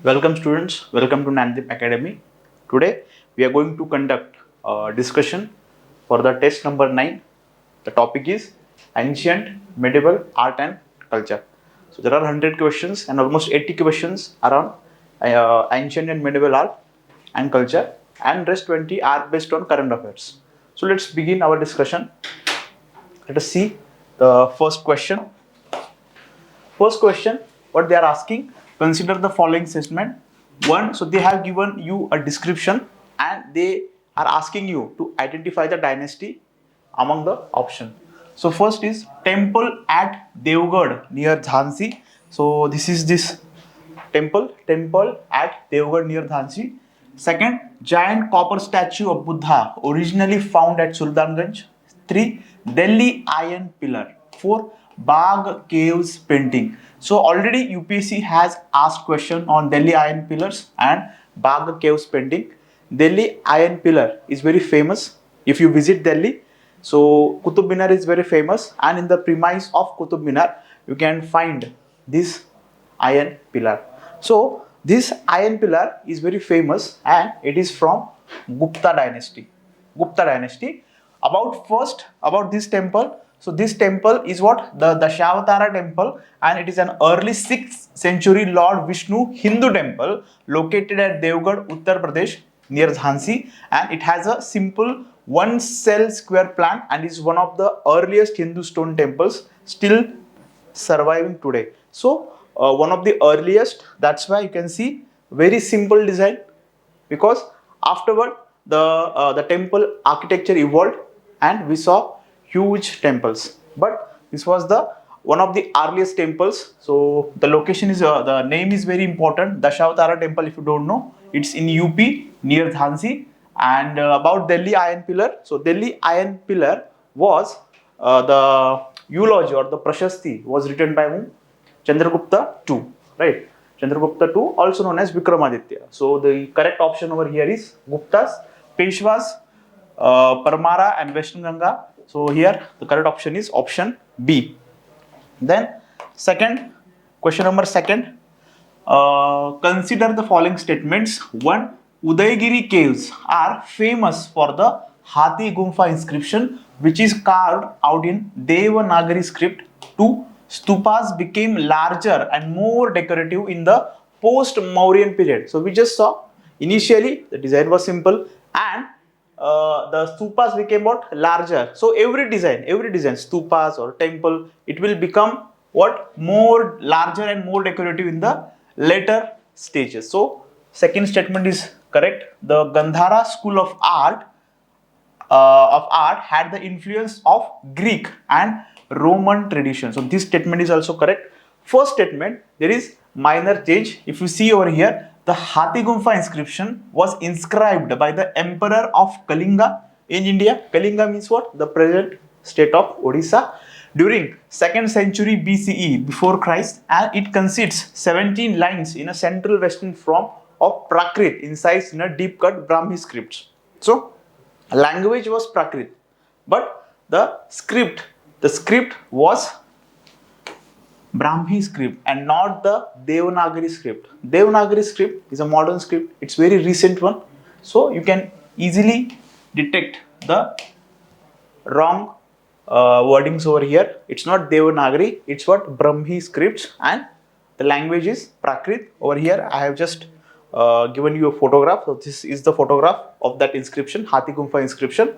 Welcome students, welcome to Dnyanadeep Academy. Today we are going to conduct a discussion for the test number 9. The topic is ancient medieval art and culture. So there are 100 questions and almost 80 questions around ancient and medieval art and culture, and rest 20 are based on current affairs. So let's begin our discussion. Let us see the first question. First question, what they are asking, consider the following statement. One, so they have given you a description and they are asking you to identify the dynasty among the option. So first is temple at Devgarh near Jhansi. So this is this temple at Devgarh near Jhansi. Second, giant copper statue of Buddha originally found at Sultanganj. 3. Delhi iron pillar. 4. Bagh caves painting. So already UPSC has asked question on Delhi iron pillars and Bagh caves painting. Delhi iron pillar is very famous. If you visit Delhi, so Qutub Minar is very famous, and in the premise of Qutub Minar you can find this iron pillar. So this iron pillar is very famous and it is from Gupta dynasty. Gupta dynasty. About this temple. So this temple is what? The Dashavatara temple, and it is an early 6th century Lord Vishnu Hindu temple located at Devgarh, Uttar Pradesh near Jhansi, and it has a simple one cell square plan and is one of the earliest Hindu stone temples still surviving today. So one of the earliest, that's why you can see very simple design, because afterward the temple architecture evolved and we saw huge temples, but this was the one of the earliest temples. So the location is the name is very important, Dashavatara temple. If you don't know, it's in UP near Jhansi. And about Delhi iron pillar, so Delhi iron pillar was the eulogy or the prashasti was written by whom? Chandragupta II, right? Chandragupta II, also known as Vikramaditya. So the correct option over here is Guptas, Peshwas, Parmara and Western Ganga. So here the correct option is option B. Then second, question number second, consider the following statements. 1. Udaygiri caves are famous for the Hathi Gumfa inscription which is carved out in Devanagari script. 2. Stupas became larger and more decorative in the post-Mauryan period. So we just saw initially the design was simple and the stupas became what? Larger. So every design, stupas or temple, it will become what? More larger and more decorative in the later stages. So second statement is correct. The Gandhara school of art had the influence of Greek and Roman tradition. So this statement is also correct. First statement, there is minor change. If you see over here, the Hathi Gumfa inscription was inscribed by the emperor of Kalinga in India. Kalinga means what? The present state of Odisha. During 2nd century BCE before Christ, and it consists 17 lines in a central western form of Prakrit incised in a deep cut Brahmi script. So language was Prakrit, but the script was Brahmi script and not the Devanagari script. Devanagari script is a modern script. It's very recent one. So you can easily detect the wrong wordings over here. It's not Devanagari. It's what? Brahmi scripts, and the language is Prakrit. Over here I have just given you a photograph. So this is the photograph of that inscription, Hathi Gumfa inscription.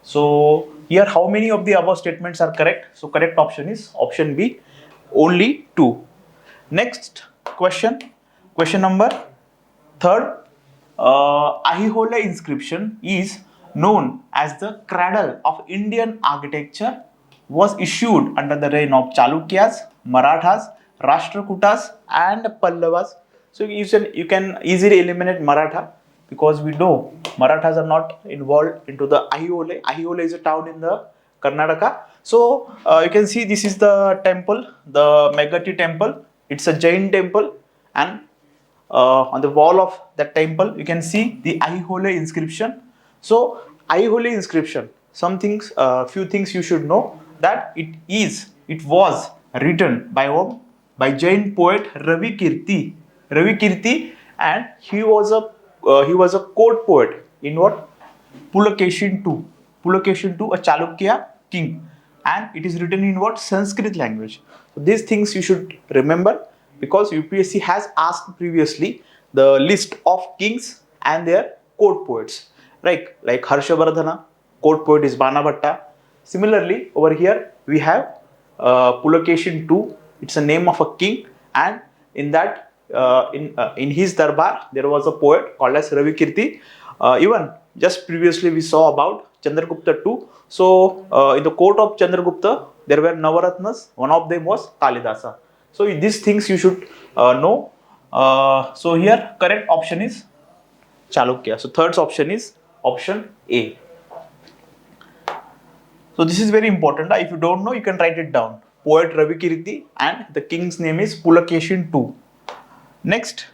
So here how many of the above statements are correct? So correct option is option B, only 2. Next question number third. Ahihole inscription is known as the cradle of Indian architecture, was issued under the reign of Chalukyas, Marathas, Rashtrakutas and Pallavas. So you can easily eliminate Maratha, because we know Marathas are not involved into the Ahihole. Ahihole is a town in the Karnataka. So you can see this is the temple, the Megati temple. It's a Jain temple, and on the wall of that temple you can see the Ahihole inscription. So Ahihole inscription, few things you should know, that it was written by whom? By Jain poet Ravi Kirti. and he was a court poet in what? Pulakeshin II. Pulakeshin II, a Chalukya king, and it is written in what? Sanskrit language. So these things you should remember, because UPSC has asked previously the list of kings and their court poets, right? Like Harshavardhana, court poet is Banabhatta. Similarly, over here we have Pulakeshin II. It's a name of a king, and in that in his darbar there was a poet called as Ravi Kirti. Even just previously we saw about Chandragupta too. So in the court of Chandragupta there were Navaratnas. One of them was Kalidasa. So these things you should know. So here correct option is Chalukya. So third option is option A. So this is very important. If you don't know, you can write it down. Poet Ravi Kirti and the king's name is Pulakeshin II. Next,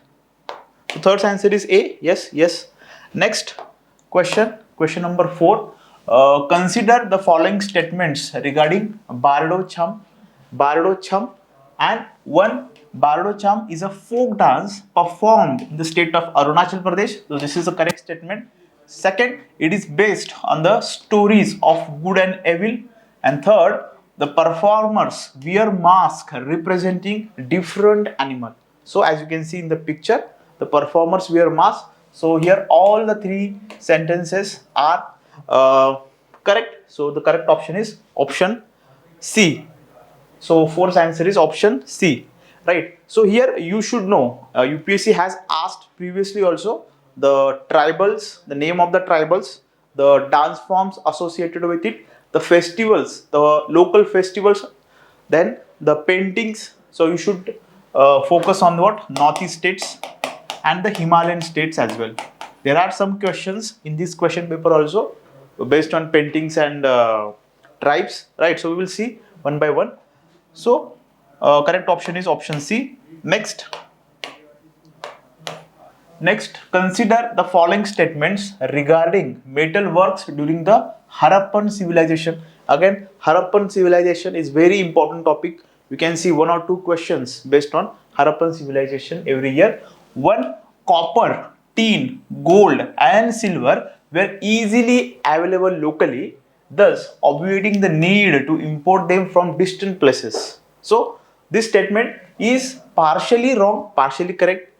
the third answer is A. Yes, yes. Next question number 4. Consider the following statements regarding Bardo Cham. Bardo Cham, and one, Bardo Cham is a folk dance performed in the state of Arunachal Pradesh. So this is the correct statement. Second, it is based on the stories of good and evil. And third, the performers wear masks representing different animal. So as you can see in the picture, the performers wear masks. So here all the three sentences are correct. So the correct option is option C. So fourth answer is option C, right? So here you should know, UPSC has asked previously also the tribals, the name of the tribals, the dance forms associated with it, the festivals, the local festivals, then the paintings. So you should focus on what? Northeast states and the Himalayan states as well. There are some questions in this question paper also based on paintings and tribes, right? So we will see one by one. So correct option is option C. Next, consider the following statements regarding metal works during the Harappan civilization. Again, Harappan civilization is very important topic. You can see one or two questions based on Harappan civilization every year. One, copper, tin, gold and silver were easily available locally, thus obviating the need to import them from distant places. So this statement is partially wrong, partially correct.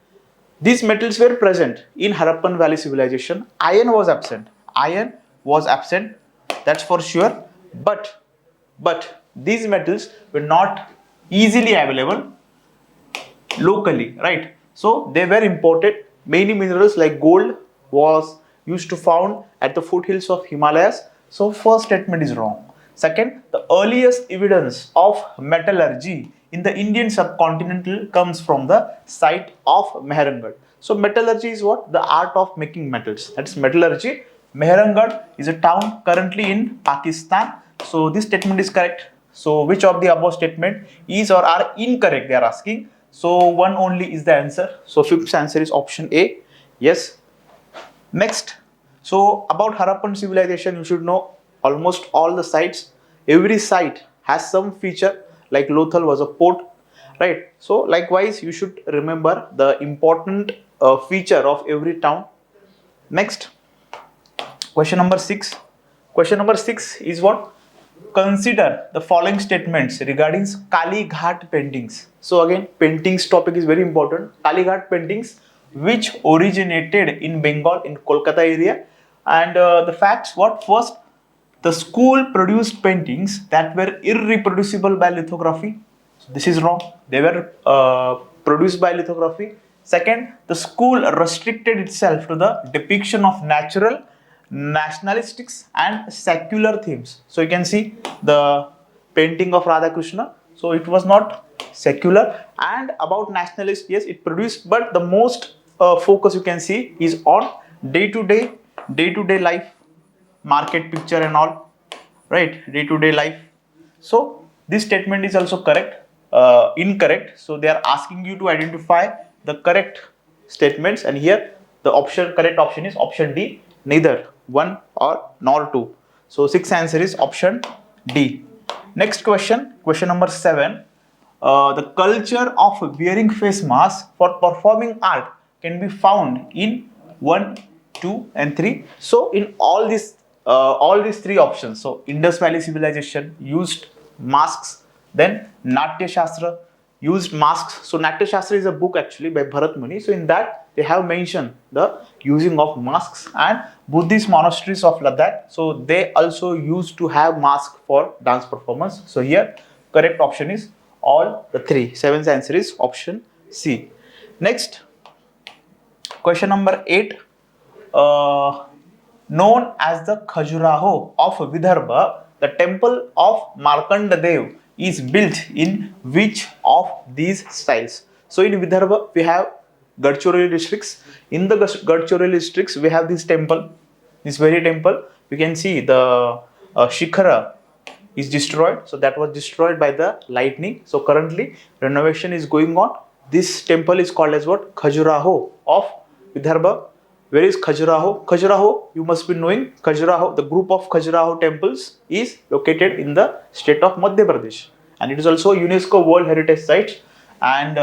These metals were present in Harappan Valley civilization. Iron was absent. Iron was absent, that's for sure. But these metals were not easily available locally, right? So they were imported. Many minerals like gold was used to found at the foothills of Himalayas. So first statement is wrong. Second, the earliest evidence of metallurgy in the Indian subcontinental comes from the site of Mehrangarh. So metallurgy is what? The art of making metals. That's metallurgy. Mehrangarh is a town currently in Pakistan. So this statement is correct. So which of the above statement is or are incorrect, they are asking. So one only is the answer. So fifth answer is option A. Yes. Next, so about Harappan civilization, you should know almost all the sites. Every site has some feature, like Lothal was a port, right? So likewise, you should remember the important feature of every town. Next, question number 6. Question number 6 is what? Consider the following statements regarding Kali Ghat paintings. So again, paintings topic is very important. Kali Ghat paintings, which originated in Bengal, in Kolkata area, and the facts, what? First, the school produced paintings that were irreproducible by lithography. So this is wrong. They were produced by lithography. Second, the school restricted itself to the depiction of natural, nationalistics and secular themes. So you can see the painting of Radha Krishna. So it was not secular. And about nationalist, yes, it produced, but the most focus you can see is on day-to-day life, market picture and all, right? Day-to-day life. So this statement is also correct, incorrect. So they are asking you to identify the correct statements, and here the correct option is option D, neither one or nor two. So sixth answer is option D. Next question number 7. The culture of wearing face masks for performing art can be found in 1, 2 and 3. So in all these three options, so Indus Valley civilization used masks, then Natya Shastra used masks. So Natya Shastra is a book actually by Bharat Muni. So in that they have mentioned the using of masks, and Buddhist monasteries of Ladakh, so they also used to have masks for dance performance. So here correct option is all the three. Seventh answer is option C. Next, question number 8. Known as the Khajuraho of Vidarbha, the temple of Markandadev is built in which of these styles? So in Vidarbha we have Gadchiroli districts. In the Gadchiroli districts we have this temple, this very temple. You can see the Shikhara is destroyed. So that was destroyed by the lightning. So currently renovation is going on. This temple is called as what? Khajuraho of Vidarbha. Where is Khajuraho? Khajuraho, you must be knowing, Khajuraho, the group of Khajuraho temples is located in the state of Madhya Pradesh, and it is also a UNESCO World Heritage Site. And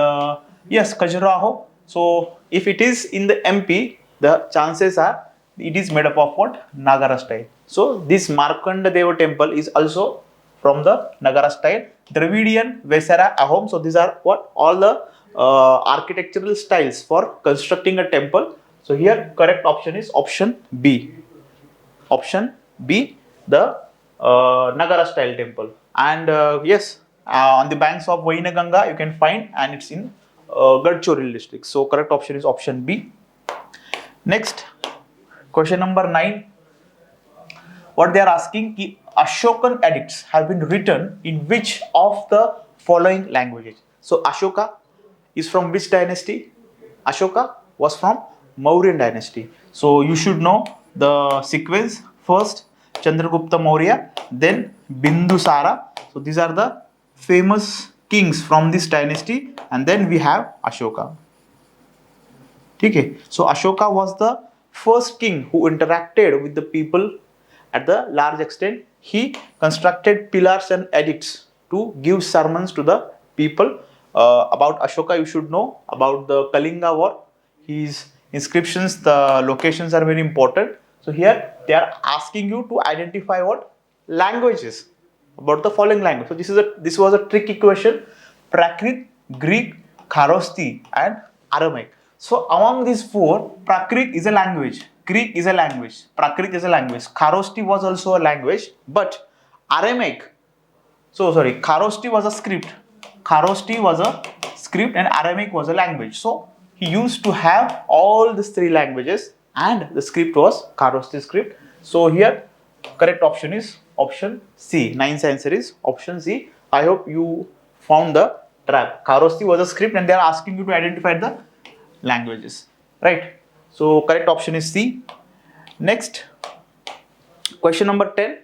yes, Khajuraho. So if it is in the MP, the chances are it is made up of what? Nagara style. So this Markanda Deva temple is also from the Nagara style. Dravidian, Vesara, Ahom. So these are what? All the architectural styles for constructing a temple. So here correct option is option B. Option B, the Nagara style temple. And yes, on the banks of Vainaganga you can find, and it's in Gadchiroli district. So correct option is option B. Next, question number 9. What they are asking, ki Ashokan edicts have been written in which of the following languages? So Ashoka is from which dynasty? Ashoka was from Mauryan dynasty. So you should know the sequence. First Chandragupta Maurya, then Bindusara. So these are the famous kings from this dynasty, and then we have Ashoka. Okay. So Ashoka was the first king who interacted with the people at the large extent. He constructed pillars and edicts to give sermons to the people. About Ashoka you should know about the Kalinga war. His inscriptions, the locations are very important. So here they are asking you to identify what? Languages. About the following language. So this was a tricky question. Prakrit, Greek, Kharosti and Aramaic. So among these four, Prakrit is a language, Greek is a language, Prakrit is a language, Kharosti was also a language, but Aramaic, Kharosti was a script. Kharosti was a script and Aramaic was a language. So he used to have all these three languages, and the script was Kharosti script. So here correct option is option C. Ninth answer is option C. I hope you found the trap. Kharosti was a script and they are asking you to identify the languages, right? So correct option is C. Next, question number 10.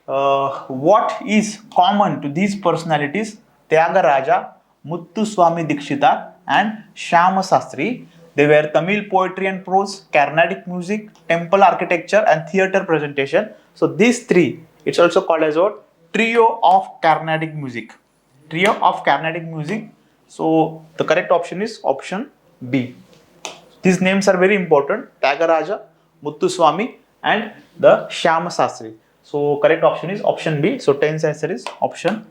What is common to these personalities? Tyagaraja, Muthuswami Dikshita and Shyama Sastri. They were Tamil poetry and prose, Carnatic music, temple architecture and theatre presentation. So these three, it's also called as what? Trio of Carnatic music. Trio of Carnatic music. So the correct option is option B. These names are very important. Tyagaraja, Muthuswami and the Shyama Sastri. So correct option is option B. So 10th answer is option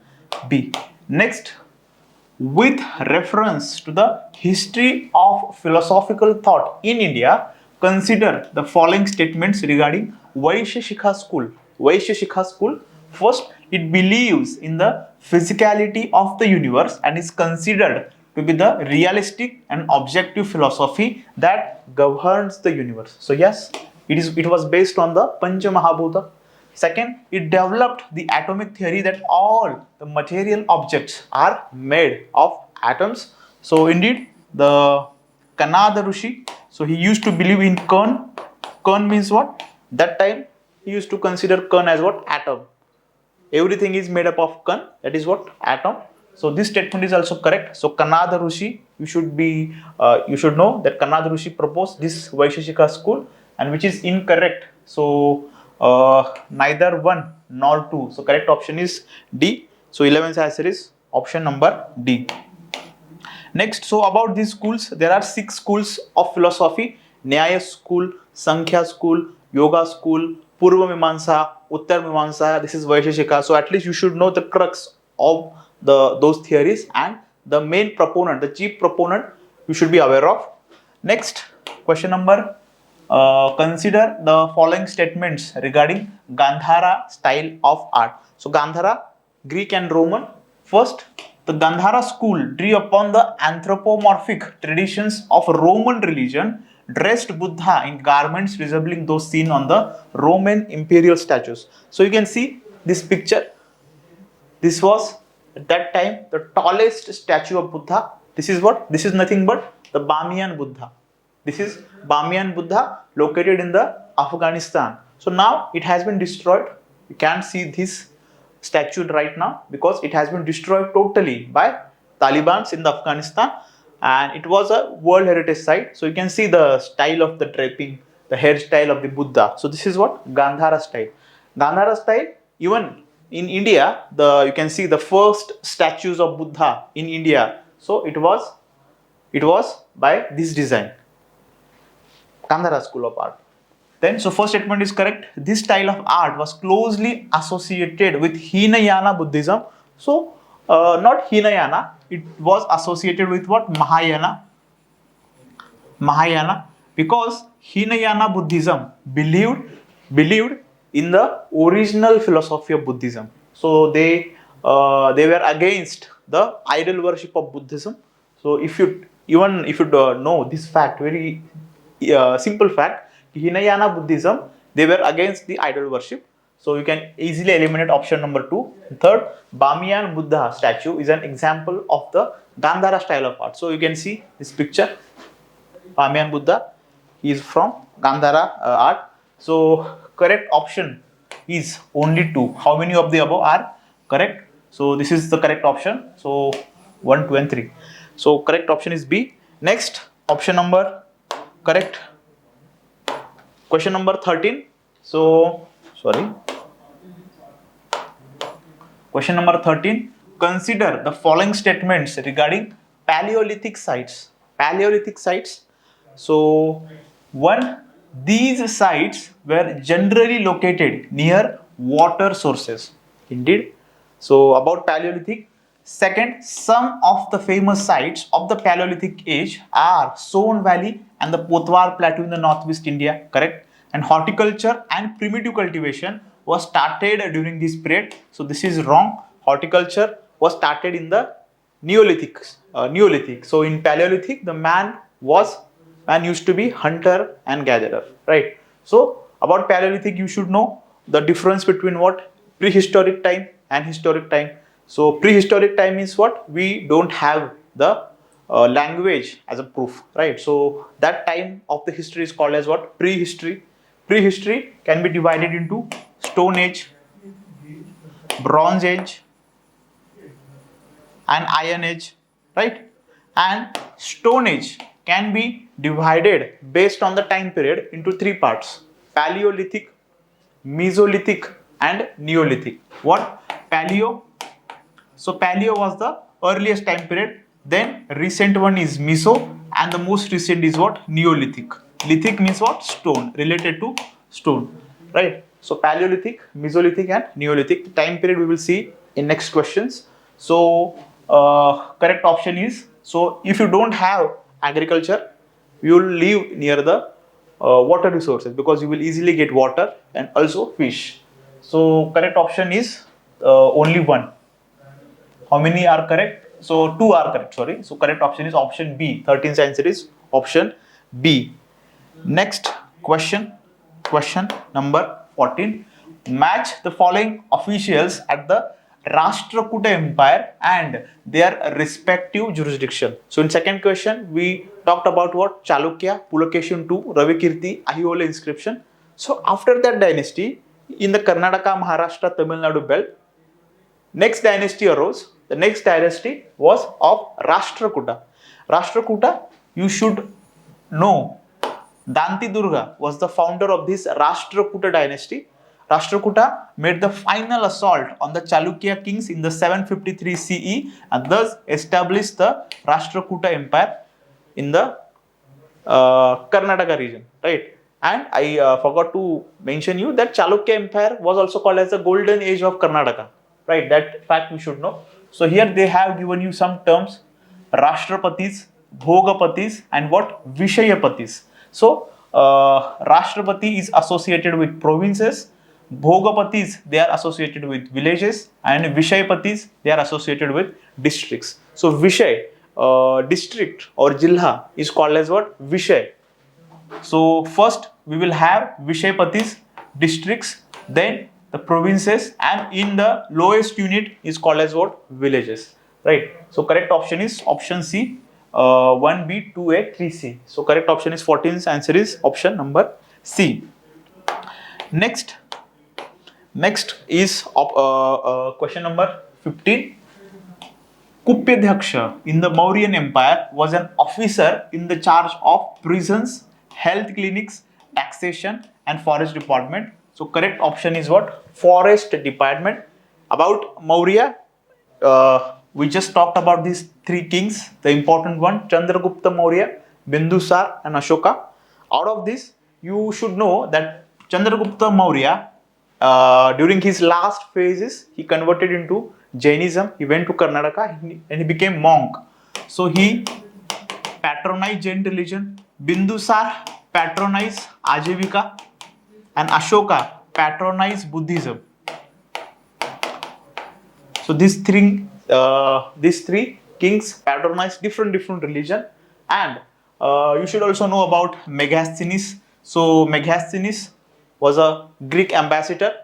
B. Next, with reference to the history of philosophical thought in India, consider the following statements regarding Vaishya Shikha school. Vaishya Shikha school, first, it believes in the physicality of the universe and is considered to be the realistic and objective philosophy that governs the universe. So yes, it was based on the Pancha Mahabhuta. Second, it developed the atomic theory that all the material objects are made of atoms. So indeed, the Kanada Rishi, so he used to believe in Kern. Kern means what? That time he used to consider Kern as what? Atom. Everything is made up of Kern, that is what? Atom. So this statement is also correct. So Kanada Rishi, you should know that Kanada Rishi proposed this Vaisheshika school, and which is incorrect. So neither 1 nor 2. So correct option is D. So 11th answer is option number D. Next, so about these schools, there are 6 schools of philosophy: Nyaya school, Sankhya school, Yoga school, Purva Mimamsa, Uttar Mimamsa. This is Vaisheshika. So at least you should know the crux of those theories, and the main proponent, the chief proponent, you should be aware of. Next, question number. Consider the following statements regarding Gandhara style of art. So Gandhara, Greek and Roman. First, the Gandhara school drew upon the anthropomorphic traditions of Roman religion, dressed Buddha in garments resembling those seen on the Roman imperial statues. So you can see this picture. This was at that time the tallest statue of Buddha. This is what? This is nothing but the Bamiyan Buddha. This is Bamiyan Buddha located in the Afghanistan. So now it has been destroyed. You can't see this statue right now because it has been destroyed totally by Taliban's in the Afghanistan, and it was a World Heritage Site. So you can see the style of the draping, the hairstyle of the Buddha. So this is what? Gandhara style. Gandhara style, even in India, you can see the first statues of Buddha in India. So it was by this design. Gandhara school of art. Then, so first statement is correct. This style of art was closely associated with Hinayana Buddhism. So, not Hinayana, it was associated with what? Mahayana. Mahayana, because Hinayana Buddhism believed in the original philosophy of Buddhism. So they were against the idol worship of Buddhism. So if you know this fact, very simple fact, Hinayana Buddhism, they were against the idol worship. So you can easily eliminate option number 2. Third, Bamiyan Buddha statue is an example of the Gandhara style of art. So you can see this picture, Bamiyan Buddha, he is from Gandhara art. So correct option is only 2. How many of the above are correct? So this is the correct option. So 1, 2 and 3. So correct option is B. Next, option number correct. Question number 13. So, sorry. Question number 13. Consider the following statements regarding Paleolithic sites. Paleolithic sites. So, 1. These sites were generally located near water sources. Indeed. So, about Paleolithic. Second, some of the famous sites of the Paleolithic age are Son Valley and the Potwar Plateau in the northwest India, correct? And horticulture and primitive cultivation was started during this period. So this is wrong. Horticulture was started in the Neolithic. So in Paleolithic, the man used to be hunter and gatherer, right? So about Paleolithic, you should know the difference between what? Prehistoric time and historic time. So prehistoric time is what? We don't have the language as a proof, right? So that time of the history is called as what? Prehistory. Prehistory can be divided into Stone Age, Bronze Age and Iron Age, right? And Stone Age can be divided based on the time period into 3 parts: Paleolithic, Mesolithic and Neolithic. What? Paleo. So Paleo was the earliest time period. Then recent one is Meso, and the most recent is what? Neolithic. Lithic means what? Stone, related to stone, right? So Paleolithic, Mesolithic and Neolithic. The time period we will see in next questions. So correct option is, so if you don't have agriculture, you will live near the water resources, because you will easily get water and also fish. So correct option is only 1. How many are correct? So 2 are correct, sorry. So correct option is option B. 13th answer is option B. Next question number 14. Match the following officials at the Rashtrakuta Empire and their respective jurisdiction. So in second question, we talked about what? Chalukya, Pulakeshin II, Ravikirti, Ahiole inscription. So after that dynasty, in the Karnataka, Maharashtra, Tamil Nadu belt, next dynasty arose. The next dynasty was of Rashtrakuta. Rashtrakuta, you should know, Danti Durga was the founder of this Rashtrakuta dynasty. Rashtrakuta made the final assault on the Chalukya kings in the 753 CE and thus established the Rashtrakuta Empire in the Karnataka region, right? And I forgot to mention you that Chalukya Empire was also called as the golden age of Karnataka, right? That fact we should know. So here they have given you some terms: Rashtrapatis, Bhogapatis, and what? Vishayapatis. So Rashtrapati is associated with provinces, Bhogapatis they are associated with villages, and Vishayapatis they are associated with districts. So Vishay, district or Jilha is called as what? Vishay. So first we will have Vishayapatis, districts, then the provinces, and in the lowest unit is called as what? Villages, right? So correct option is option C, 1B, 2A, 3C. So correct option is 14th answer is option number C. Next is question number 15. Kupyadhyaksha in the Mauryan Empire was an officer in the charge of prisons, health clinics, taxation, and forest department. So correct option is what? Forest department. About Maurya, we just talked about these three kings. The important one, Chandragupta Maurya, Bindusar, and Ashoka. Out of this, you should know that Chandragupta Maurya, during his last phases, he converted into Jainism. He went to Karnataka and he became monk. So he patronized Jain religion. Bindusar patronized Ajivika, and Ashoka patronized Buddhism. So these three kings patronized different religion. And you should also know about Megasthenes. So Megasthenes was a Greek ambassador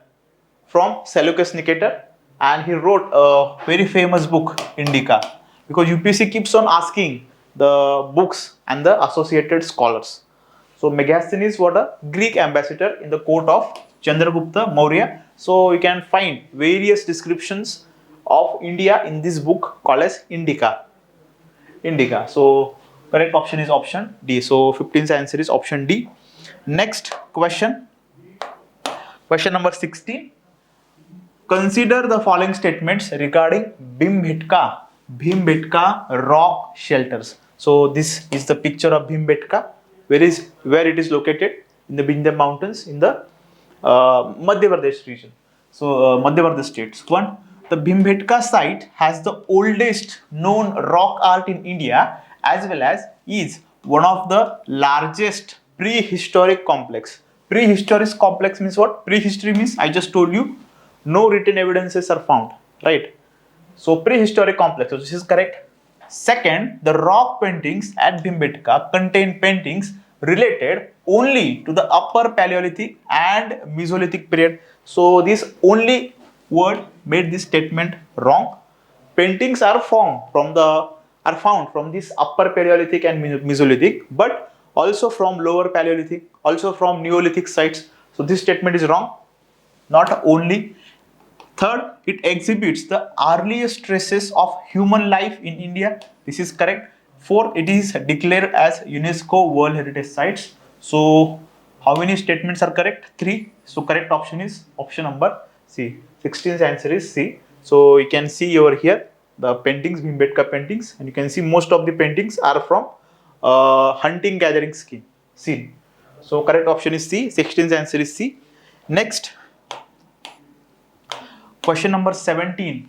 from Seleucus Nicator, and he wrote a very famous book, Indica, because UPSC keeps on asking the books and the associated scholars. So Megasthenes was a Greek ambassador in the court of Chandragupta Maurya. So you can find various descriptions of India in this book called as Indica. So correct option is option D. So 15th answer is option D. Next question. Question number 16. Consider the following statements regarding Bhimbetka rock shelters. So this is the picture of Bhimbetka, where it is located in the Vindhya mountains in the Madhya Pradesh region. So Madhya Pradesh states. One, the Bhimbetka site has the oldest known rock art in India, as well as is one of the largest prehistoric complex. Prehistoric complex means what? Prehistory means, I just told you, no written evidences are found, right? So prehistoric complex, so this is correct. Second, the rock paintings at Bhimbetka contain paintings related only to the Upper Paleolithic and Mesolithic period. So this only word made this statement wrong. Paintings are found from this Upper Paleolithic and Mesolithic, but also from Lower Paleolithic, also from Neolithic sites. So this statement is wrong. Not only. Third, it exhibits the earliest traces of human life in India. This is correct. Fourth, it is declared as UNESCO World Heritage Sites. So how many statements are correct? 3. So correct option is option number C. 16th answer is C. So you can see over here the paintings, Bhimbetka paintings, and you can see most of the paintings are from hunting gathering scene. So correct option is C. 16th answer is C. Next, question number 17.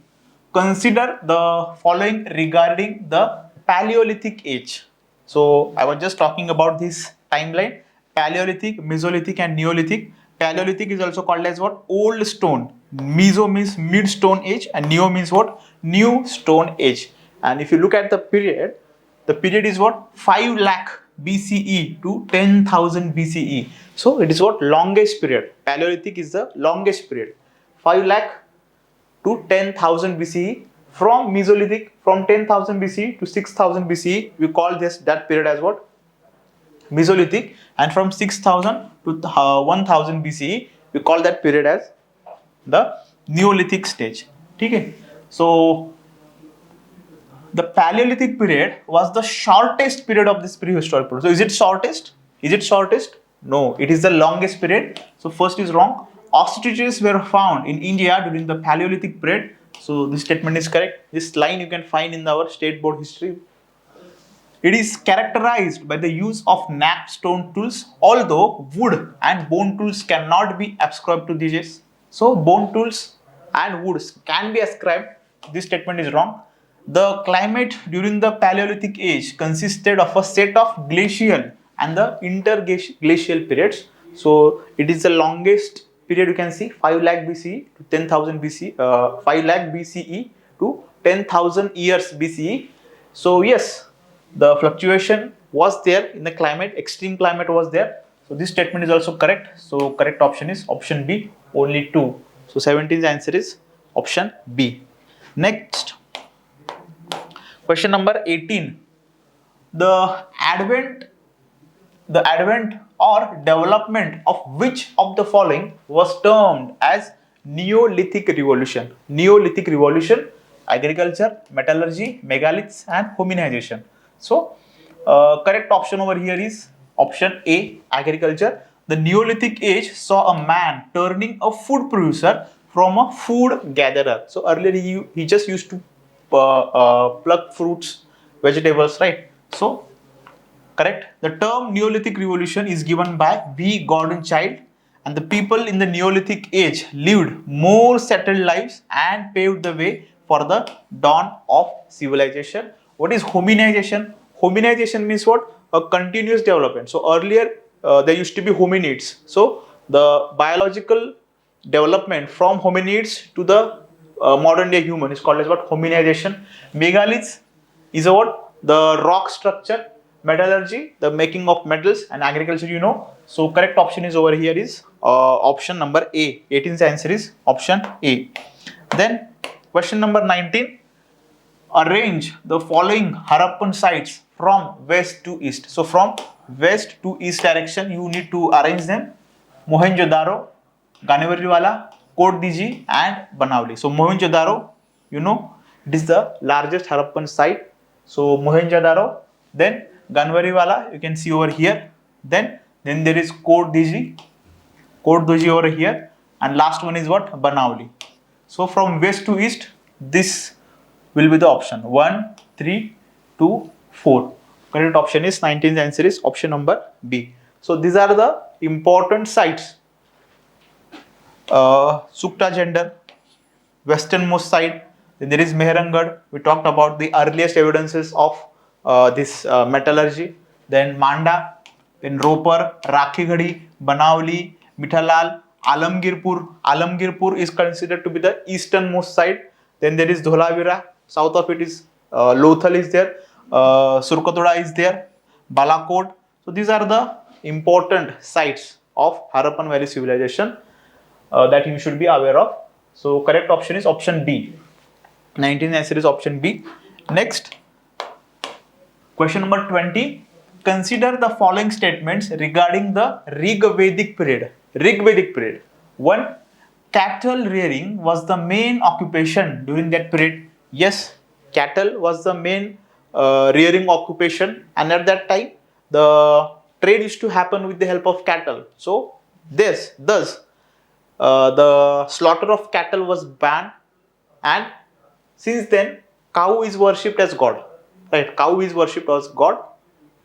Consider the following regarding the Paleolithic age. So I was just talking about this timeline: Paleolithic, Mesolithic, and Neolithic. Paleolithic is also called as what? Old stone. Meso means mid stone age, and Neo means what? New stone age. And if you look at the period is what? 5 lakh BCE to 10,000 BCE. So it is what? Longest period. Paleolithic is the longest period. 5 lakh to 10,000 BCE. From Mesolithic, from 10,000 BCE to 6,000 BCE, we call that period as what? Mesolithic. And from 6,000 to 1,000 BCE, we call that period as the Neolithic stage. Okay. So the Paleolithic period was the shortest period of this prehistoric period. So is it shortest? No, it is the longest period. So first is wrong. ostriches were found in India during the Paleolithic period. So this statement is correct. This line you can find in our state board history. It is characterized by the use of knapped stone tools, although wood and bone tools cannot be ascribed to these. So bone tools and woods can be ascribed. This statement is wrong. The climate during the Paleolithic age consisted of a set of glacial and the interglacial periods. So it is the longest period you can see, 5 lakh BCE to 10,000 BC, 5 lakh BCE to 10,000 years BCE. So yes, the fluctuation was there in the climate, extreme climate was there. So this statement is also correct. So correct option is option B, only 2. So 17th answer is option B. Next, question number 18. The advent or development of which of the following was termed as Neolithic Revolution? Neolithic Revolution: agriculture, metallurgy, megaliths, and hominization. So, correct option over here is option A, agriculture. The Neolithic age saw a man turning a food producer from a food gatherer. So earlier he just used to pluck fruits, vegetables, right? So correct. The term Neolithic Revolution is given by B. Gordon Child, and the people in the Neolithic age lived more settled lives and paved the way for the dawn of civilization. What is hominization? Hominization means what? A continuous development. So earlier there used to be hominids. So the biological development from hominids to the modern day human is called as what? Hominization. Megaliths is a what? The rock structure. Metallurgy, the making of metals, and agriculture, you know. So correct option is over here is option number A. 18th answer is option A. Then question number 19. Arrange the following Harappan sites from west to east. So from west to east direction you need to arrange them. Mohenjo-daro, Ganewariwala, Kot Diji, and Banavli. So Mohenjo-daro, you know, it is the largest Harappan site. So Mohenjo-daro, then Ganwariwala, you can see over here. Then there is Kot Diji over here, and last one is what? Banavli. So from west to east, this will be the option 1, 3, 2, 4. Correct option is 19th answer is option number B. So these are the important sites. Sukta Gender, westernmost side. Then there is Mehrangarh. We talked about the earliest evidences of this metallurgy. Then Manda, then Roper, Rakhighadi, Banavli, Mithalal, Alamgirpur. Alamgirpur is considered to be the easternmost side. Then there is Dholavira. South of it is Lothal is there. Surkatoda is there. Balakot. So these are the important sites of Harappan Valley civilization that you should be aware of. So correct option is option D. 19th answer is option B. Next, question number 20. Consider the following statements regarding the Rig Vedic period. Rig Vedic period. 1. Cattle rearing was the main occupation during that period. Yes, cattle was the main rearing occupation, and at that time the trade used to happen with the help of cattle. So thus the slaughter of cattle was banned, and since then cow is worshipped as god, right? Cow is worshipped as god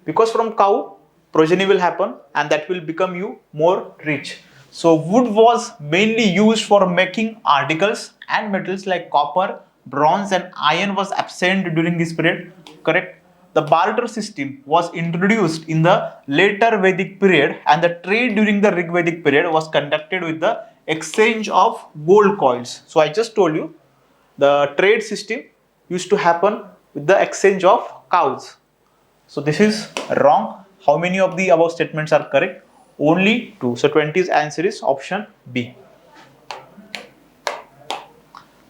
because from cow progeny will happen and that will become you more rich. So wood was mainly used for making articles, and metals like copper, bronze, and iron was absent during this period. Correct. The barter system was introduced in the later Vedic period, and the trade during the Rig Vedic period was conducted with the exchange of gold coins. So I just told you the trade system used to happen with the exchange of cows. So this is wrong. How many of the above statements are correct? Only 2. So 20's answer is option B.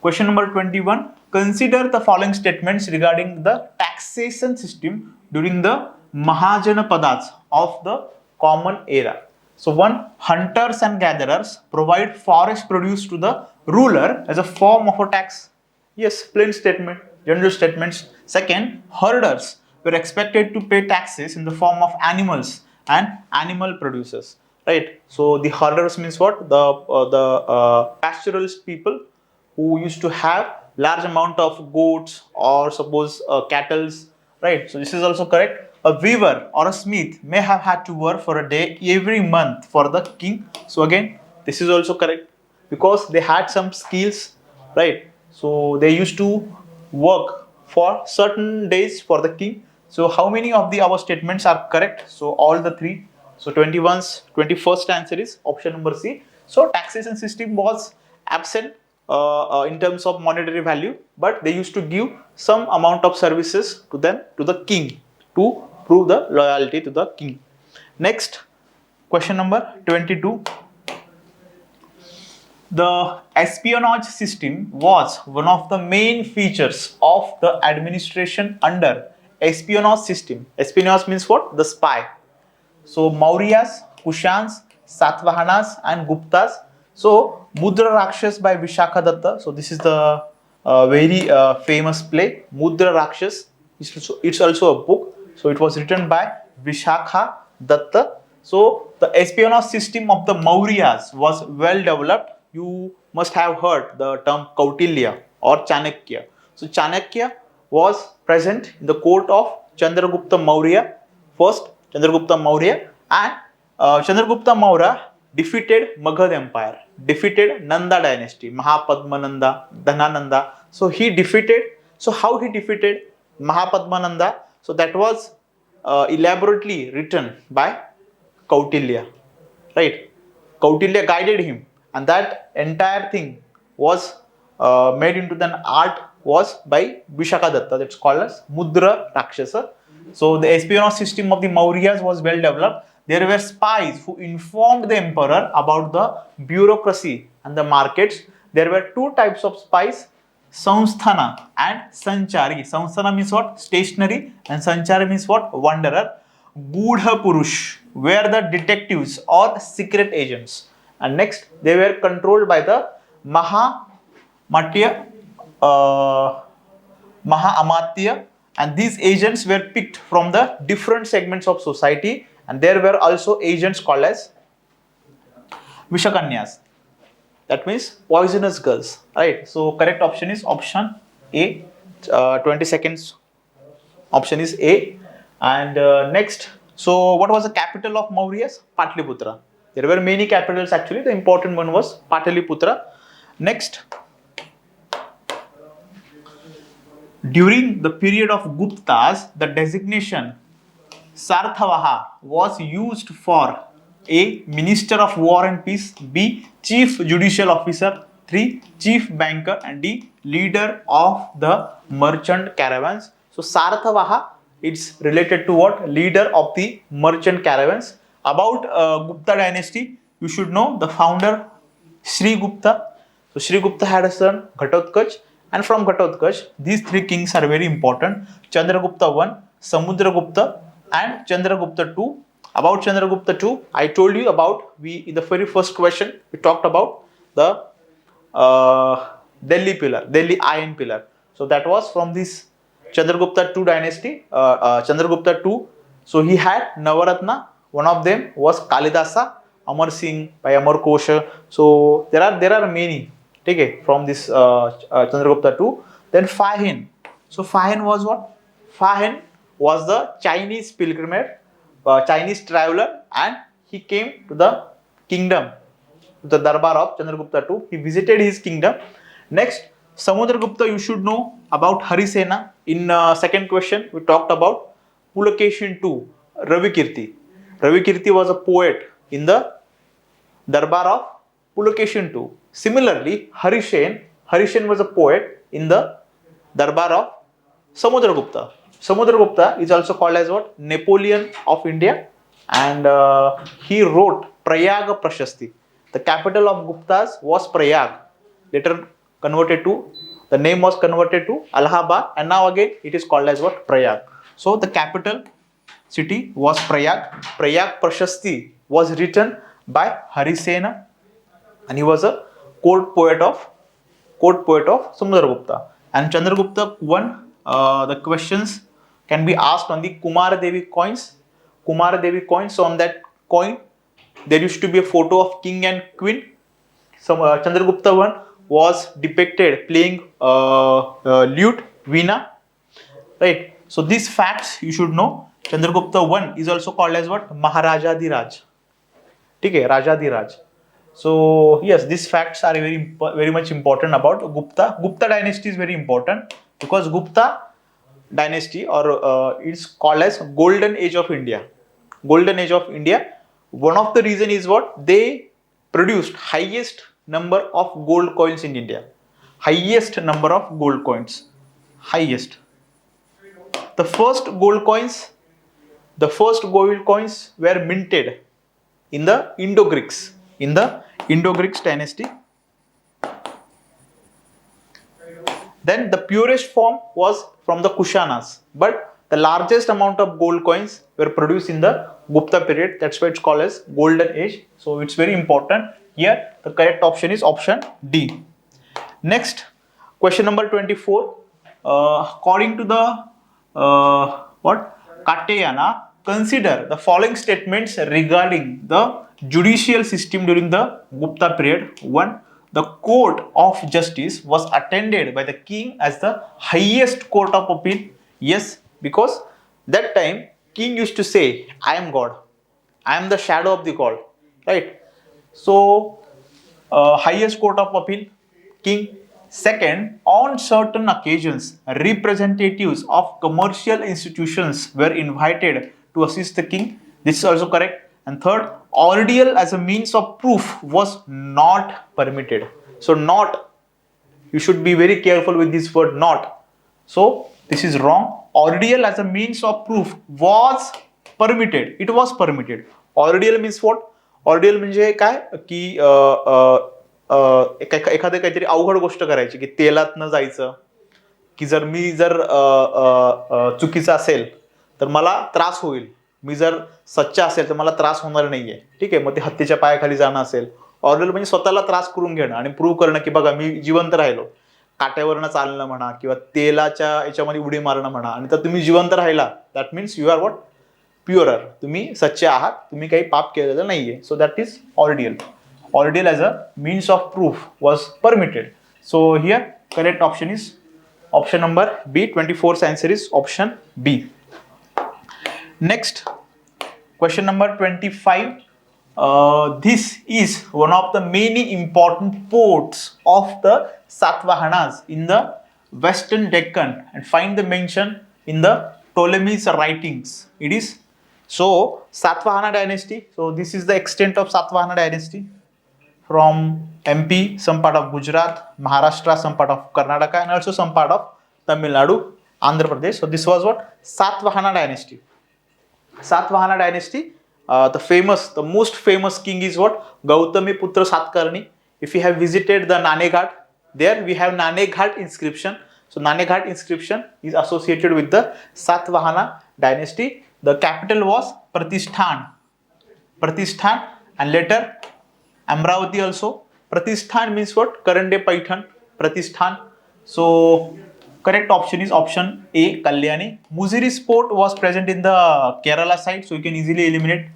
Question number 21. Consider the following statements regarding the taxation system during the Mahajanapadas of the Common Era. So 1. Hunters and gatherers provide forest produce to the ruler as a form of a tax. Yes, plain statement, general statements. 2. Herders were expected to pay taxes in the form of animals and animal produces. right? So the herders means what? The pastoralist people who used to have large amount of goats or suppose cattles, right? So this is also correct. A weaver or a smith may have had to work for a day every month for the king. So again, this is also correct because they had some skills, right? So they used to work for certain days for the king. So how many of the our statements are correct? So all the three. So 21st answer is option number C. So taxation system was absent in terms of monetary value, but they used to give some amount of services to them, to the king, to prove the loyalty to the king. Next, question number 22. The espionage system was one of the main features of the administration under espionage system. Espionage means what? The spy. So Mauryas, Kushans, Satavahanas and Guptas. So Mudra Rakshas by Vishakha Datta. So this is the very famous play. Mudra Rakshas. It's also a book. So it was written by Vishakha Datta. So the espionage system of the Mauryas was well developed. You must have heard the term Kautilya or Chanakya. So Chanakya was present in the court of Chandragupta Maurya first. Chandragupta Maurya and Chandragupta Maurya defeated Magad Empire, defeated Nanda dynasty, Mahapadmananda, Dhanananda. So he defeated. So how he defeated Mahapadmananda? So that was elaborately written by Kautilya, right? Kautilya guided him, and that entire thing was made into an art was by Vishaka Datta. That's called as Mudra Rakshasa. So the espionage system of the Mauryas was well developed. There were spies who informed the emperor about the bureaucracy and the markets. There were two types of spies, Samsthana and Sanchari. Samsthana means what? Stationary, and Sanchari means what? Wanderer. Gudha Purush were the detectives or secret agents. And next, they were controlled by the Mahamatya, Maha-Amatya, and these agents were picked from the different segments of society, and there were also agents called as Vishakanyas. That means poisonous girls, right? So correct option is option A. 20 seconds option is A. And next, so what was the capital of Mauryas? Patliputra. There were many capitals actually. The important one was Pataliputra. Next, during the period of Guptas, the designation Sarthavaha was used for A. Minister of War and Peace, B. Chief Judicial Officer, 3. Chief Banker, and D. Leader of the merchant caravans. So Sarthavaha, it's related to what? Leader of the merchant caravans. About Gupta dynasty, you should know the founder Sri Gupta. So Sri Gupta had a son Ghatotkacha, and from Ghatotkacha, these three kings are very important. Chandragupta I, Samudragupta, and Chandragupta II. About Chandragupta II, I told you about, in the very first question we talked about the Delhi pillar, Delhi Iron pillar. So that was from this Chandragupta II dynasty. Chandragupta II. So he had Navaratna. One of them was Kalidasa, Amar Singh by Amar Kosha. So there are many. Okay, from this Chandragupta II. Then Fahin. So Fahin was what? Fahin was the Chinese pilgrimage, Chinese traveler, and he came to the kingdom, to the Darbar of Chandragupta II. He visited his kingdom. Next, Samudragupta, you should know about Harisena. In second question, we talked about Pulakeshin II, Ravikirti. Ravikirti was a poet in the Darbar of Pulakeshin II. Similarly, Harishen was a poet in the Darbar of Samudragupta. Samudragupta is also called as what? Napoleon of India, and he wrote Prayag Prashasti. The capital of Guptas was Prayag. Later converted to, the name was converted to Allahabad, and now again it is called as what? Prayag. So the capital city was Prayag. Prayag Prashasti was written by Harisena, and he was a court poet of Samudragupta. And Chandragupta won. The questions can be asked on the Kumara Devi coins. Kumara Devi coins. So on that coin, there used to be a photo of king and queen. Some Chandragupta one was depicted playing lute, veena, right? So these facts you should know. Chandragupta one is also called as what? Maharaja Dhi Okay, Raja Dhi So yes, these facts are very much important about Gupta. Gupta dynasty is very important because Gupta dynasty or it's called as golden age of India. Golden age of India. One of the reason is what? They produced highest number of gold coins in India. Highest number of gold coins. Highest. The first gold coins, the first gold coins were minted in the Indo-Greeks. In the Indo-Greeks dynasty. Then the purest form was from the Kushanas, but the largest amount of gold coins were produced in the Gupta period. That's why it's called as golden age. So it's very important. Here the correct option is option D. Next, question number 24. According to the what Katayana, consider the following statements regarding the judicial system during the Gupta period. 1. The court of justice was attended by the king as the highest court of appeal. Yes, because that time king used to say, I am God, I am the shadow of the God, right? So highest court of appeal, king. Second, on certain occasions, representatives of commercial institutions were invited to assist the king. This is also correct. And third, ordeal as a means of proof was not permitted. So not, you should be very careful with this word not. So this is wrong. Ordeal as a means of proof was permitted. It was permitted. Ordeal means what? Ordeal म्हणजे काय की एखादं काहीतरी अवघड गोष्ट करायची की तेलात न जायचं की जर मी जर चुकीचं असेल तर मला त्रास होईल, मी जर सच्चा असेल तर मला त्रास होणार नाहीये. ठीक आहे, मग ते हत्तीच्या पायाखाली जाणं असेल. ऑर्डर म्हणजे स्वतःला त्रास करून घेणं आणि प्रूव्ह करणं की बघा मी जिवंत राहिलो. काट्यावरनं चालणं म्हणा किंवा तेलाच्या याच्यामध्ये उडी मारणं म्हणा, आणि तर तुम्ही जिवंत राहिला that means you are what pure, तुम्ही सच्चे आहात, तुम्ही काही पाप केलेलं नाहीये. So that is ordeal. Ordeal as a means of proof was permitted. So here correct option is option number B. 24th answer is option B. Next, question number 25. This is one of the many important ports of the Satavahanas in the Western Deccan, and find the mention in the Ptolemy's writings. It is so Satvahana dynasty. So this is the extent of Satvahana dynasty. From MP, some part of Gujarat, Maharashtra, some part of Karnataka, and also some part of Tamil Nadu, Andhra Pradesh. So this was what? Satvahana dynasty. Satvahana dynasty, the most famous king is what? Gautami Putra Satkarni. If you have visited the Naneghat, there we have Naneghat inscription. So Naneghat inscription is associated with the Satvahana dynasty. The capital was Pratishthan. Pratishthan, and later Amravati also. Pratishthan means what? Current day Python. Pratishthan. So correct option is option A, Kalyani. Muziri's port was present in the Kerala side, so you can easily eliminate.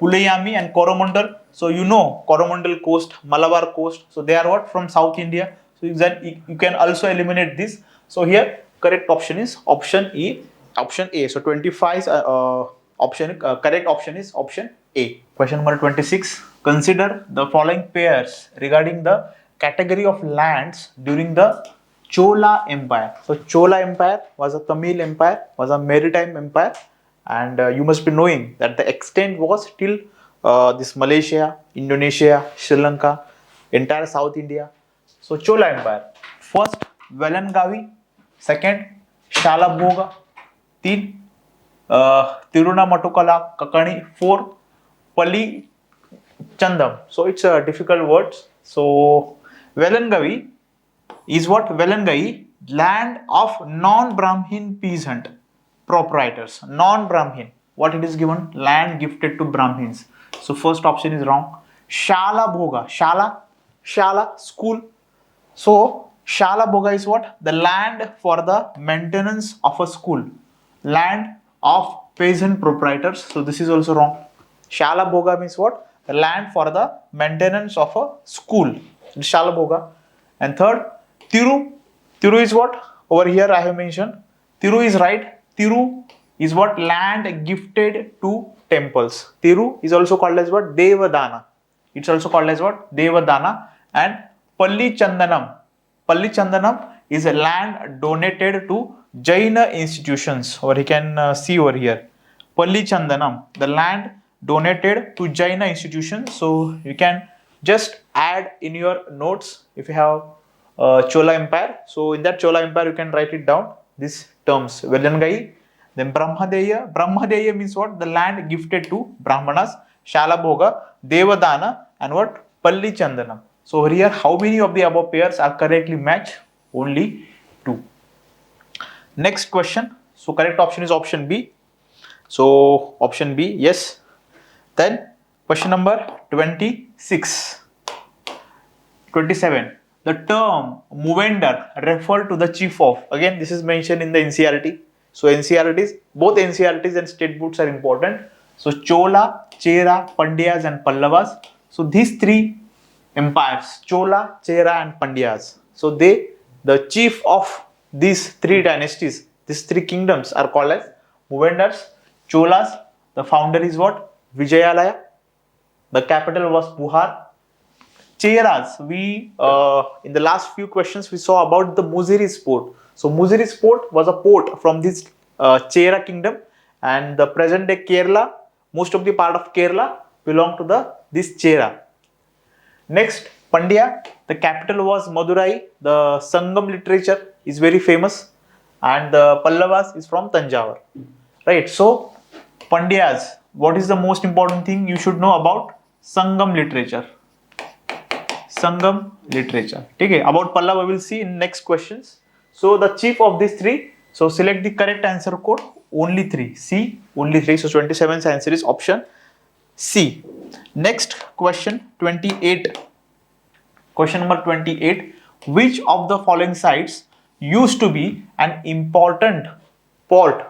Pulayami and Coromandel. So you know Coromandel coast, Malabar coast. So they are what? From South India. So you can also eliminate this. So here correct option is option E, option A. So 25 option correct option is option A. Question number 26. Consider the following pairs regarding the category of lands during the Chola Empire. So Chola Empire was a Tamil empire, was a maritime empire, and you must be knowing that the extent was till this Malaysia, Indonesia, Sri Lanka, entire South India. So Chola Empire. First Velangavi, second Shalabhoga, तीन Tirunamattukala Kakani, 4 Pali Chandam. So it's a difficult words. So Velangavi is what? Velangai, land of non-Brahmin peasant proprietors. Non-Brahmin. What it is given? Land gifted to Brahmins. So first option is wrong. Shala Bhoga. Shala school. So Shala Bhoga is what? The land for the maintenance of a school. Land of peasant proprietors. So this is also wrong. Shala Bhoga means what? the land for the maintenance of a school, Shalabhoga. And third, Tiru. Tiru is what? Over here I have mentioned. Tiru is right. Tiru is what? Land gifted to temples. Tiru is also called as what? Devadana. It's also called as what? Devadana. And Palli Chandanam. Palli Chandanam is a land donated to Jaina institutions. Or you can see over here. Palli Chandanam, the land donated to Jaina institutions. So you can just add in your notes if you have Chola Empire. So in that Chola Empire, you can write it down. These terms: Velangai, then Brahmadeya. Brahmadeya means what? The land gifted to Brahmanas. Shalabhoga, Devadana, and what? Palli Chandanam. So over here, how many of the above pairs are correctly matched? Only 2. Next question. So correct option is option B. So option B, yes. Then question number 26. 27. The term movender refer to the chief of. Again, this is mentioned in the NCERT. So NCERTs, both NCERTs and state boards are important. So Chola, Chera, Pandyas and Pallavas. So these 3 empires, Chola, Chera and Pandyas. So the chief of these 3 dynasties, these 3 kingdoms are called as movenders. Cholas, the founder is what? Vijayalaya. The capital was Puhar. Cheras, we in the last few questions we saw about the Muziris port. So Muziris port was a port from this Chera kingdom, and the present day Kerala, most of the part of Kerala belong to this Chera. Next, Pandya, the capital was Madurai. The Sangam literature is very famous, and the Pallavas is from Tanjavur. Right. So Pandyas, what is the most important thing you should know about Sangam literature? Sangam literature. Okay. About Pallava we will see in next questions. So the chief of these 3. So select the correct answer code. Only 3. C. Only 3. So 27's answer is option C. Next question 28. Question number 28. Which of the following sites used to be an important port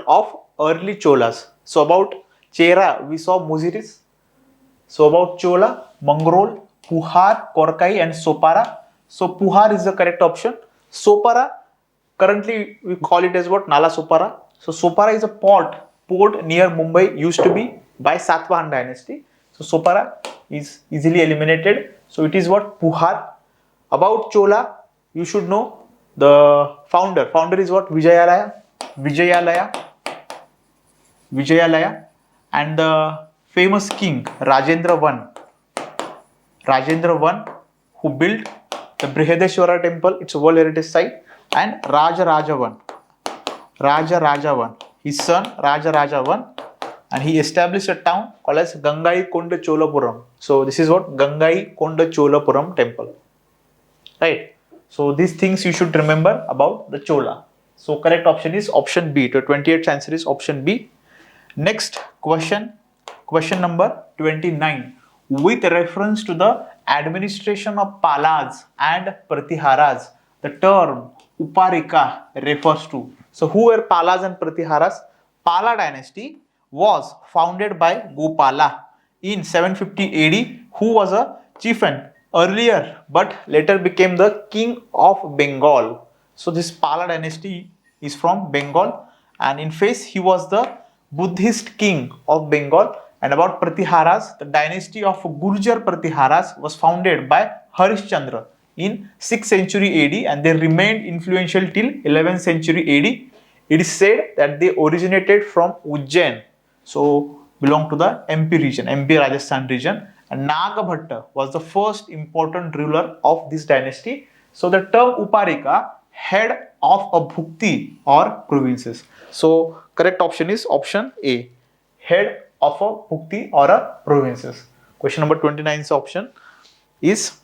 of early Cholas? So about Chera we saw Muziris. So about Chola, Mangrol, Puhar, Korkai and Sopara. So Puhar is the correct option. Sopara, currently we call it as what? Nala Sopara. So Sopara is a port near Mumbai, used to be by Satvahan dynasty. So Sopara is easily eliminated. So it is what? Puhar. About Chola, you should know the founder. Founder is what? Vijayalaya. And the famous king Rajendra I, who built the Brihadeshwara temple, it's a World Heritage Site, and Raja Raja I, his son Raja Raja I, and he established a town called as Gangai Konda Cholapuram. So this is what? Gangai Konda Cholapuram temple. Right. So these things you should remember about the Chola. So correct option is option B. The 28th answer is option B. Next question number 29. With reference to the administration of Palas and Pratiharas, the term Uparika refers to. So who were Palas and Pratiharas? Pala dynasty was founded by Gopala in 750 AD, who was a chieftain earlier but later became the king of Bengal. So this Pala dynasty is from Bengal, and in face he was the Buddhist king of Bengal. And about Pratiharas, the dynasty of Gurjar Pratiharas was founded by Harishchandra in 6th century AD, and they remained influential till 11th century AD. It is said that they originated from Ujjain, so belong to the MP region, MP Rajasthan region. And Nagabhatta was the first important ruler of this dynasty. So the term Uparika, head of a bhukti or provinces. So correct option is option A, head of a bhukti or a provinces. Question number 29's option is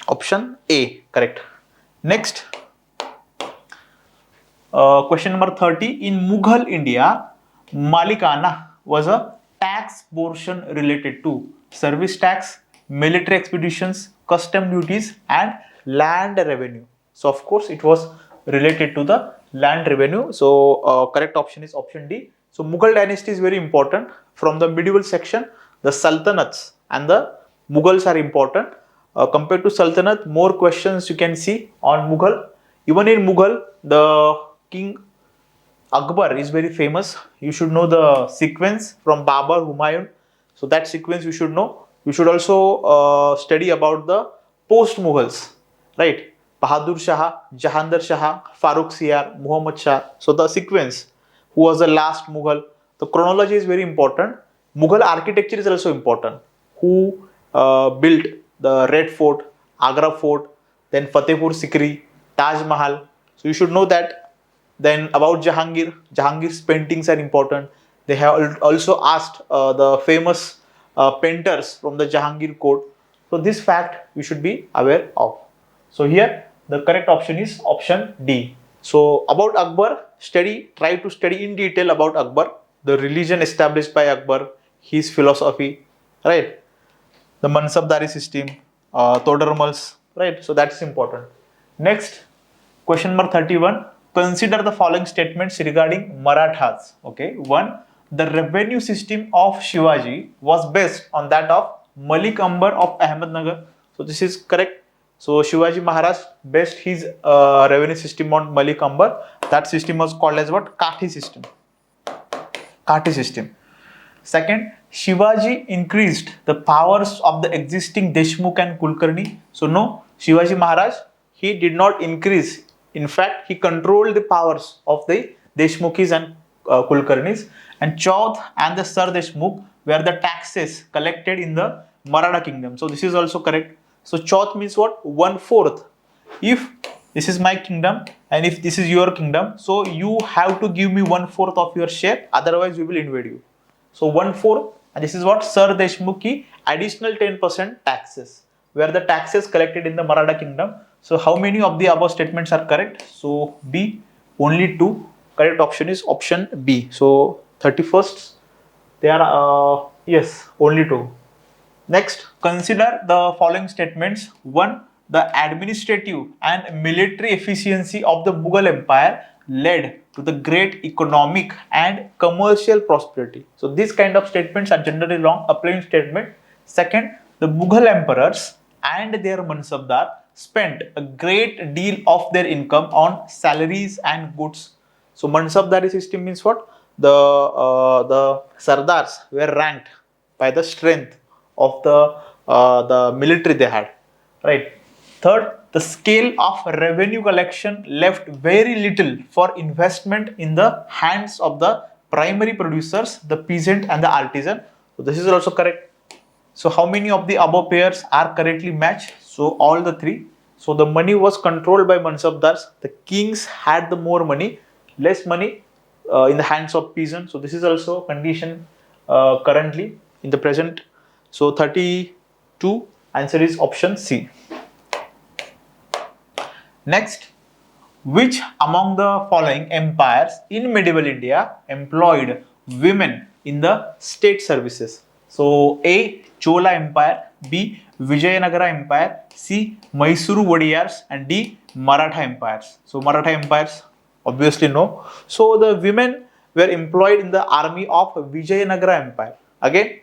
option A, correct. Next, question number 30. In Mughal India, Malikana was a tax portion related to service tax, military expeditions, custom duties and land revenue. So of course it was related to the land revenue. So correct option is option D. So Mughal dynasty is very important. From the medieval section, the Sultanates and the Mughals are important. Compared to Sultanate, more questions you can see on Mughal. Even in Mughal, the king Akbar is very famous. You should know the sequence from Babur, Humayun. So that sequence you should know. You should also study about the post Mughals, right? Bahadur Shah, Jahandar Shah, Farooq Siyar, Muhammad Shah. So the sequence, who was the last Mughal. The chronology is very important. Mughal architecture is also important. Who built the Red Fort, Agra Fort, then Fatehpur Sikri, Taj Mahal. So you should know that. Then about Jahangir, Jahangir's paintings are important. They have also asked the famous painters from the Jahangir court. So this fact you should be aware of. So here the correct option is option D. So about Akbar, try to study in detail about Akbar, the religion established by Akbar, his philosophy, right? The Mansabdari system, Todarmals, right? So that's important. Next, question number 31. Consider the following statements regarding Marathas. Okay, one, the revenue system of Shivaji was based on that of Malik Ambar of Ahmednagar. So this is correct. So Shivaji Maharaj based his revenue system on Malik Ambar. That system was called as what? Kathi system. Kathi system. Second, Shivaji increased the powers of the existing Deshmukh and Kulkarni. So no, Shivaji Maharaj, he did not increase. In fact, he controlled the powers of the Deshmukhis and Kulkarnis. And Chaudh and the Sar Deshmukh were the taxes collected in the Maratha kingdom. So this is also correct. So Chaudh means what? 1/4. If this is my kingdom and if this is your kingdom, so you have to give me 1/4 of your share, otherwise we will invade you. So 1/4, and this is what? Sar Deshmukhi additional 10% taxes were the taxes collected in the Maratha kingdom. So how many of the above statements are correct? So B, only 2. Correct option is option B. So 31st, they are yes, only 2. Next, consider the following statements. 1. The administrative and military efficiency of the Mughal Empire led to the great economic and commercial prosperity. So these kind of statements are generally wrong, a plain statement. Second, the Mughal emperors and their Mansabdar spent a great deal of their income on salaries and goods. So Mansabdari system means what? The Sardars were ranked by the strength of the military they had, right? Third, the scale of revenue collection left very little for investment in the hands of the primary producers, the peasant and the artisan. So this is also correct. So how many of the above pairs are correctly matched? So all the 3. So the money was controlled by Mansabdars. The kings had the more money, less money in the hands of peasants. So this is also condition currently in the present. So 32 answer is option C. Next, which among the following empires in medieval India employed women in the state services? So A, Chola Empire, B, Vijayanagara Empire, C, Mysuru Wadiyars, and D, Maratha empires. So Maratha empires, obviously no. So the women were employed in the army of Vijayanagara Empire. Again,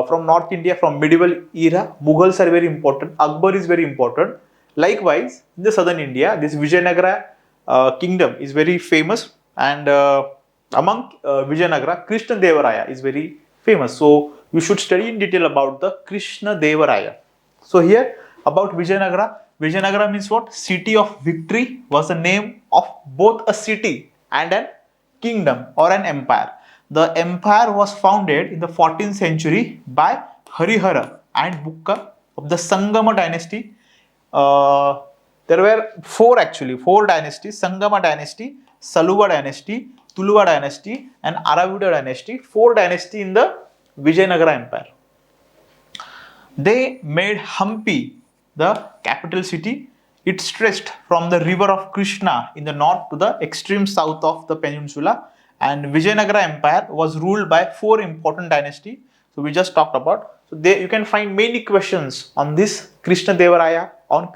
from North India, from medieval era, Mughals are very important. Akbar is very important. Likewise, in the southern India, this Vijayanagara kingdom is very famous, and among Vijayanagara, Krishna Devaraya is very famous. So you should study in detail about the Krishna Devaraya. So here about Vijayanagara, Vijayanagara means what? City of victory was the name of both a city and an kingdom or an empire. The empire was founded in the 14th century by Harihara and Bukka of the Sangama dynasty. There were 4 dynasties: Sangama dynasty, Saluva dynasty, Tuluva dynasty, and Aravida dynasty. 4 dynasties in the Vijayanagara Empire. They made Hampi the capital city. It stretched from the river of Krishna in the north to the extreme south of the peninsula. And Vijayanagara Empire was ruled by 4 important dynasties. So we just talked about. So there you can find many questions on this Krishna Devaraya, on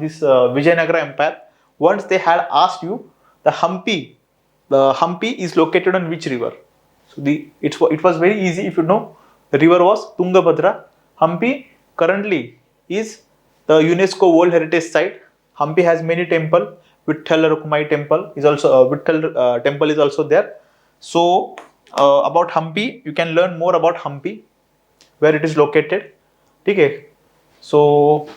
this Vijayanagara Empire. Once they had asked you the Hampi is located on which river? So it was very easy if you know. river was Tungabhadra. Hampi currently is the UNESCO World Heritage Site. Hampi has many temple. Vitthal Rukmai temple is also temple is also there. So about Hampi, you can learn more about Hampi, where it is located. Okay. So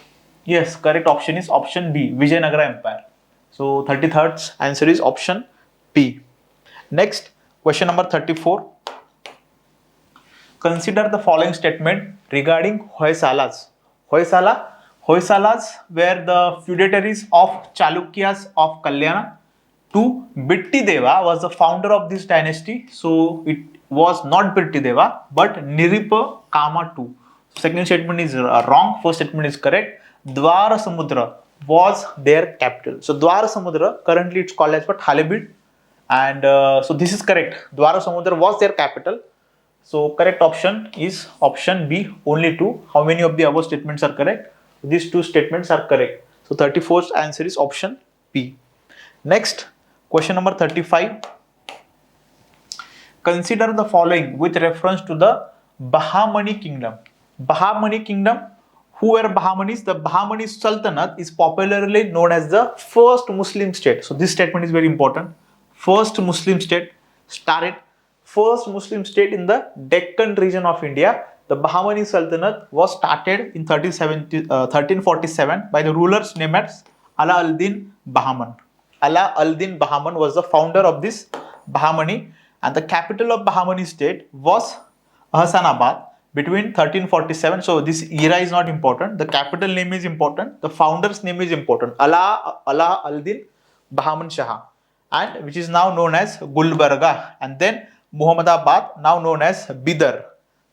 yes, correct option is option B, Vijayanagara Empire. So 33rd answer is option B. Next, question number 34. Consider the following statement regarding Hoysalas. Hoysalas were the feudatories of Chalukyas of Kalyana. 2. Bitti Deva was the founder of this dynasty. So it was not Bitti Deva but Niripa Kama II. Second statement is wrong. First statement is correct. Dwara Samudra was their capital. So Dwara Samudra, currently it's called as what, Halibut, and so this is correct. Dwara Samudra was their capital. So correct option is option B, only 2. How many of the above statements are correct? These 2 statements are correct. So 34th answer is option B. Next, question number 35. Consider the following with reference to the Bahamani kingdom. Bahamani kingdom, who were Bahamanis? The Bahamani Sultanate is popularly known as the first Muslim state. So this statement is very important. First Muslim state started. First Muslim state in the Deccan region of India. The Bahamani Sultanate was started in 1347 by the rulers named as Ala al-Din Bahaman. Ala al-Din Bahaman was the founder of this Bahamani, and the capital of Bahamani state was Ahsanabad between 1347. So this era is not important. The capital name is important. The founder's name is important. Ala al-Din Bahaman Shah, and which is now known as Gulbarga, and then Muhammadabad, now known as Bidar.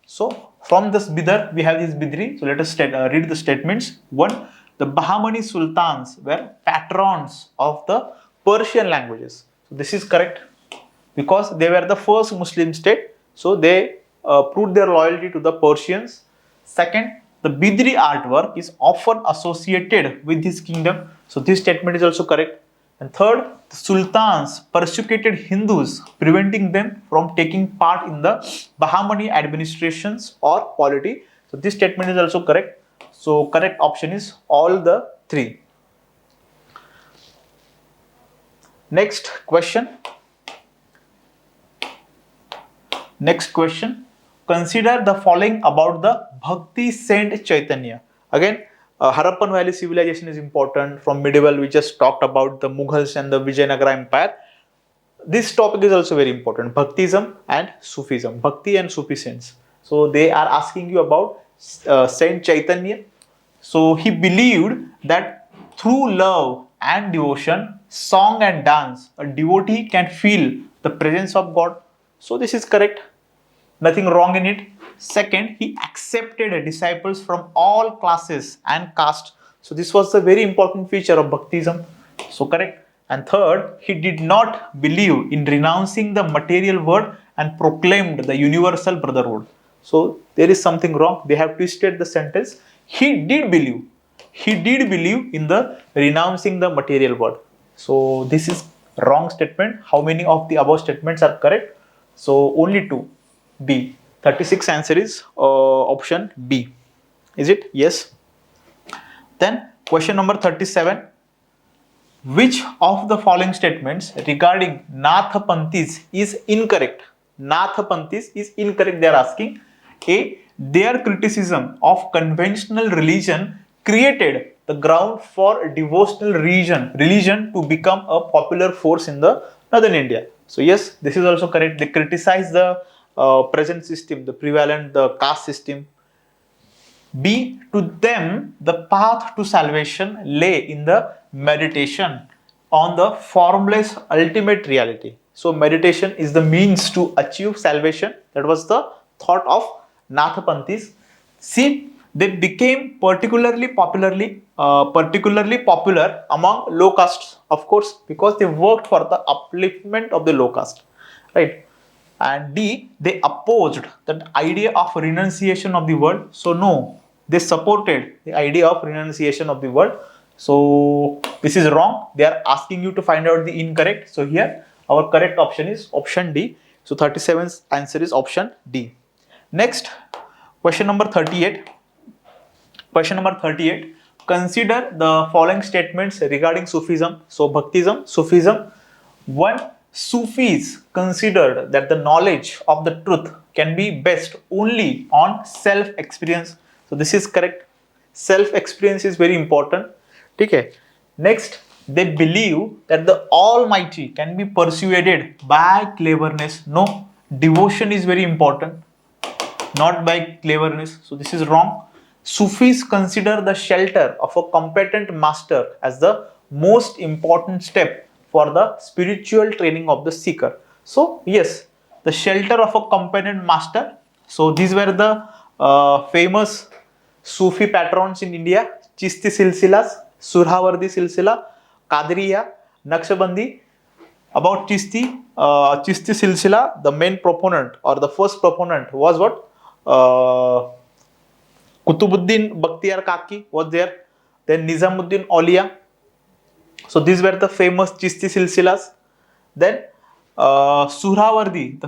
So from this Bidar, we have this Bidri. So let us read the statements. 1. The Bahamani Sultans were patrons of the Persian languages. So this is correct because they were the first Muslim state. So they proved their loyalty to the Persians. Second, the Bidri artwork is often associated with this kingdom. So this statement is also correct. And third, the sultans persecuted Hindus, preventing them from taking part in the Bahamani administrations or polity. So this statement is also correct. So correct option is all the 3. Next question. Consider the following about the Bhakti Saint Chaitanya. Again, Harappan Valley civilization is important. From medieval, we just talked about the Mughals and the Vijayanagara Empire. This topic is also very important. Bhaktism and Sufism. Bhakti and Sufi saints. So they are asking you about Saint Chaitanya. So he believed that through love and devotion, song and dance, a devotee can feel the presence of God. So this is correct. Nothing wrong in it. Second, he accepted disciples from all classes and castes. So this was a very important feature of Bhaktism. So correct. And third, he did not believe in renouncing the material world and proclaimed the universal brotherhood. So there is something wrong. They have twisted the sentence. He did believe in the renouncing the material world. So this is wrong statement. How many of the above statements are correct? So only 2. B. 36 answer is option B. Is it? Yes. Then question number 37. Which of the following statements regarding Nathapanthis is incorrect? Nathapanthis is incorrect, they are asking. A. Their criticism of conventional religion created the ground for devotional religion to become a popular force in the northern India. So yes, this is also correct. They criticize the present system, the prevalent, the caste system. B. To them, the path to salvation lay in the meditation on the formless ultimate reality. So meditation is the means to achieve salvation. That was the thought of Nathapanthis. C. They became particularly popular among low castes, of course, because they worked for the upliftment of the low caste, right? And D. They opposed the idea of renunciation of the world. So no, they supported the idea of renunciation of the world. So this is wrong. They are asking you to find out the incorrect. So here our correct option is option D. So 37th answer is option D. Next, Question number 38. Question number 38. Consider the following statements regarding Sufism. So, Bhaktism, Sufism. One, Sufis considered that the knowledge of the truth can be based only on self-experience. So, this is correct. Self-experience is very important. Okay. Next, they believe that the Almighty can be persuaded by cleverness. No, devotion is very important, not by cleverness. So this is wrong. Sufis consider the shelter of a competent master as the most important step for the spiritual training of the seeker. So yes, the shelter of a competent master. So these were the famous Sufi patrons in India: Chisti Silsilas, Surhawardi Silsila, Qadriya, Naqshbandi. About Chisti Silsila, the main proponent or the first proponent was what? Kutubuddin Bakhtiyar Kaki was there. Then Nizamuddin Auliya. So these were the famous Chisti Silsilas. Then Surawardi.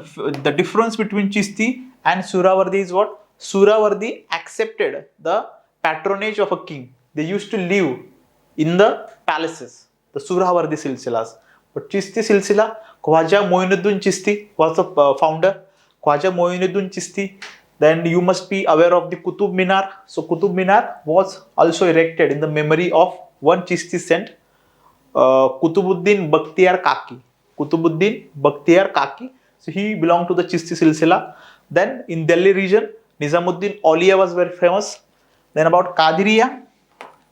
The difference between Chisti and Surawardi is what? Surawardi accepted the patronage of a king. They used to live in the palaces. The Surawardi Silsilas. But Chisti Silsila, Khwaja Moinuddin Chisti was the founder. Khwaja Moinuddin Chisti. Then you must be aware of the Qutub Minar. So Qutub Minar was also erected in the memory of one Chisti saint, Kutubuddin Bakhtiyar Kaki. Kutubuddin Bakhtiyar Kaki. So he belonged to the Chisti Silsila. Then in Delhi region, Nizamuddin Auliya was very famous. Then about Qadiriya.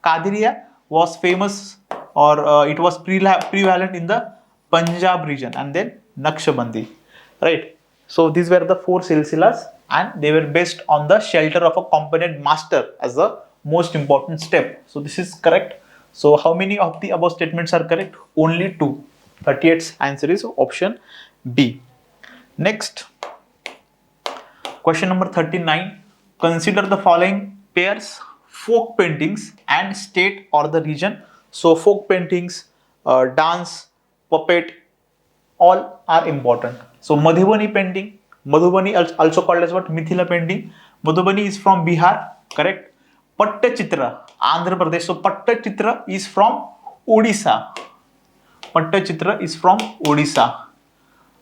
Qadiriya was famous, or it was prevalent in the Punjab region, and then Naqshbandi, right? So these were the four silsilas, and they were based on the shelter of a competent master as the most important step. So this is correct. So how many of the above statements are correct? Only two. 38th answer is option B. Next, question number 39. Consider the following pairs: folk paintings and state or the region. So folk paintings, dance, puppet, all are important. So Madhubani painting, Madhubani also called as what? Mithila painting. Madhubani is from Bihar, correct? Pattachitra, Andhra Pradesh. So Pattachitra is from Odisha. Pattachitra is from Odisha.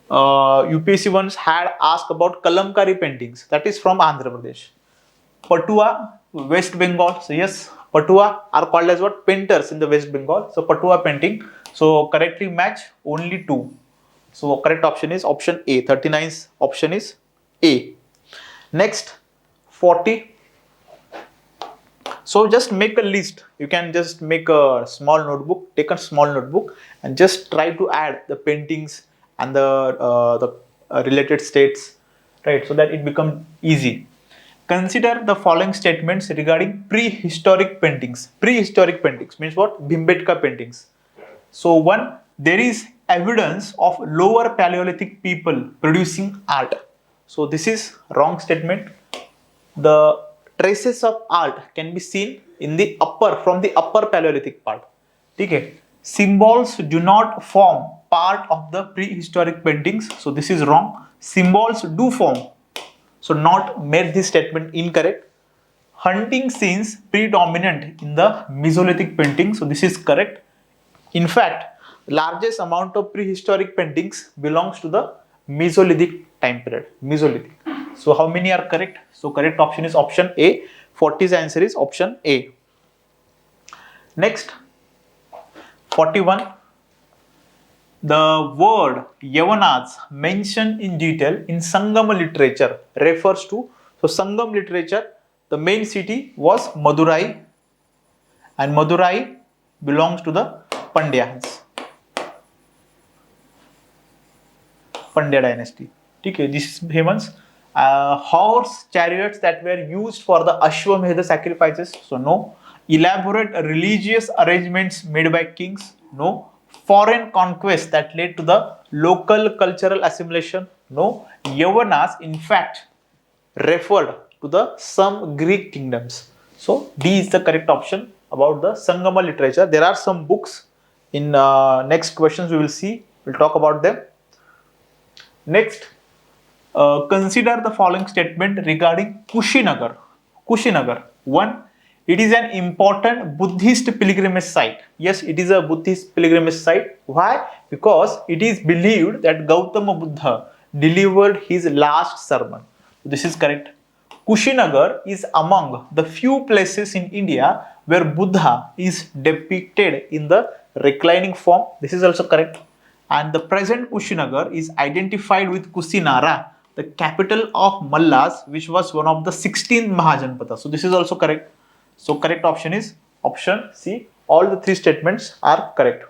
UPSC once had asked about Kalamkari paintings. That is from Andhra Pradesh. Patua, West Bengal. So yes, Patua are called as what? Painters in the West Bengal. So Patua painting. So correctly match only two. So correct option is option A. 39th option is A. Next, 40. So just make a list. You can just make a small notebook. Take a small notebook and just try to add the paintings and the related states, right? So that it becomes easy. Consider the following statements regarding prehistoric paintings. Prehistoric paintings means what? Bhimbetka paintings. So one, there is evidence of lower Paleolithic people producing art. So this is wrong statement. The traces of art can be seen in the from the upper Paleolithic part. Okay. Symbols do not form part of the prehistoric paintings. So this is wrong. Symbols do form. So not made this statement incorrect. Hunting scenes predominant in the Mesolithic painting. So this is correct. In fact, largest amount of prehistoric paintings belongs to the Mesolithic time period. Mesolithic. So how many are correct? So correct option is option A. 40's answer is option A. Next, 41. The word Yavanas mentioned in detail in Sangam literature refers to, so Sangam literature, the main city was Madurai, and Madurai belongs to the Pandyas. Pandya dynasty. Okay, this is famous. Horse chariots that were used for the Ashwamedha sacrifices. So no. Elaborate religious arrangements made by kings. No. Foreign conquests that led to the local cultural assimilation. No. Yavanas in fact referred to the some Greek kingdoms. So D is the correct option about the Sangama literature. There are some books in next questions we will see. We'll talk about them. Next, Consider the following statement regarding Kushinagar. Kushinagar. One, it is an important Buddhist pilgrimage site. Yes, it is a Buddhist pilgrimage site. Why? Because it is believed that Gautama Buddha delivered his last sermon. This is correct. Kushinagar is among the few places in India where Buddha is depicted in the reclining form. This is also correct. And the present Kushinagar is identified with Kusinara, the capital of Mallas, which was one of the 16 Mahajanpadas. So this is also correct. So correct option is option C. All the three statements are correct.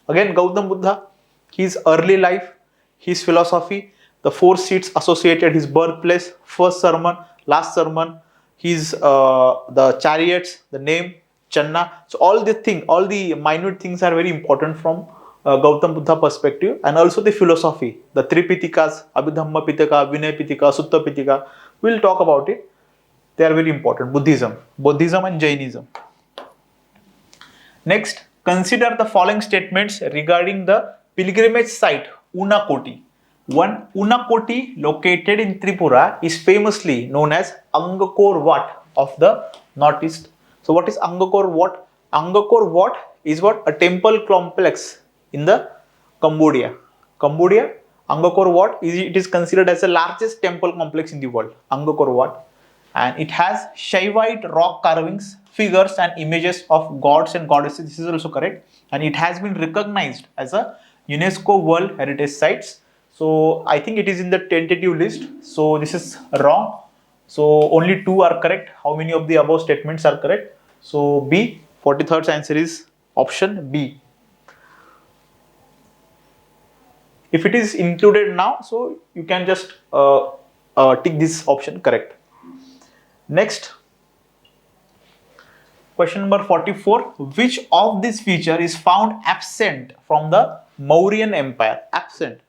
Again, Gautam Buddha, his early life, his philosophy, the four seats associated, his birthplace, first sermon, last sermon, his the chariots, the name, Channa. So all the thing, all the minute things are very important from Gautam Buddha perspective, and also the philosophy, the three Pitikas, Abhidhamma Pitaka, Vinay Pitaka, Sutta Pitaka. We'll talk about it. They are very important. Buddhism and Jainism. Next, consider the following statements regarding the pilgrimage site Unakoti. One, Unakoti, located in Tripura, is famously known as Angkor Wat of the Northeast. So, what is Angkor Wat? Angkor Wat is what? A temple complex in the Cambodia. Angkor Wat is considered as the largest temple complex in the world. Angkor Wat, and it has Shaivite rock carvings, figures, and images of gods and goddesses. This is also correct, and it has been recognized as a UNESCO World Heritage Sites. So I think it is in the tentative list. So this is wrong. So only two are correct. How many of the above statements are correct? So B, 43rd answer is option B. If it is included now, so you can just tick this option correct. Next, question number 44. Which of this feature is found absent from the Mauryan Empire? Absent.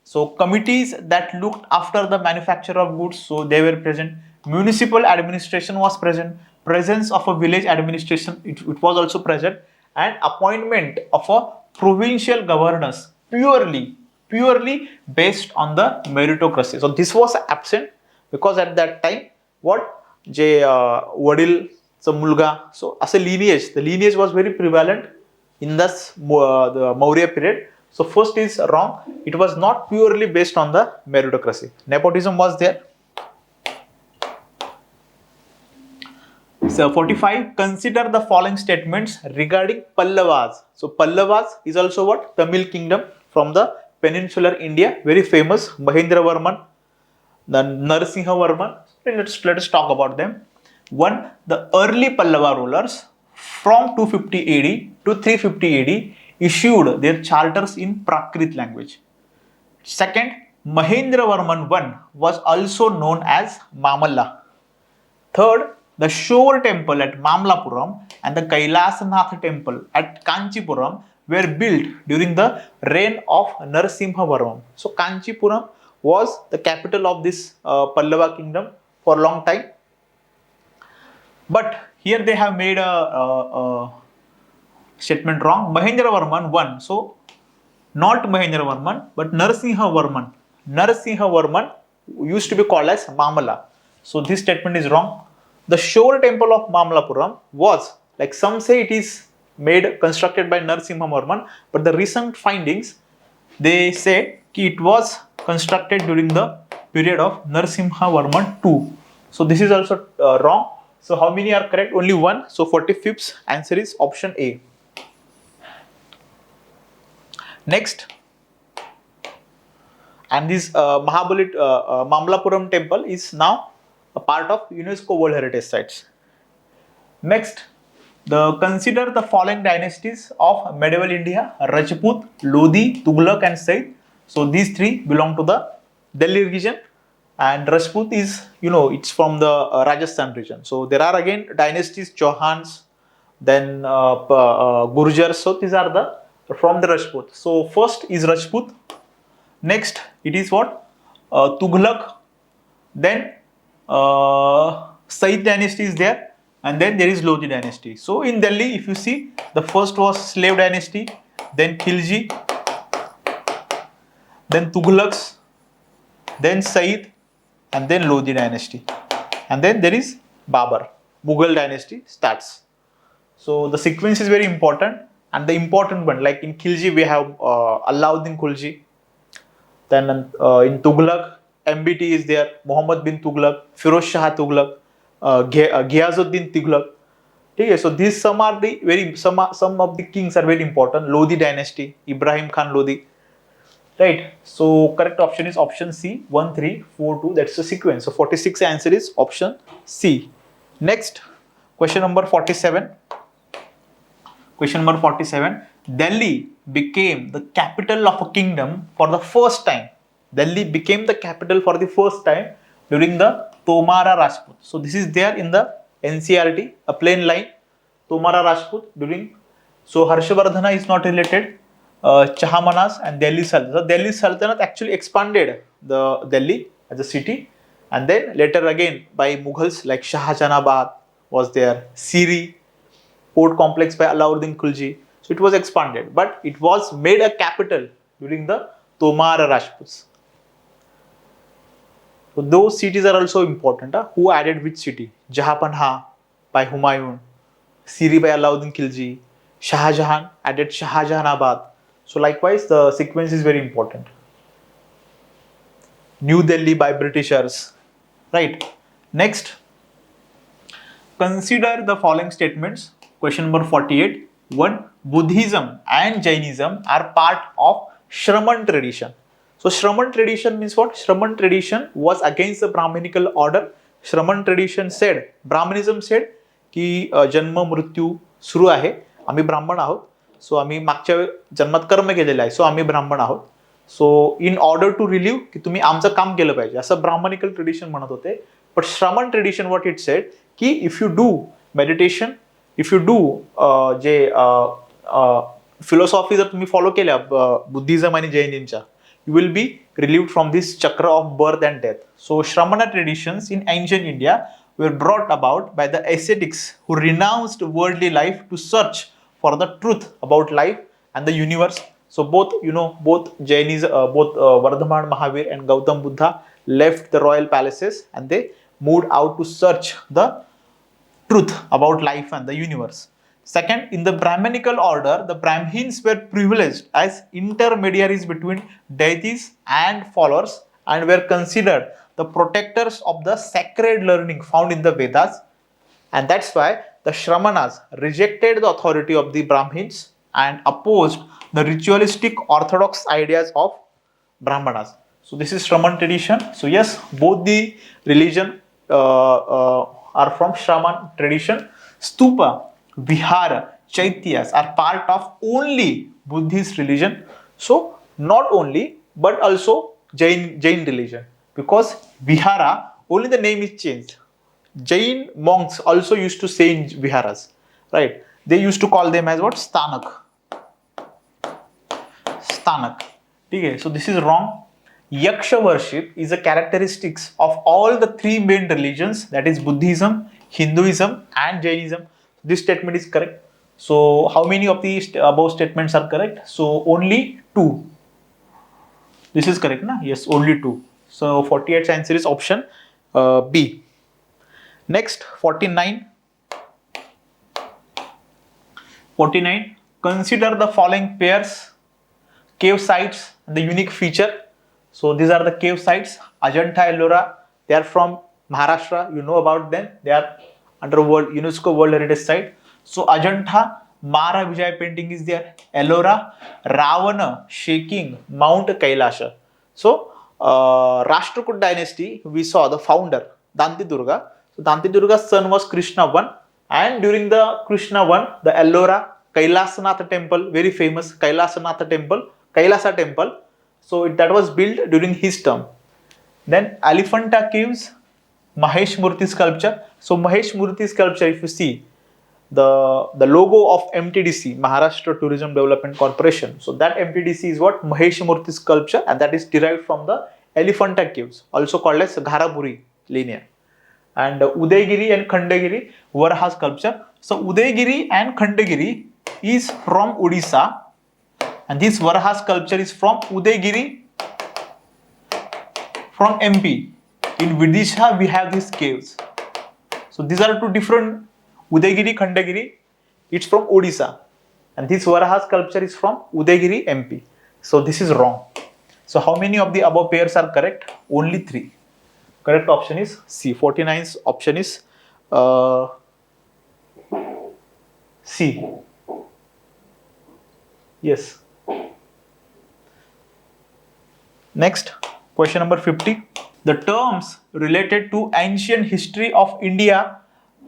So committees that looked after the manufacture of goods, so they were present. Municipal administration was present. Presence of a village administration, it was also present. And appointment of a provincial governors purely based on the meritocracy. So this was absent because at that time, what? Vadil, so Mulga. So as a lineage, the lineage was very prevalent in this the Maurya period. So first is wrong. It was not purely based on the meritocracy. Nepotism was there. So 45. Consider the following statements regarding Pallavas. So Pallavas is also what? Tamil kingdom from the peninsular India. Very famous. Mahendra Varman, the Narasimha Varman. Let us talk about them. One, the early Pallava rulers from 250 AD to 350 AD issued their charters in Prakrit language. Second, Mahendra Varman I was also known as Mamalla. Third, the Shore temple at Mamlapuram and the Kailasanath temple at Kanchipuram were built during the reign of Narasimha Varman. So Kanchipuram was the capital of this Pallava kingdom for a long time. But here they have made a statement wrong. Mahendra Varman I. So not Mahendra Varman, but Narasimha Varman. Narasimha Varman used to be called as Mamala. So this statement is wrong. The Shore temple of Mamlapuram was, like some say, it is constructed by Narasimha Varman, but the recent findings, they say it was constructed during the period of Narasimha Varman II. So this is also wrong. So how many are correct? Only one. So 45th answer is option A. Next, and this Mamlapuram temple is now a part of UNESCO World Heritage Sites. Next, consider the following dynasties of medieval India: Rajput, Lodi, Tughlaq, and Said. So these three belong to the Delhi region, and Rajput is, it's from the Rajasthan region. So there are again dynasties: Chauhans, then Gurjars. So these are from the Rajput. So first is Rajput. Next, it is what? Tughlaq. Then Said dynasty is there, and then there is Lodi dynasty. So in Delhi, if you see, the first was slave dynasty, then Khilji, then Tughlaqs, then Said, and then Lodi dynasty, and then there is Babur. Mughal dynasty starts. So the sequence is very important, and the important one, like in Khilji we have Alauddin Khilji. Then in Tughlaq, MBT is there, Muhammad bin Tughlaq, Firoz Shah Tughlaq, Ghiyazuddin Tughlaq. Okay, so these some are the very some of the kings are very important. Lodi dynasty, Ibrahim Khan Lodi. Right. So correct option is option C, 1, 3, 4, 2. That's the sequence. So 46 answer is option C. Next, question number 47. Question number 47. Delhi became the capital of a kingdom for the first time. Delhi became the capital for the first time during the Tomara Rajput. So this is there in the NCERT, a plain line. Tomara Rajput during. So Harshvardhana is not related. Chahamanas and Delhi Sultanate. So Delhi Sultanate actually expanded the Delhi as a city, and then later again by Mughals like Shahjahanabad was there, Siri, port complex by Alauddin Khilji. So it was expanded, but it was made a capital during the Tomara Rajputs. So those cities are also important. Who added which city? Jahanpanah by Humayun, Siri by Alauddin Khilji, Shahjahan added Shahjahanabad. So likewise, the sequence is very important. New Delhi by Britishers, right? Next, consider the following statements. Question number 48. 1. Buddhism and Jainism are part of Shraman tradition. So Shraman tradition means what? Shraman tradition was against the Brahminical order. Shraman tradition said, Brahmanism said की जन्म मृत्यू सुरू आहे, आम्ही ब्राह्मण आहोत. सो आम्ही मागच्या जन्मात कर्म केलेलं आहे, सो आम्ही ब्राह्मण आहोत. सो इन ऑर्डर टू रिलीव्ह की तुम्ही आमचं काम केलं पाहिजे असं ब्राह्मनिकल ट्रेडिशन म्हणत होते. बट श्रमण ट्रेडिशन व्हॉट इट सेड की if you do meditation, if you do J philosophy जर तुम्ही फॉलो केल्या बुद्धिझम आणि जैनिनच्या, you will be relieved from this chakra of birth and death. So Shramana traditions in ancient India were brought about by the ascetics who renounced worldly life to search for the truth about life and the universe. So both Jainis, both Vardhaman Mahavir and Gautam Buddha left the royal palaces and they moved out to search the truth about life and the universe. Second, in the Brahminical order, the Brahmins were privileged as intermediaries between deities and followers and were considered the protectors of the sacred learning found in the Vedas. And that's why the Shramanas rejected the authority of the Brahmins and opposed the ritualistic orthodox ideas of Brahmanas. So this is Shraman tradition. So yes, both the religion are from Shraman tradition. Stupa, Vihara, Chaityas are part of only Buddhist religion. So not only but also Jain religion, because Vihara only the name is changed. Jain monks also used to stay in Viharas, right? They used to call them as what? Sthanak. Okay, so this is wrong. Yaksha worship is a characteristics of all the three main religions, that is Buddhism, Hinduism and Jainism. This statement is correct. So how many of these above statements are correct? So only 2. This is correct, na? Yes, only 2. So 48 answer is option B. Next, 49. 49. Consider the following pairs, cave sites and the unique feature. So these are the cave sites. Ajanta, Ellora. They are from Maharashtra. You know about them. They are under UNESCO World Heritage Site. So Ajanta, Mara Vijay painting is there. Ellora, Ravana shaking Mount Kailasha. So Rashtrakud dynasty, we saw the founder Danti Durga. So Danti Durga's son was Krishna I, and during the Krishna I, the Ellora Kailasanatha temple, very famous Kailasanatha temple, Kailasa temple. So that was built during his term. Then Elephanta caves, Mahesh Murthy sculpture. So Mahesh Murthy sculpture, if you see the logo of MTDC, Maharashtra Tourism Development Corporation. So that MTDC is what? Mahesh Murthy sculpture, and that is derived from the Elephanta caves, also called as Gharapuri linear. And Udaygiri and Khandagiri Varaha sculpture. So Udaygiri and Khandagiri is from Odisha, and this Varaha sculpture is from Udaygiri from MP. In Vidisha, we have these caves. So these are two different. Udaygiri, Khandagiri, it's from Odisha. And this Varaha sculpture is from Udaygiri, MP. So this is wrong. So how many of the above pairs are correct? Only 3. Correct option is C. 49's option is C. Yes. Next, question number 50. The terms related to ancient history of India,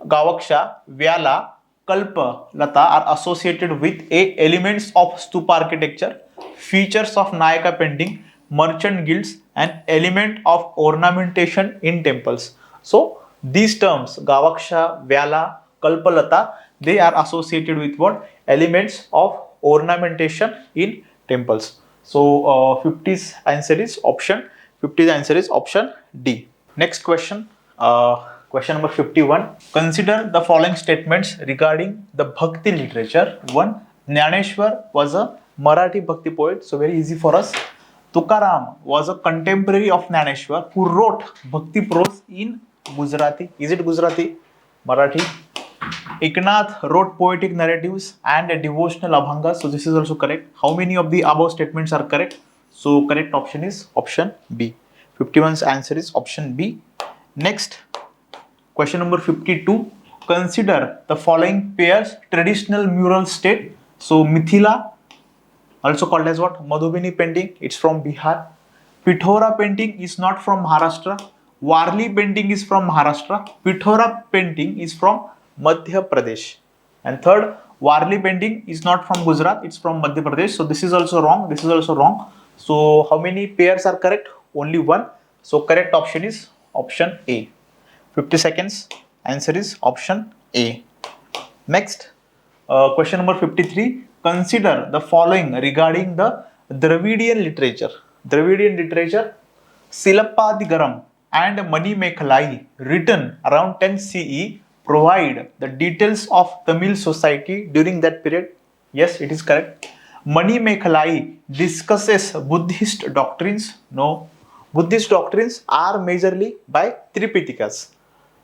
Gavaksha, Vyala, Kalpa, Lata are associated with A. Elements of stupa architecture, features of Nayaka painting, merchant guilds, and element of ornamentation in temples. So these terms, Gavaksha, Vyala, Kalpalata, they are associated with what? Elements of ornamentation in temples. So 50's answer is option. 50's answer is option D. Next question. Question number 51. Consider the following statements regarding the Bhakti literature. 1. Dnyaneshwar was a Marathi Bhakti poet. So very easy for us. Tukaram was a contemporary of Dnyaneshwar who wrote Bhakti prose in Gujarati. Is it Gujarati? Marathi? Eknath wrote poetic narratives and a devotional abhangas. So this is also correct. How many of the above statements are correct? So correct option is option B. 51's answer is option B. Next, question number 52. Consider the following pairs traditional mural state. So Mithila, also called as what? Madhubini painting, it's from Bihar. Pithora painting is not from Maharashtra. Warli painting is from Maharashtra. Pithora painting is from Madhya Pradesh. And third, Warli painting is not from Gujarat, it's from Madhya Pradesh. So this is also wrong. This is also wrong. So how many pairs are correct? Only one. So correct option is option A. 50 seconds. Answer is option A. Next, question number 53. Consider the following regarding the Dravidian literature. Dravidian literature, Silappadigaram and Mani Mekhalai, written around 10 CE, provide the details of Tamil society during that period. Yes, it is correct. Mani Mekhalai discusses Buddhist doctrines. No. Buddhist doctrines are majorly by three Pitikas.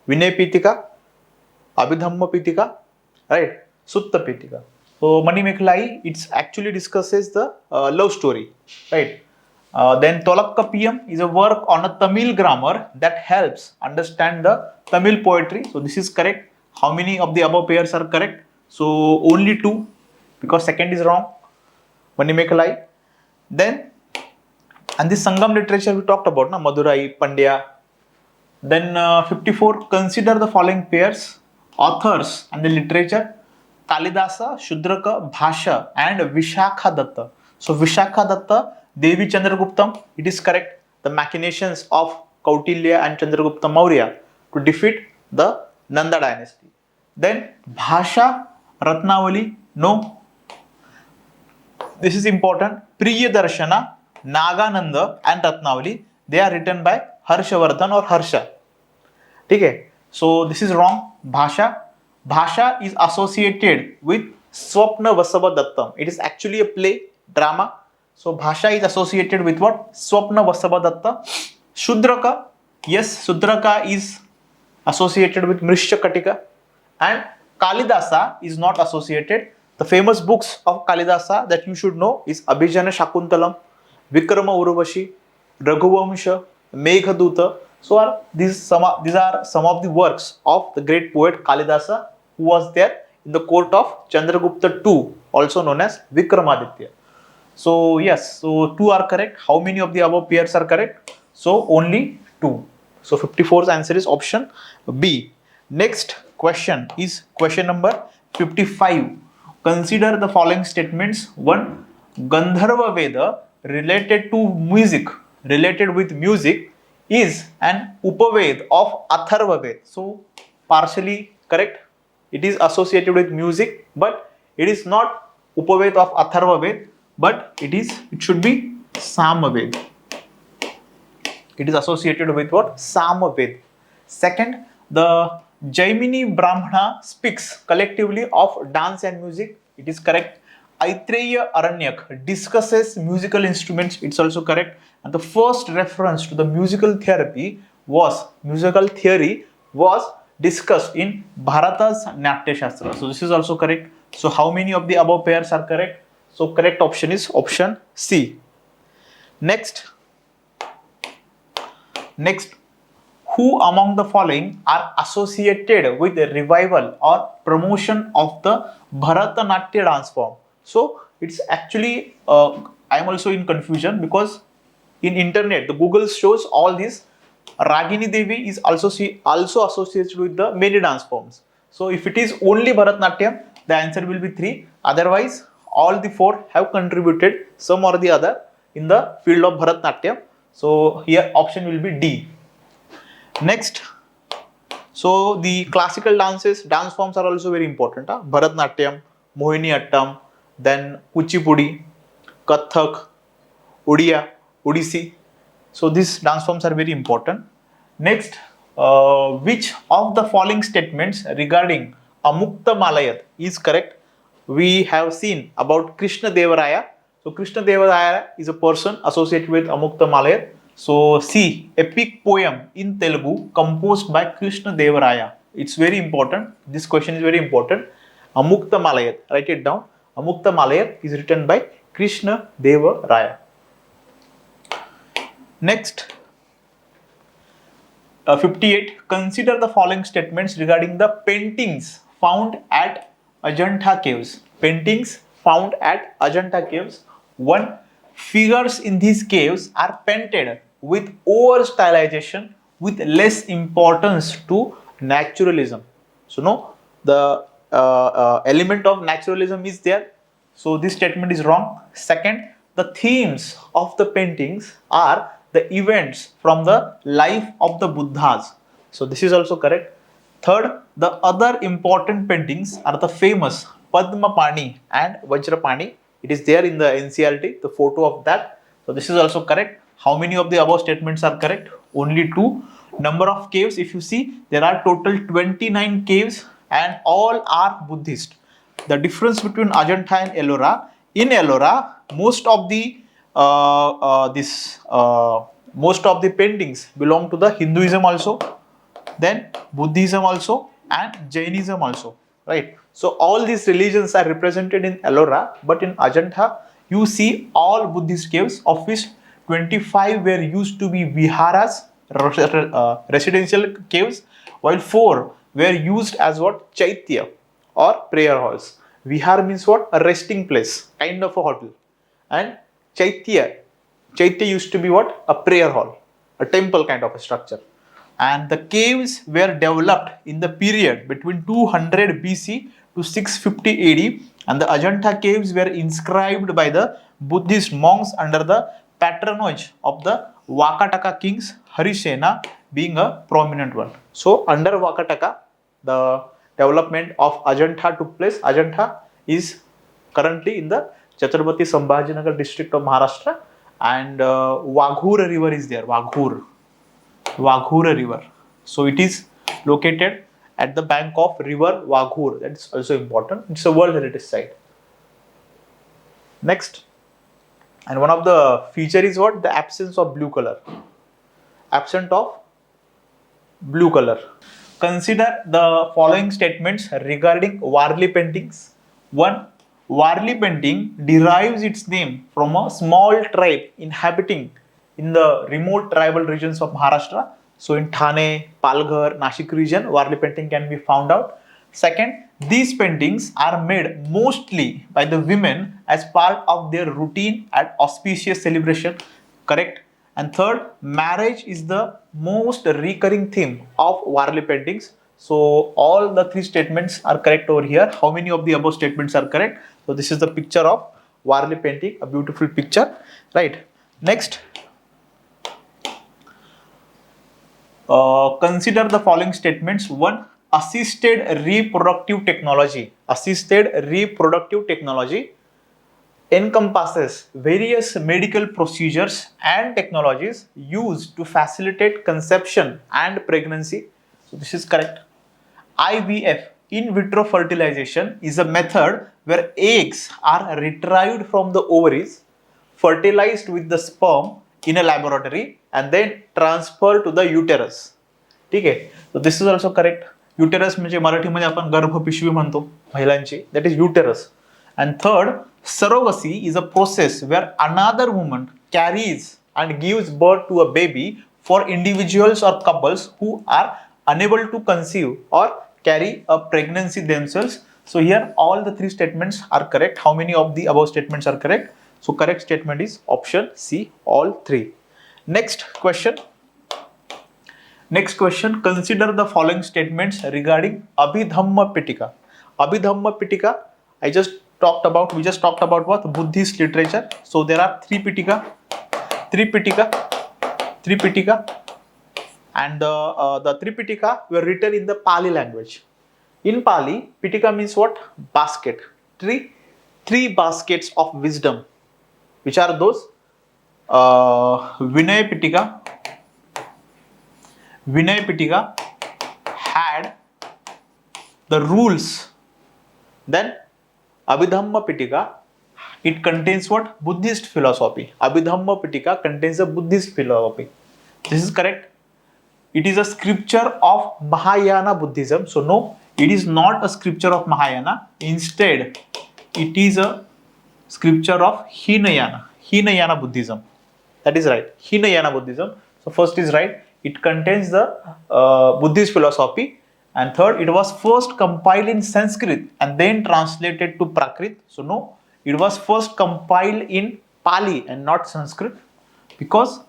Vinay Pitika, Abhidhamma Pitika, right? Sutta Pitika. So Mani Mekhalai, it actually discusses the love story, right? Then Tolakkapiyam is a work on a Tamil grammar that helps understand the Tamil poetry. So this is correct. How many of the above pairs are correct? So only 2, because second is wrong. Mani Mekhalai. Then, and this Sangam literature we talked about, na? Madurai, Pandya. Then 54. Consider the following pairs, authors and the literature. Kalidasa, Shudraka, Bhasha, and Vishakha Datta. So Vishakha Datta, Devi Chandraguptam, it is correct. The machinations of Kautilya and Chandragupta Maurya to defeat the Nanda dynasty. Then Bhasha, Ratnavali, no. This is important. Priyadarshana, Nagananda and Ratnavali, they are written by Harshavardhan or Harsha. Okay. So this is wrong. Bhasha. Bhasha is associated with Swapna Vasava Dattam. It is actually a play, drama. So Bhasha is associated with what? Swapna Vasava Datta. Shudraka. Yes, Shudraka is associated with Mrishya Katika. And Kalidasa is not associated. The famous books of Kalidasa that you should know is Abhijana Shakuntalam, Vikrama Urvashi, Raghuvamsha, Meghaduta. So these are some of the works of the great poet Kalidasa, who was there in the court of Chandragupta II, also known as Vikramaditya. So yes, so 2 are correct. How many of the above pairs are correct? So only 2. So 54's answer is option B. Next question is question number 55. Consider the following statements. 1. Gandharva Veda related with music is an Upaved of Atharva Ved. So partially correct. It is associated with music, but it is not Upaved of Atharva Ved, but it should be Samaved. It is associated with what? Samaved. Second, the Jaimini Brahmana speaks collectively of dance and music. It is correct. Aitreya Aranyak discusses musical instruments. It's also correct. And the first reference to the musical therapy musical theory was discussed in Bharata's Natya Shastra. So this is also correct. So how many of the above pairs are correct? So correct option is option C. Next, who among the following are associated with the revival or promotion of the Bharatanatyam dance form? So it's actually I am also in confusion because in internet the Google shows all this. Ragini Devi is also associated with the many dance forms. So if it is only Bharatanatyam, the answer will be 3. Otherwise, all the 4 have contributed some or the other in the field of Bharatanatyam. So here option will be D. Next, so the classical dance forms are also very important. Bharatanatyam, Mohiniyattam, then Kuchipudi, Kathak, Odia, Odissi. So these dance forms are very important. Next, which of the following statements regarding Amukta Malayat is correct? We have seen about Krishna Devaraya. So Krishna Devaraya is a person associated with Amukta Malayat. So C, epic poem in Telugu composed by Krishna Devaraya. It's very important. This question is very important. Amukta Malayat. Write it down. Amukta Malayat is written by Krishna Devaraya. Next, 58. Consider the following statements regarding the paintings found at Ajanta caves. Paintings found at Ajanta caves. 1. Figures in these caves are painted with over stylization with less importance to naturalism. So no, the element of naturalism is there. So this statement is wrong. Second, the themes of the paintings are the events from the life of the Buddhas. So this is also correct. Third, the other important paintings are the famous Padmapani and Vajrapani. It is there in the NCERT, the photo of that. So this is also correct. How many of the above statements are correct? Only 2. Number of caves, if you see, there are total 29 caves and all are Buddhist. The difference between Ajanta and Ellora, in Ellora, most of the paintings belong to the Hinduism also, then Buddhism also, and Jainism also, right? So all these religions are represented in Ellora, but in Ajanta you see all Buddhist caves, of which 25 were used to be viharas, residential caves, while 4 were used as what? Chaitya or prayer halls. Vihar means what? A resting place, kind of a hotel. And Chaitya used to be what? A prayer hall, a temple kind of a structure. And the caves were developed in the period between 200 BC to 650 AD, and the Ajanta caves were inscribed by the Buddhist monks under the patronage of the Vakataka kings, Harisena being a prominent one. So under Vakataka, the development of Ajanta took place. Ajanta is currently in the Chhatrapati Sambhajinagar district of Maharashtra, and Waghur river is there. Waghur river. So it is located at the bank of river Waghur. That's also important. It's a World Heritage Site. Next, and one of the feature is what? The absence of blue color. Absent of blue color. Consider the following statements regarding Warli paintings. 1. Warli painting derives its name from a small tribe inhabiting in the remote tribal regions of Maharashtra. So in Thane, Palghar, Nashik region, Warli painting can be found out. Second, these paintings are made mostly by the women as part of their routine at auspicious celebration. Correct. And third, marriage is the most recurring theme of Warli paintings. So all the 3 statements are correct over here. How many of the above statements are correct? So this is the picture of Warli painting, a beautiful picture, right? Next, consider the following statements. 1. Assisted reproductive technology. Assisted reproductive technology encompasses various medical procedures and technologies used to facilitate conception and pregnancy. So this is correct. IVF, in vitro fertilization, is a method where eggs are retrieved from the ovaries, fertilized with the sperm in a laboratory, and then transfer to the uterus. ठीक आहे. So this is also correct. Uterus म्हणजे मराठीमध्ये आपण गर्भपिशवी म्हणतो महिलांची, that is uterus. And third, surrogacy is a process where another woman carries and gives birth to a baby for individuals or couples who are unable to conceive or carry a pregnancy themselves. So here all the three statements are correct. How many of the above statements are correct? So correct statement is option C, all three. Next question. Next question, consider the following statements regarding Abhidhamma Pitika. Abhidhamma Pitika, we just talked about what? Buddhist literature. So there are three Pitika, and the three Pitika were written in the Pali language. In Pali, Pitika means what? Basket. Three baskets of wisdom. Which are those? Vinaya Pitika had the rules. Then Abhidhamma Pitika, it contains what? Buddhist philosophy. Abhidhamma Pitika contains a Buddhist philosophy. This is correct. It is a scripture of Mahayana Buddhism. So no, it is not a scripture of Mahayana. Instead, it is a scripture of Hinayana Buddhism. That is right. Hinayana Buddhism. So first is right. It contains the Buddhist philosophy. And third, it was first compiled in Sanskrit and then translated to Prakrit. So no, it was first compiled in Pali and not Sanskrit, because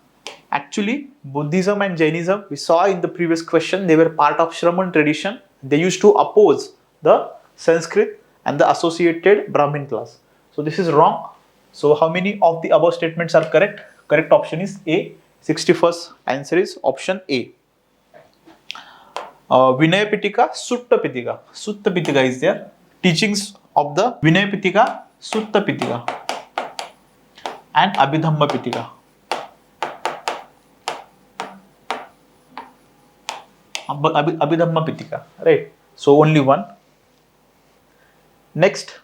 actually Buddhism and Jainism, we saw in the previous question, they were part of Shraman tradition. They used to oppose the Sanskrit and the associated Brahmin class. So this is wrong. So how many of the above statements are correct? Correct option is A. 61st answer is option A. Vinaya Pitika, Sutta Pitika. Sutta Pitika is there. Teachings of the Vinaya Pitika, Sutta Pitika, and Abhidhamma Pitika. Abhidhamma Pitika, right? So only one. Next,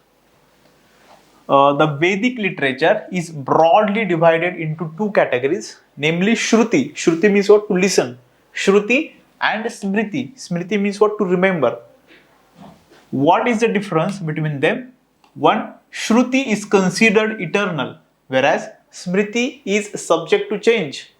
the Vedic literature is broadly divided into two categories, namely Shruti. Shruti means what? To listen. Shruti and Smriti. Smriti means what? To remember. What is the difference between them? One, Shruti is considered eternal, whereas Smriti is subject to change.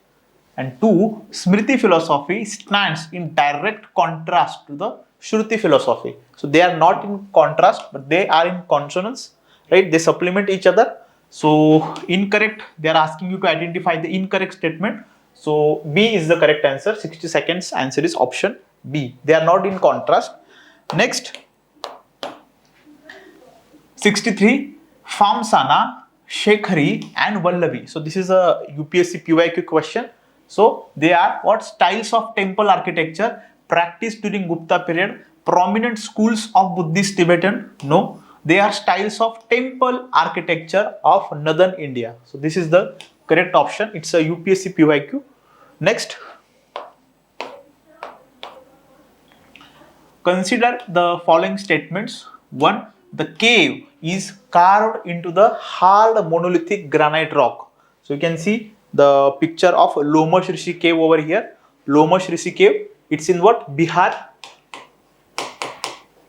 And two, Smriti philosophy stands in direct contrast to the Shruti philosophy. So they are not in contrast, but they are in consonance, right? They supplement each other. So incorrect, they are asking you to identify the incorrect statement. So B is the correct answer. 60 seconds answer is option B. They are not in contrast. Next, 63, Famsana, Shekhari and Vallavi. So this is a UPSC PYQ question. So they are what? Styles of temple architecture practiced during Gupta period. Prominent schools of Buddhist Tibetan? No. They are styles of temple architecture of northern India. So this is the correct option. It's a UPSC PYQ. Next, consider the following statements. One, the cave is carved into the hard monolithic granite rock. So you can see the picture of Lomas Rishi cave over here. Lomas Rishi cave. It's in what? Bihar.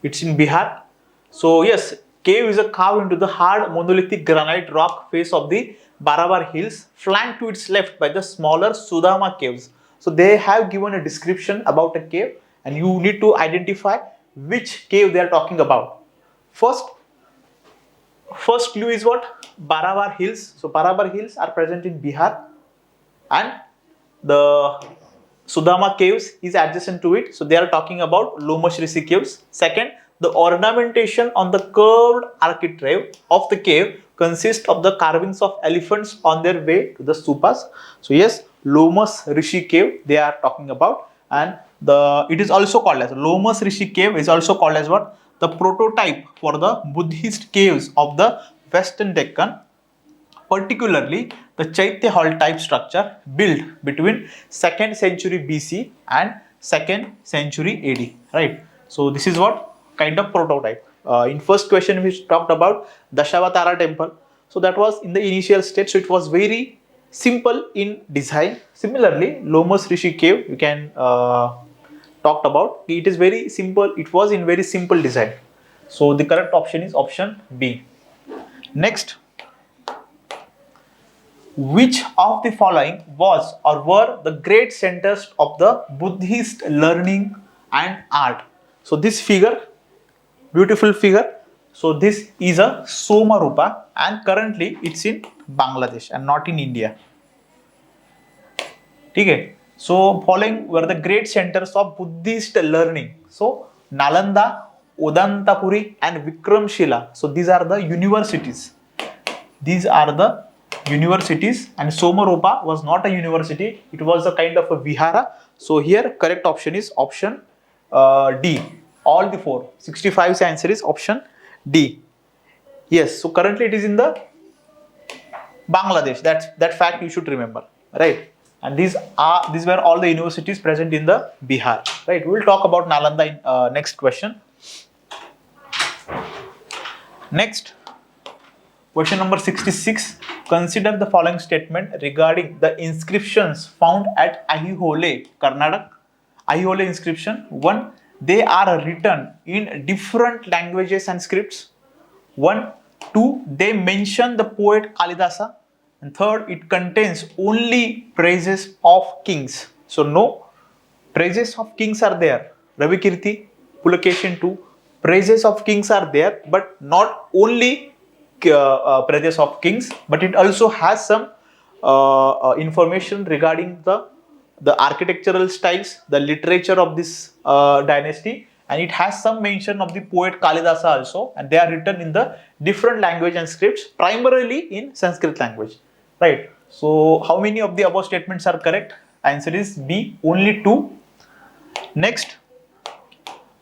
It's in Bihar. So yes, cave is a carved into the hard monolithic granite rock face of the Barabar hills, flanked to its left by the smaller Sudama caves. So they have given a description about a cave, and you need to identify which cave they are talking about. First clue is what? Barabar hills. So Barabar hills are present in Bihar, and the Sudama caves is adjacent to it. So they are talking about Lomas Rishi caves. Second, the ornamentation on the curved architrave of the cave consists of the carvings of elephants on their way to the stupas. So yes, Lomas Rishi cave they are talking about, and it is also called as Lomas Rishi cave is also called as what? The prototype for the Buddhist caves of the Western Deccan, particularly the Chaitya Hall type structure built between 2nd century BC and 2nd century AD, right? So this is what kind of prototype. In first question we talked about Dashavatara temple. So that was in the initial state, so it was very simple in design. Similarly, Lomas Rishi cave you can talked about, it is very simple, it was in very simple design. So the correct option is option B. Next, which of the following was or were the great centers of the Buddhist learning and art? So this figure, beautiful figure. So this is a Somarupa and currently it's in Bangladesh and not in India. Okay. So following were the great centers of Buddhist learning. So Nalanda, Udantapuri and Vikramshila. So these are the universities. These are the universities, and Somaropa was not a university, it was a kind of a vihara. So here correct option is option D. All the four. 65's answer is option D. Yes, so currently it is in the Bangladesh. That fact you should remember, right? And these were all the universities present in the Bihar, right? We will talk about Nalanda in next question. Next, question number 66. Consider the following statement regarding the inscriptions found at Aihole, Karnataka. Aihole inscription. 1. They are written in different languages and scripts. 1. 2. They mention the poet Kalidasa. And third, it contains only praises of kings. So no, praises of kings are there. Ravikirti, Pulakeshin 2. Praises of kings are there, but not only praises of kings, but it also has some information regarding the architectural styles, the literature of this dynasty, and it has some mention of the poet Kalidasa also, and they are written in the different language and scripts, primarily in Sanskrit language, right? So how many of the above statements are correct? Answer is B, only 2. Next,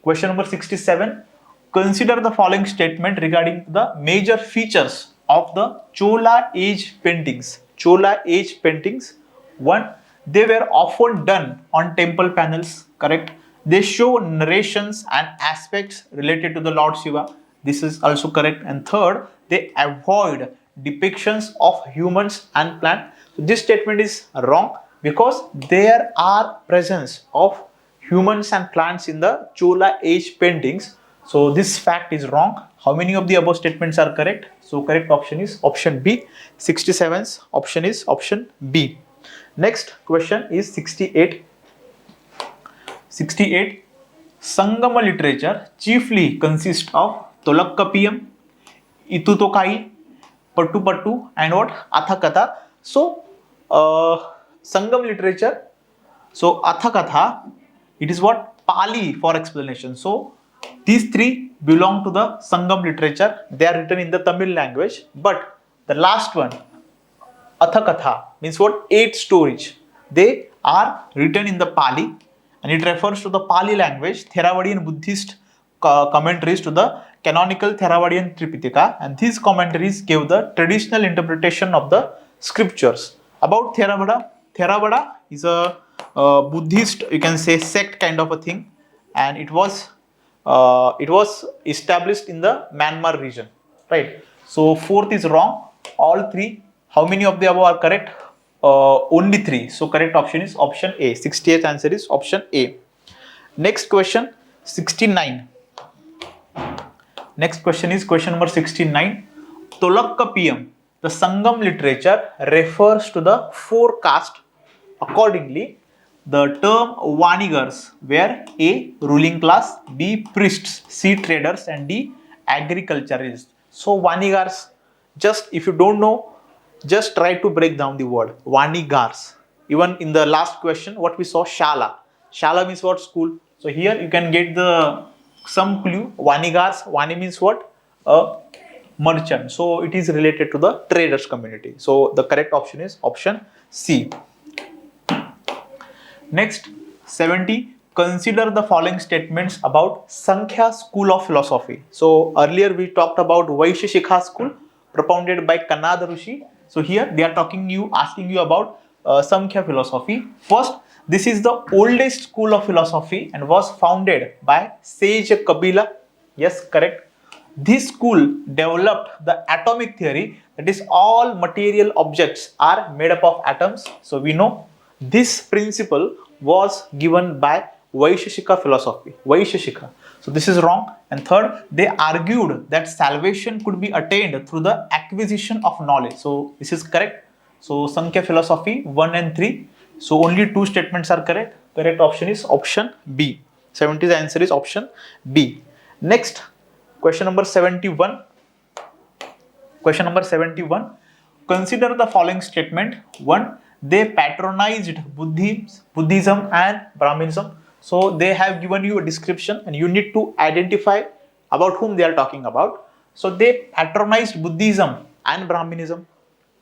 question number 67. Consider the following statement regarding the major features of the Chola age paintings. Chola age paintings. 1. They were often done on temple panels, correct? They show narrations and aspects related to the Lord Shiva. This is also correct. And third, they avoid depictions of humans and plants. So this statement is wrong because there are presence of humans and plants in the Chola age paintings. So this fact is wrong. How many of the above statements are correct? So correct option is option B. 67's option is option B. Next question is 68. 68. Sangama literature chiefly consists of Tolakkapiyam, Itutokai, Pattu and what? Athakatha. So Sangam literature. So Athakatha, it is what? Pali for explanation. So these three belong to the Sangam literature. They are written in the Tamil language. But the last one, Athakatha, means what? 8 stories. They are written in the Pali and it refers to the Pali language, Theravadian Buddhist commentaries to the canonical Theravadian Tripitaka, and these commentaries give the traditional interpretation of the scriptures. About Theravada, Theravada is a Buddhist, you can say, sect kind of a thing, and it was established in the Myanmar region, right? So fourth is wrong. All three. How many of the above are correct? Only 3. So correct option is option A. 68th answer is option A. Next question, 69. Next question is question number 69. Tolakkapiyam, the Sangam literature, refers to the 4 castes. Accordingly, the term Vanigars were A. ruling class, B. priests, C. traders, and D. agriculturists. So Vanigars, just if you don't know, just try to break down the word Vanigars. Even in the last question, what we saw, Shala. Shala means what? School. So here you can get some clue. Vanigars, Vani means what? A merchant. So it is related to the traders community. So the correct option is option C. Next, 70. Consider the following statements about Sankhya school of philosophy. So earlier we talked about Vaisheshikha school propounded by Kanada Rishi. So here they are asking you about Sankhya philosophy. First, this is the oldest school of philosophy and was founded by sage Kabila. Yes, correct. This school developed the atomic theory, that is all material objects are made up of atoms. So we know this principle was given by Vaisheshika philosophy. Vaisheshika. So this is wrong. And third, they argued that salvation could be attained through the acquisition of knowledge. So this is correct. So Sankhya philosophy 1 and 3. So only two statements are correct. Correct option is option B. 70's answer is option B. Next, question number 71. Question number 71. Consider the following statement. 1. They patronized Buddhism and Brahminism. So they have given you a description and you need to identify about whom they are talking about. So they patronized Buddhism and Brahminism.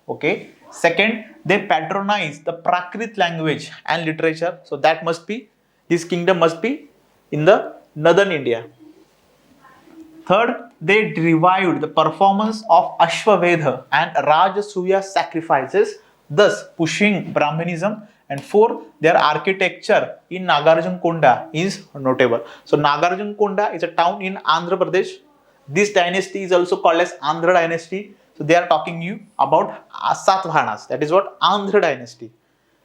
Okay. Second, they patronize the Prakrit language and literature. So that must be, this kingdom must be in the northern India. Third, they revived the performance of Ashwamedha and Rajasuya sacrifices, thus pushing Brahmanism. And fourth, their architecture in Nagarjunkonda is notable. So Nagarjunkonda is a town in Andhra Pradesh. This dynasty is also called as Andhra dynasty. So they are talking you about Satavahanas. That is what Andhra dynasty.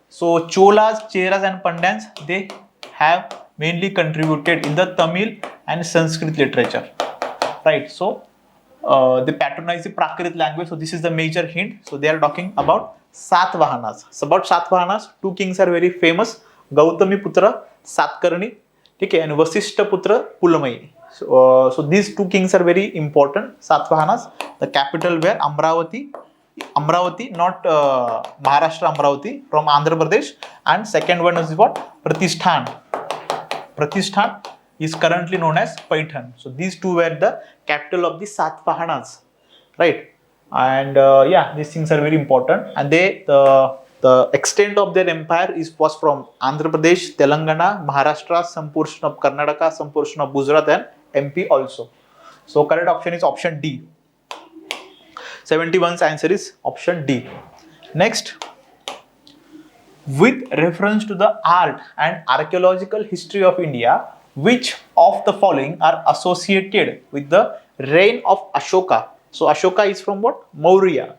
So Cholas, Cheras and Pandyans, they have mainly contributed in the Tamil and Sanskrit literature. Right. So they patronize the Prakrit language. So this is the major hint. So they are talking about Satavahanas. So about Satavahanas, two kings are very famous. Gautami Putra Satkarni, okay, and Vasishta Putra Pulamai. So these two kings are very important. Satavahanas, the capital where Amravati, not Maharashtra Amravati, from Andhra Pradesh, and second one is what? Pratishthan is currently known as Paithan. So these two were the capital of the Satavahanas, right? And yeah, these things are very important. And they the extent of their empire was from Andhra Pradesh, Telangana, Maharashtra, some portion of Karnataka, some portion of Gujarat and MP also. So correct option is option D. 71's answer is option D. Next, with reference to the art and archaeological history of India, which of the following are associated with the reign of Ashoka? So Ashoka is from what? Maurya.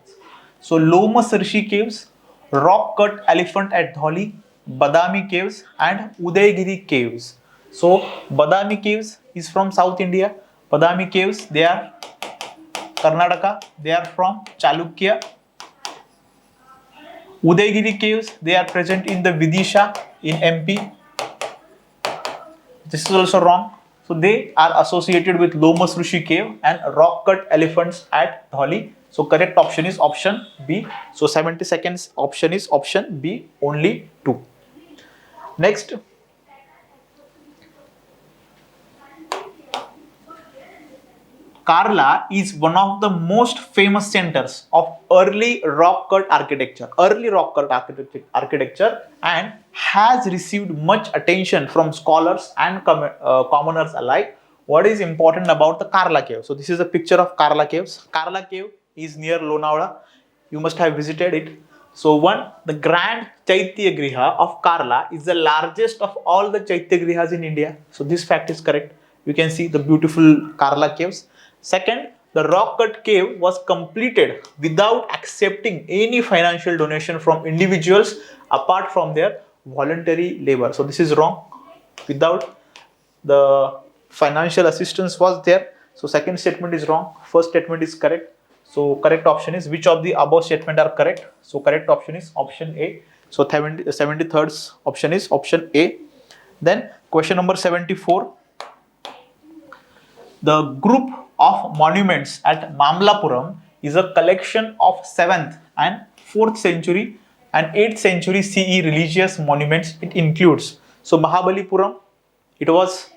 So Lomas Rishi caves, rock cut elephant at Dholi, Badami caves and Udaygiri caves. So Badami caves is from South India. Badami caves, they are Karnataka, they are from Chalukya. Udaygiri caves, they are present in the Vidisha in MP. This is also wrong. So they are associated with Lomas Rishi cave and rock cut elephants at Dholi. So correct option is option B. So 72nd option is option B, only 2. Next, Kerala is one of the most famous centers of early rock cut architecture, and has received much attention from scholars and commoners alike. What is important about the Kerala cave? So this is a picture of Kerala caves. Kerala cave is near Lonavala. You must have visited it. So one, the Grand Chaitya Griha of Kerala is the largest of all the Chaitya Grihas in India. So this fact is correct. You can see the beautiful Kerala caves. Second, the rock cut cave was completed without accepting any financial donation from individuals apart from their voluntary labor. So this is wrong. Without the financial assistance was there. So second statement is wrong. First statement is correct. So correct option is, which of the above statement are correct? So correct option is option A. So 73rd option is option A. Then question number 74. The group of monuments at Mamlapuram is a collection of 7th and 4th century and 8th century CE religious monuments. It includes, so Mahabalipuram, it was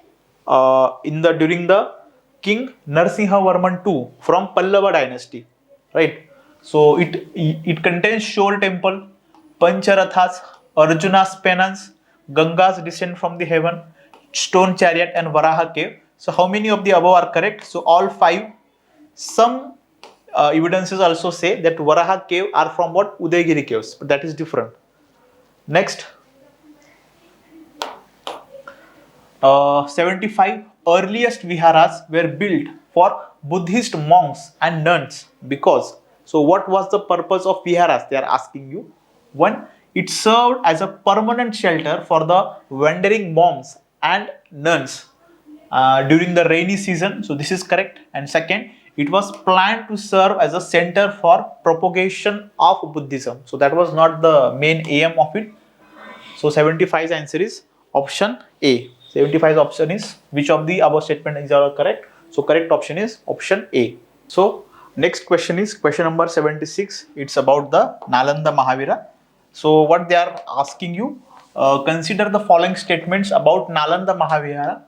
during the King Narasimhavarman II from Pallava dynasty, right? So it contains Shore temple, Pancharathas, Arjuna's penance, Ganga's descent from the heaven, stone chariot and Varaha cave. So how many of the above are correct? So all 5. Some evidences also say that Varaha cave are from what? Udaygiri caves, but that is different. Next, 75 earliest viharas were built for Buddhist monks and nuns because. So what was the purpose of viharas? They are asking you. One, it served as a permanent shelter for the wandering monks and nuns during the rainy season. So this is correct. And second, it was planned to serve as a center for propagation of Buddhism. So that was not the main aim of it. So 75's answer is option A. 75's option is which of the above statement is correct? So correct option is option A. So next question is question number 76. It's about the Nalanda Mahavira. So what they are asking you, consider the following statements about Nalanda Mahavira.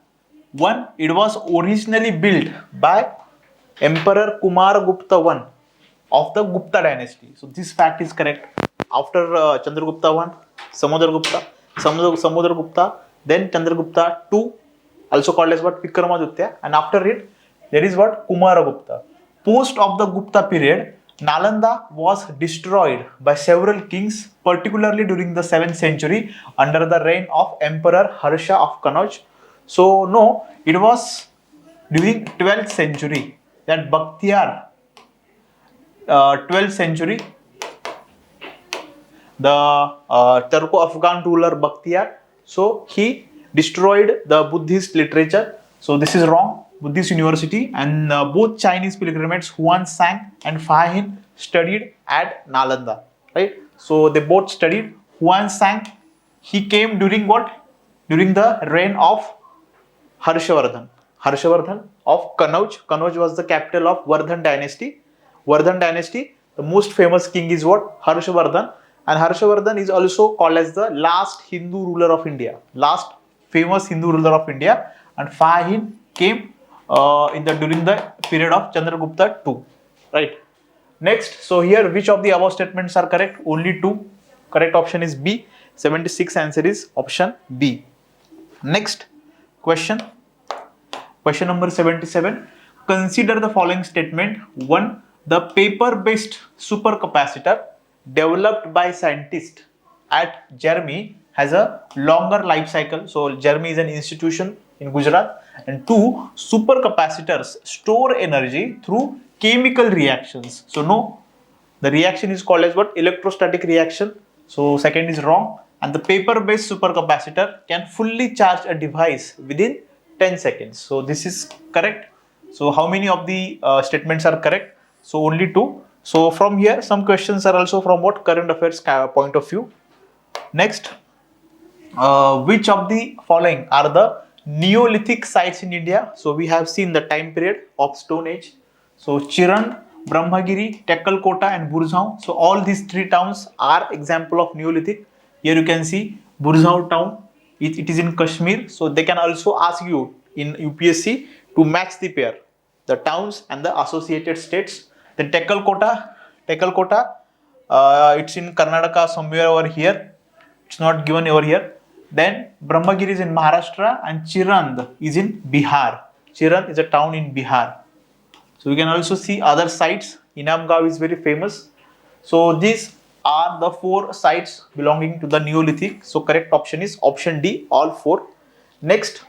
One, it was originally built by Emperor Kumaragupta I of the Gupta dynasty. So this fact is correct. After Chandragupta I, Samudragupta, then Chandragupta II, also called as what Vikramaditya, and after it there is what Kumaragupta. Post of the Gupta period, Nalanda was destroyed by several kings, particularly during the 7th century under the reign of Emperor Harsha of Kannauj. So no, it was during 12th century that Bakhtiyar, 12th century, the Turko-Afghan ruler Bakhtiyar, so he destroyed the Buddhist literature. So this is wrong. Buddhist university and both Chinese pilgrimages Huansang and Fahin studied at Nalanda, right? So they both studied. Huansang, he came during what? During the reign of Harshavardhan. Harshavardhan of Kannauj. Kannauj was the capital of Vardhan dynasty. Vardhan dynasty, the most famous king is what? Harshavardhan. And Harshavardhan is also called as the last Hindu ruler of India. Last famous Hindu ruler of India. And Fahin came during the period of Chandragupta II. Right. Next, so here which of the above statements are correct? Only two. Correct option is B. 76 answer is option B. Next question. Question number 77. Consider the following statement. 1. The paper-based supercapacitor developed by scientists at Germany has a longer life cycle. So Germany is an institution in Gujarat. And 2. Supercapacitors store energy through chemical reactions. So no, the reaction is called as what? Electrostatic reaction. So second is wrong. And the paper-based supercapacitor can fully charge a device within 10 seconds. So this is correct. So how many of the statements are correct? So only two. So from here, some questions are also from what? Current affairs point of view. Next, which of the following are the Neolithic sites in India? So we have seen the time period of Stone Age. So Chiran, Brahmagiri, Tekkalkota and Burzao. So all these three towns are example of Neolithic. Here you can see Burzao town. It is in Kashmir. So they can also ask you in UPSC to match the pair, the towns and the associated states. Then Tekkalkota, it's in Karnataka somewhere over here. It's not given over here. Then Brahmagiri is in Maharashtra and Chirand is in Bihar. Chirand is a town in Bihar. So we can also see other sites. Inamgaon is very famous. So these are the 4 sites belonging to the Neolithic. So correct option is option D, all 4. Next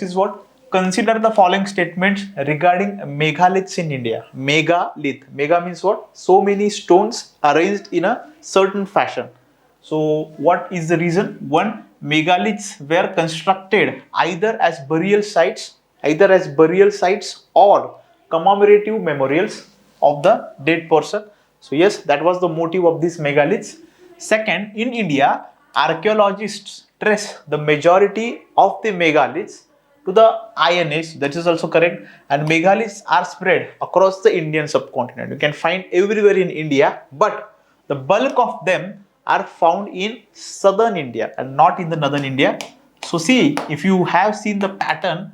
is what? Consider the following statements regarding megaliths in India. Megalith. Mega means what? So many stones arranged in a certain fashion. So what is the reason? 1. Megaliths were constructed either as burial sites or commemorative memorials of the dead person. So yes, that was the motive of these megaliths. Second, in India, archaeologists trace the majority of the megaliths to the Iron Age. That is also correct. And megaliths are spread across the Indian subcontinent. You can find everywhere in India, but the bulk of them are found in southern India and not in the northern India. So see, if you have seen the pattern,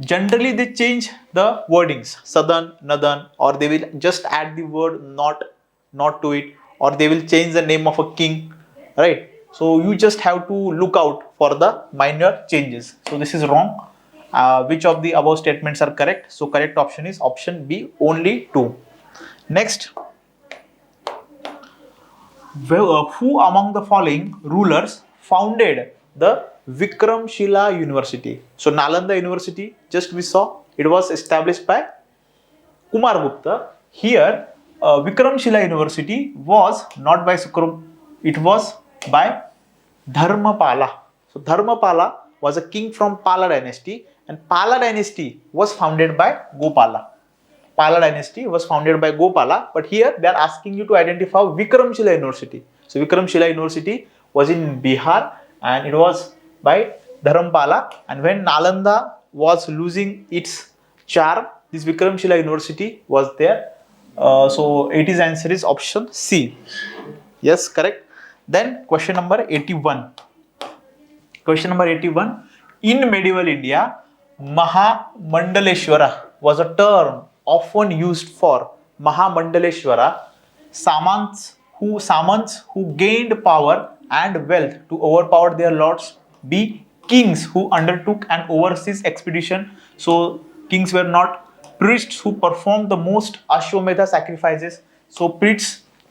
generally they change the wordings, southern, northern, or they will just add the word not to it, or they will change the name of a king, right? So you just have to look out for the minor changes. So this is wrong. Which of the above statements are correct? So correct option is option B, only 2. Next, who among the following rulers founded the Vikramshila University. So Nalanda University, just we saw, it was established by Kumar Gupta. Here, Vikramshila University was not by Sukram, it was by Dharmapala. So Dharmapala was a king from Pala dynasty, and Pala dynasty was founded by Gopala. Pala dynasty was founded by Gopala, but here they are asking you to identify Vikramshila University. So Vikramshila University was in Bihar and it was by Dharampala, and when Nalanda was losing its charm, this Vikramshila University was there. So it is answer is option C. Yes, correct. Then question number 81. Question number 81. In medieval India, Mahamandaleshwara was a term often used for Mahamandaleshwara, Samants who gained power and wealth to overpower their lords. B. Kings who undertook an overseas expedition. So kings were not priests who performed the most Ashwamedha sacrifices. So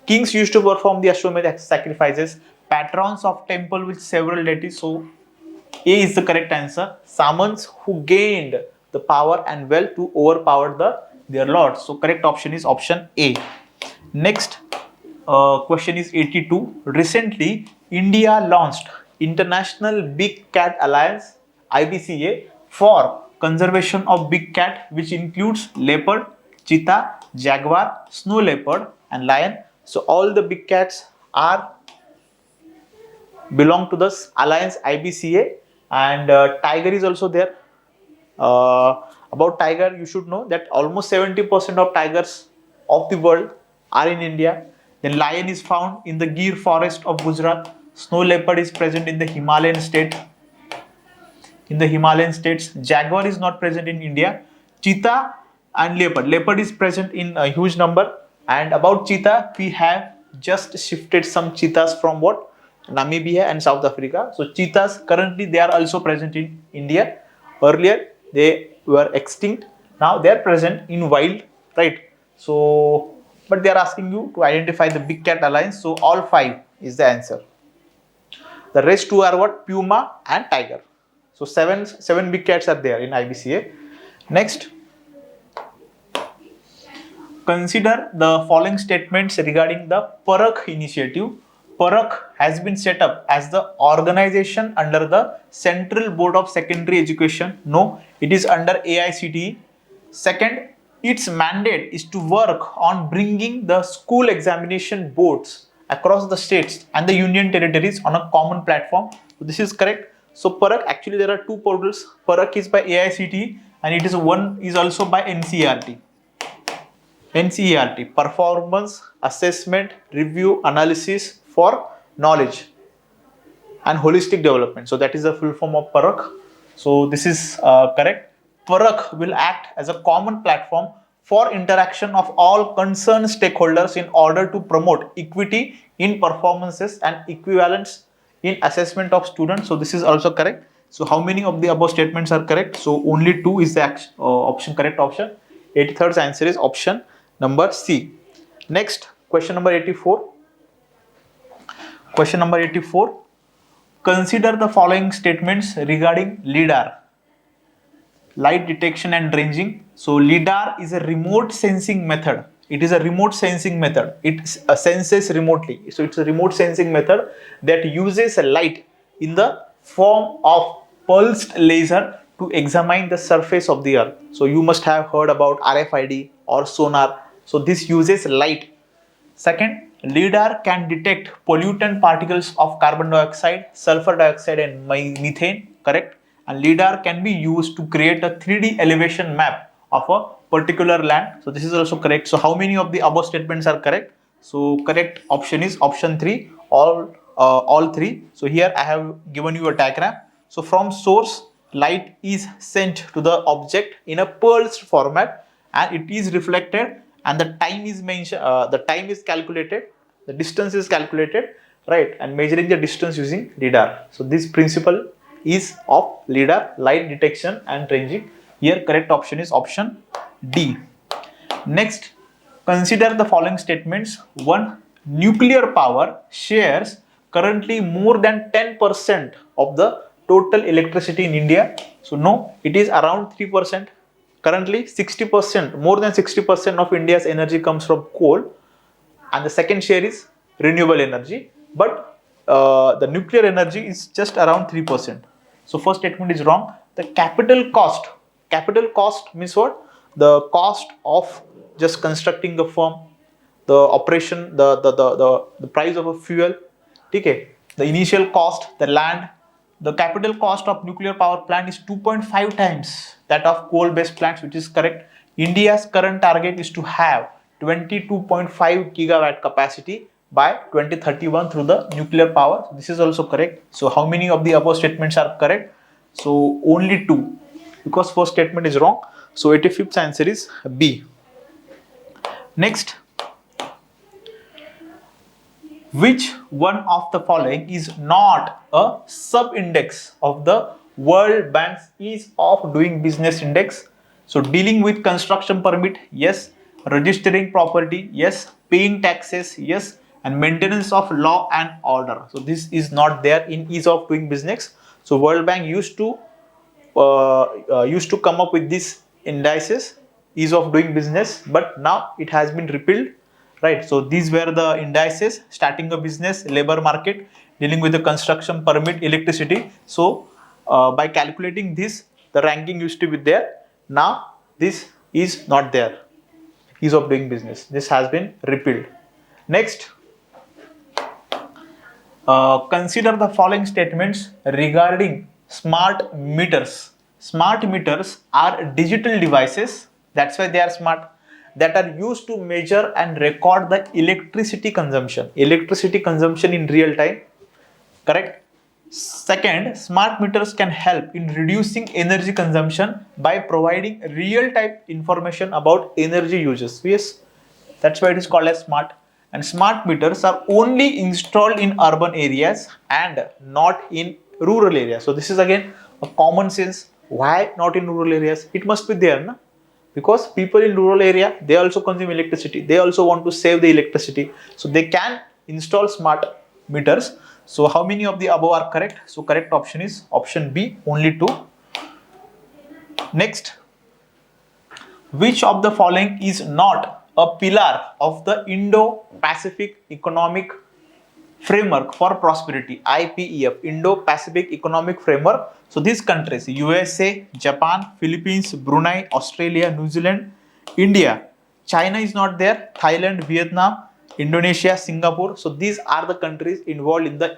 kings used to perform the Ashwamedha sacrifices. Patrons of temple with several deities. So A is the correct answer. Samants who gained the power and wealth to overpower their lords. So correct option is option A. Next question is 82. Recently, India launched International Big Cat Alliance (IBCA) for conservation of big cat, which includes leopard, cheetah, jaguar, snow leopard, and lion. So all the big cats are belong to this alliance IBCA, and tiger is also there. About tiger, you should know that almost 70% of tigers of the world are in India. Then lion is found in the Gir forest of Gujarat. Snow leopard is present in the Himalayan state. In the Himalayan states, jaguar is not present in India. Cheetah and leopard. Leopard is present in a huge number. And about cheetah, we have just shifted some cheetahs from what? Namibia and South Africa. So cheetahs currently they are also present in India. Earlier they were extinct. Now they are present in wild, right? So, but they are asking you to identify the big cat alliance. So all 5 is the answer. The rest 2 are what? Puma and tiger. So seven big cats are there in IBCA. Next, consider the following statements regarding the Parakh initiative. Parakh has been set up as the organization under the Central Board of Secondary Education. No, it is under AICTE. Second, its mandate is to work on bringing the school examination boards across the states and the union territories on a common platform. So this is correct. So Parakh, actually there are 2 portals. Parakh is by AICTE and it is one is also by NCERT. NCERT, Performance Assessment Review Analysis for Knowledge and Holistic Development. So that is the full form of Parakh. So this is correct. Parakh will act as a common platform for interaction of all concerned stakeholders in order to promote equity in performances and equivalence in assessment of students. So this is also correct. So how many of the above statements are correct? So only 2 is the option, correct option. 83rd answer is option number C. Next, question number 84. Question number 84. Consider the following statements regarding LIDAR. Light detection and ranging. So LIDAR is a remote sensing method. It is a remote sensing method. It senses remotely. So it's a remote sensing method that uses a light in the form of pulsed laser to examine the surface of the earth. So you must have heard about RFID or sonar. So this uses light. Second, LIDAR can detect pollutant particles of carbon dioxide, sulfur dioxide and methane, correct? And LIDAR can be used to create a 3D elevation map of a particular land. So this is also correct. So how many of the above statements are correct? So correct option is option 3, all 3. So here I have given you a diagram. So from source, light is sent to the object in a pulsed format and it is reflected and the time is mentioned, the time is calculated, the distance is calculated, right? And measuring the distance using LIDAR. So this principle is of LIDAR, light detection and ranging. Here correct option is option D. Next, consider the following statements. 1. Nuclear power shares currently more than 10% of the total electricity in India? So no, it is around 3%. Currently 60%, more than 60% of India's energy comes from coal, and the second share is renewable energy, but the nuclear energy is just around 3%. So first statement is wrong. The capital cost means what? The cost of just constructing a firm, the operation, the price of a fuel, okay, the initial cost, the land. The capital cost of nuclear power plant is 2.5 times that of coal based plants, which is correct. India's current target is to have 22.5 gigawatt capacity by 2031 through the nuclear power. This is also correct. So how many of the above statements are correct? So only two, because first statement is wrong. So 85th answer is B. Next, which one of the following is not a sub-index of the World Bank's ease of doing business index? So dealing with construction permit, yes. Registering property, yes. Paying taxes, yes. And maintenance of law and order. So this is not there in ease of doing business. So World Bank used to come up with these indices, ease of doing business, but now it has been repealed, right? So these were the indices: starting a business, labor market, dealing with the construction permit, electricity. So by calculating this, the ranking used to be there. Now this is not there, ease of doing business. This has been repealed. Next, consider the following statements regarding smart meters. Smart meters are digital devices, that's why they are smart, that are used to measure and record the electricity consumption in real time. Correct. Second, smart meters can help in reducing energy consumption by providing real time information about energy uses. Yes, that's why it is called as smart. And smart meters are only installed in urban areas and not in rural areas. So this is again a common sense. Why not in rural areas? It must be there, na? Because people in rural area, they also consume electricity. They also want to save the electricity. So they can install smart meters. So how many of the above are correct? So correct option is option B, only two. Next, which of the following is not a pillar of the Indo-Pacific Economic Framework for Prosperity, IPEF, Indo-Pacific Economic Framework? So these countries: USA, Japan, Philippines, Brunei, Australia, New Zealand, India. China is not there. Thailand, Vietnam, Indonesia, Singapore. So these are the countries involved in the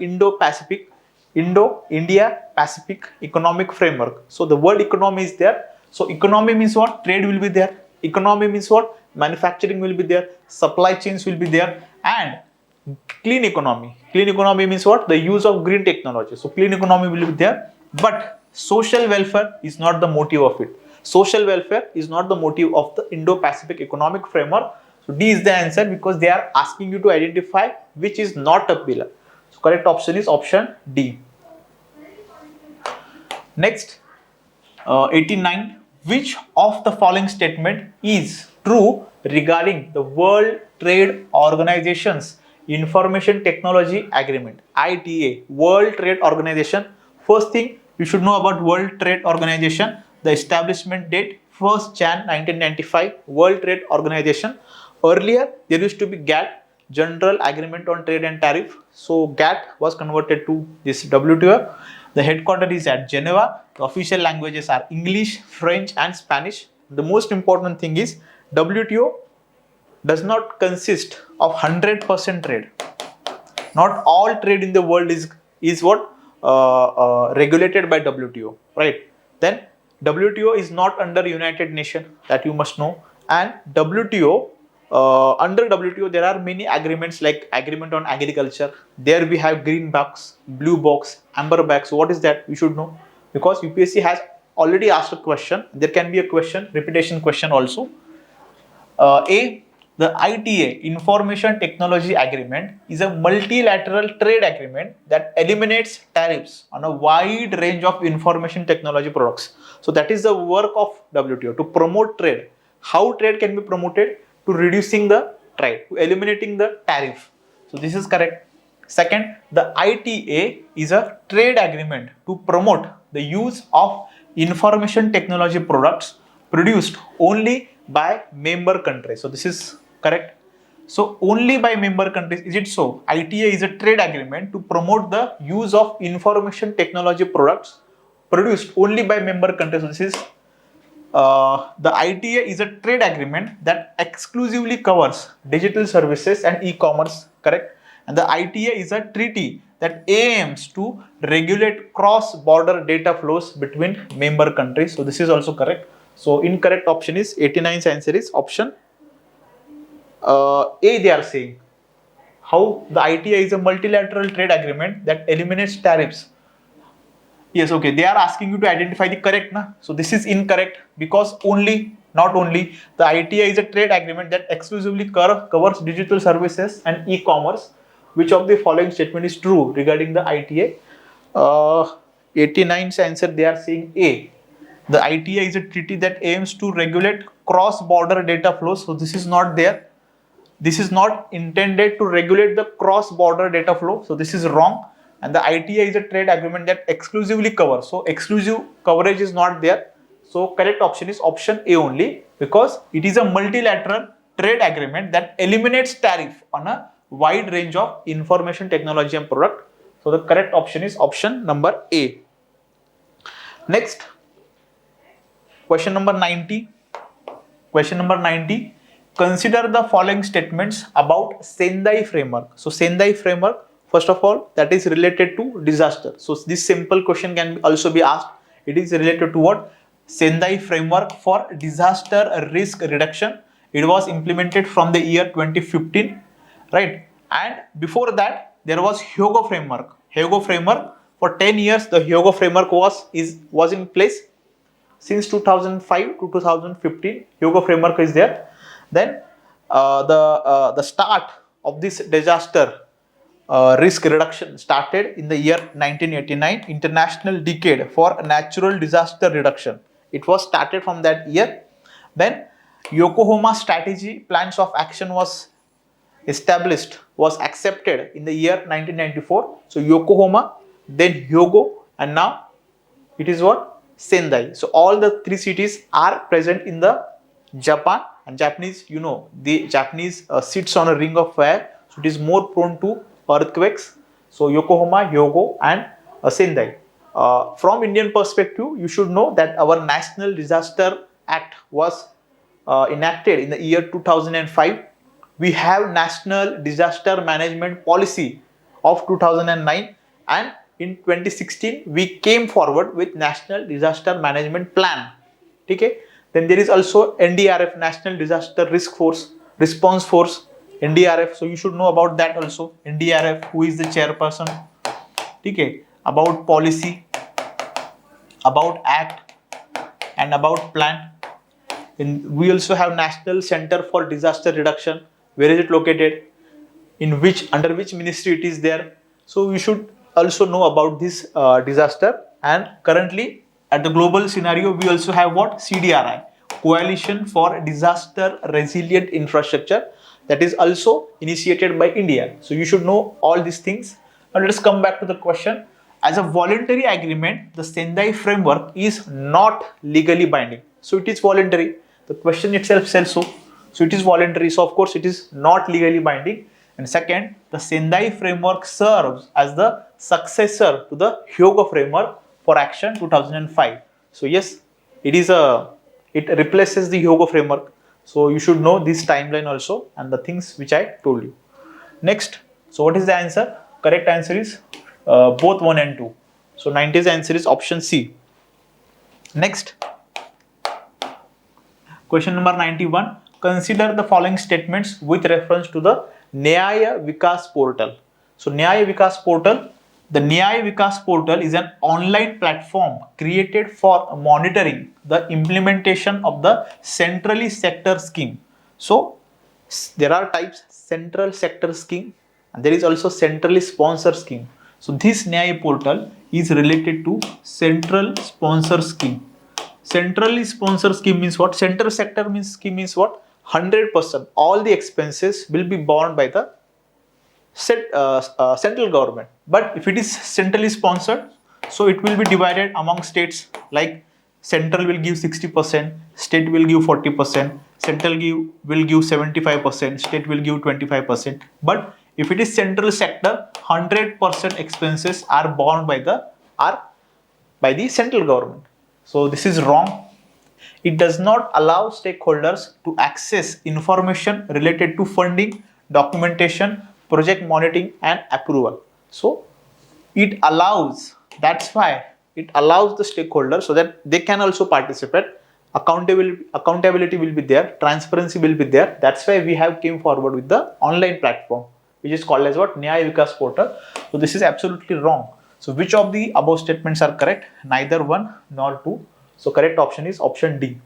Indo-India-Pacific Economic Framework. So the word economy is there. So economy means what? Trade will be there. Economy means what? Manufacturing will be there. Supply chains will be there. And clean economy. Clean economy means what? The use of green technology. So clean economy will be there. But social welfare is not the motive of it. Social welfare is not the motive of the Indo-Pacific Economic Framework. So D is the answer, because they are asking you to identify which is not a pillar. So correct option is option D. Next, 89. Which of the following statement is true regarding the World Trade Organization's Information Technology Agreement, ITA, World Trade Organization? First thing you should know about World Trade Organization: the establishment date 1st Jan 1995, World Trade Organization. Earlier there used to be GATT, General Agreement on Trade and Tariff. So GATT was converted to this WTO. The headquarters is at Geneva. The official languages are English, French and Spanish. The most important thing is WTO does not consist of 100% trade. Not all trade in the world is what regulated by WTO, right? Then WTO is not under United Nations, that you must know. And WTO, under WTO there are many agreements, like agreement on agriculture. There we have green box, blue box, amber box. What is that? You should know, because UPSC has already asked a question. There can be a question, repetition question also. A, the ITA, Information Technology Agreement, is a multilateral trade agreement that eliminates tariffs on a wide range of information technology products. So that is the work of WTO, to promote trade. How trade can be promoted? To reducing the trade, to eliminating the tariff. So this is correct. Second, the ITA is a trade agreement to promote the use of information technology products produced only by member countries. So this is correct. So only by member countries, is it so? ITA is a trade agreement to promote the use of information technology products produced only by member countries. So this is the ITA is a trade agreement that exclusively covers digital services and e-commerce, correct? And the ITA is a treaty that aims to regulate cross-border data flows between member countries. So this is also correct. So incorrect option is 89th answer is option A. They are saying how the ITA is a multilateral trade agreement that eliminates tariffs. Yes, okay. They are asking you to identify the correct, na? So this is incorrect because not only, the ITA is a trade agreement that exclusively covers digital services and e-commerce. Which of the following statement is true regarding the ITA? 89th answer they are saying A. The ITA is a treaty that aims to regulate cross-border data flows. So this is not there. This is not intended to regulate the cross-border data flow. So this is wrong. And the ITA is a trade agreement that exclusively covers. So exclusive coverage is not there. So correct option is option A only, because it is a multilateral trade agreement that eliminates tariff on a wide range of information technology and product. So the correct option is option number A. Next, question number 90. Question number 90. Consider the following statements about Sendai framework. So Sendai framework, first of all, that is related to disaster. So this simple question can also be asked. It is related to what? Sendai framework for disaster risk reduction. It was implemented from the year 2015, right? And before that, there was Hyogo framework. Hyogo framework, for 10 years, the Hyogo framework was in place. Since 2005 to 2015, Hyogo framework is there. Then the start of this disaster risk reduction started in the year 1989, International Decade for Natural Disaster Reduction. It was started from that year. Then Yokohama Strategy Plans of Action was established, was accepted in the year 1994. So Yokohama, then Hyogo, and now it is what? Sendai. So all the three cities are present in the Japan, and Japanese, the Japanese sits on a ring of fire, so it is more prone to earthquakes. So Yokohama, Hyogo, and Sendai. From Indian perspective, you should know that our National Disaster Act was enacted in the year 2005. We have National Disaster Management Policy of 2009, and in 2016 we came forward with National Disaster Management Plan. Okay. Then there is also NDRF, National Disaster Response Force, NDRF. So you should know about that also. NDRF, who is the chairperson. Okay. About policy, about act, and about plan. And we also have National Center for Disaster Reduction. Where is it located? Under which ministry it is there? So you should also know about this disaster. And currently, at the global scenario, we also have what? CDRI, Coalition for Disaster Resilient Infrastructure, that is also initiated by India. So you should know all these things. Now let us come back to the question. As a voluntary agreement, the Sendai framework is not legally binding. So it is voluntary. The question itself says so. So it is voluntary. So of course it is not legally binding. And second, the Sendai framework serves as the successor to the Hyogo framework for action 2005. So yes, it replaces the Hyogo framework. So you should know this timeline also and the things which I told you. Next, so what is the answer? Correct answer is both 1 and 2. So 90's answer is option C. Next, question number 91. Consider the following statements with reference to the Nyaya Vikas portal. So Nyaya Vikas portal, the Nyaya Vikas portal is an online platform created for monitoring the implementation of the centrally sector scheme. So there are types: central sector scheme, and there is also centrally sponsor scheme. So this Nyaya portal is related to central sponsor scheme. Centrally sponsor scheme means what? Central sector scheme means what? 100%. All the expenses will be borne by the central government. But if it is centrally sponsored, so it will be divided among states. Like central will give 60%, state will give 40%, will give 75%, state will give 25%. But if it is central sector, 100% expenses are borne by the central government. So this is wrong. It does not allow stakeholders to access information related to funding, documentation, project monitoring, and approval. So it allows, that's why it allows the stakeholders so that they can also participate. Accountability will be there, transparency will be there. That's why we have came forward with the online platform, which is called as what? Nyaya Vikas portal. So this is absolutely wrong. So which of the above statements are correct? Neither one nor two. So correct option is option D.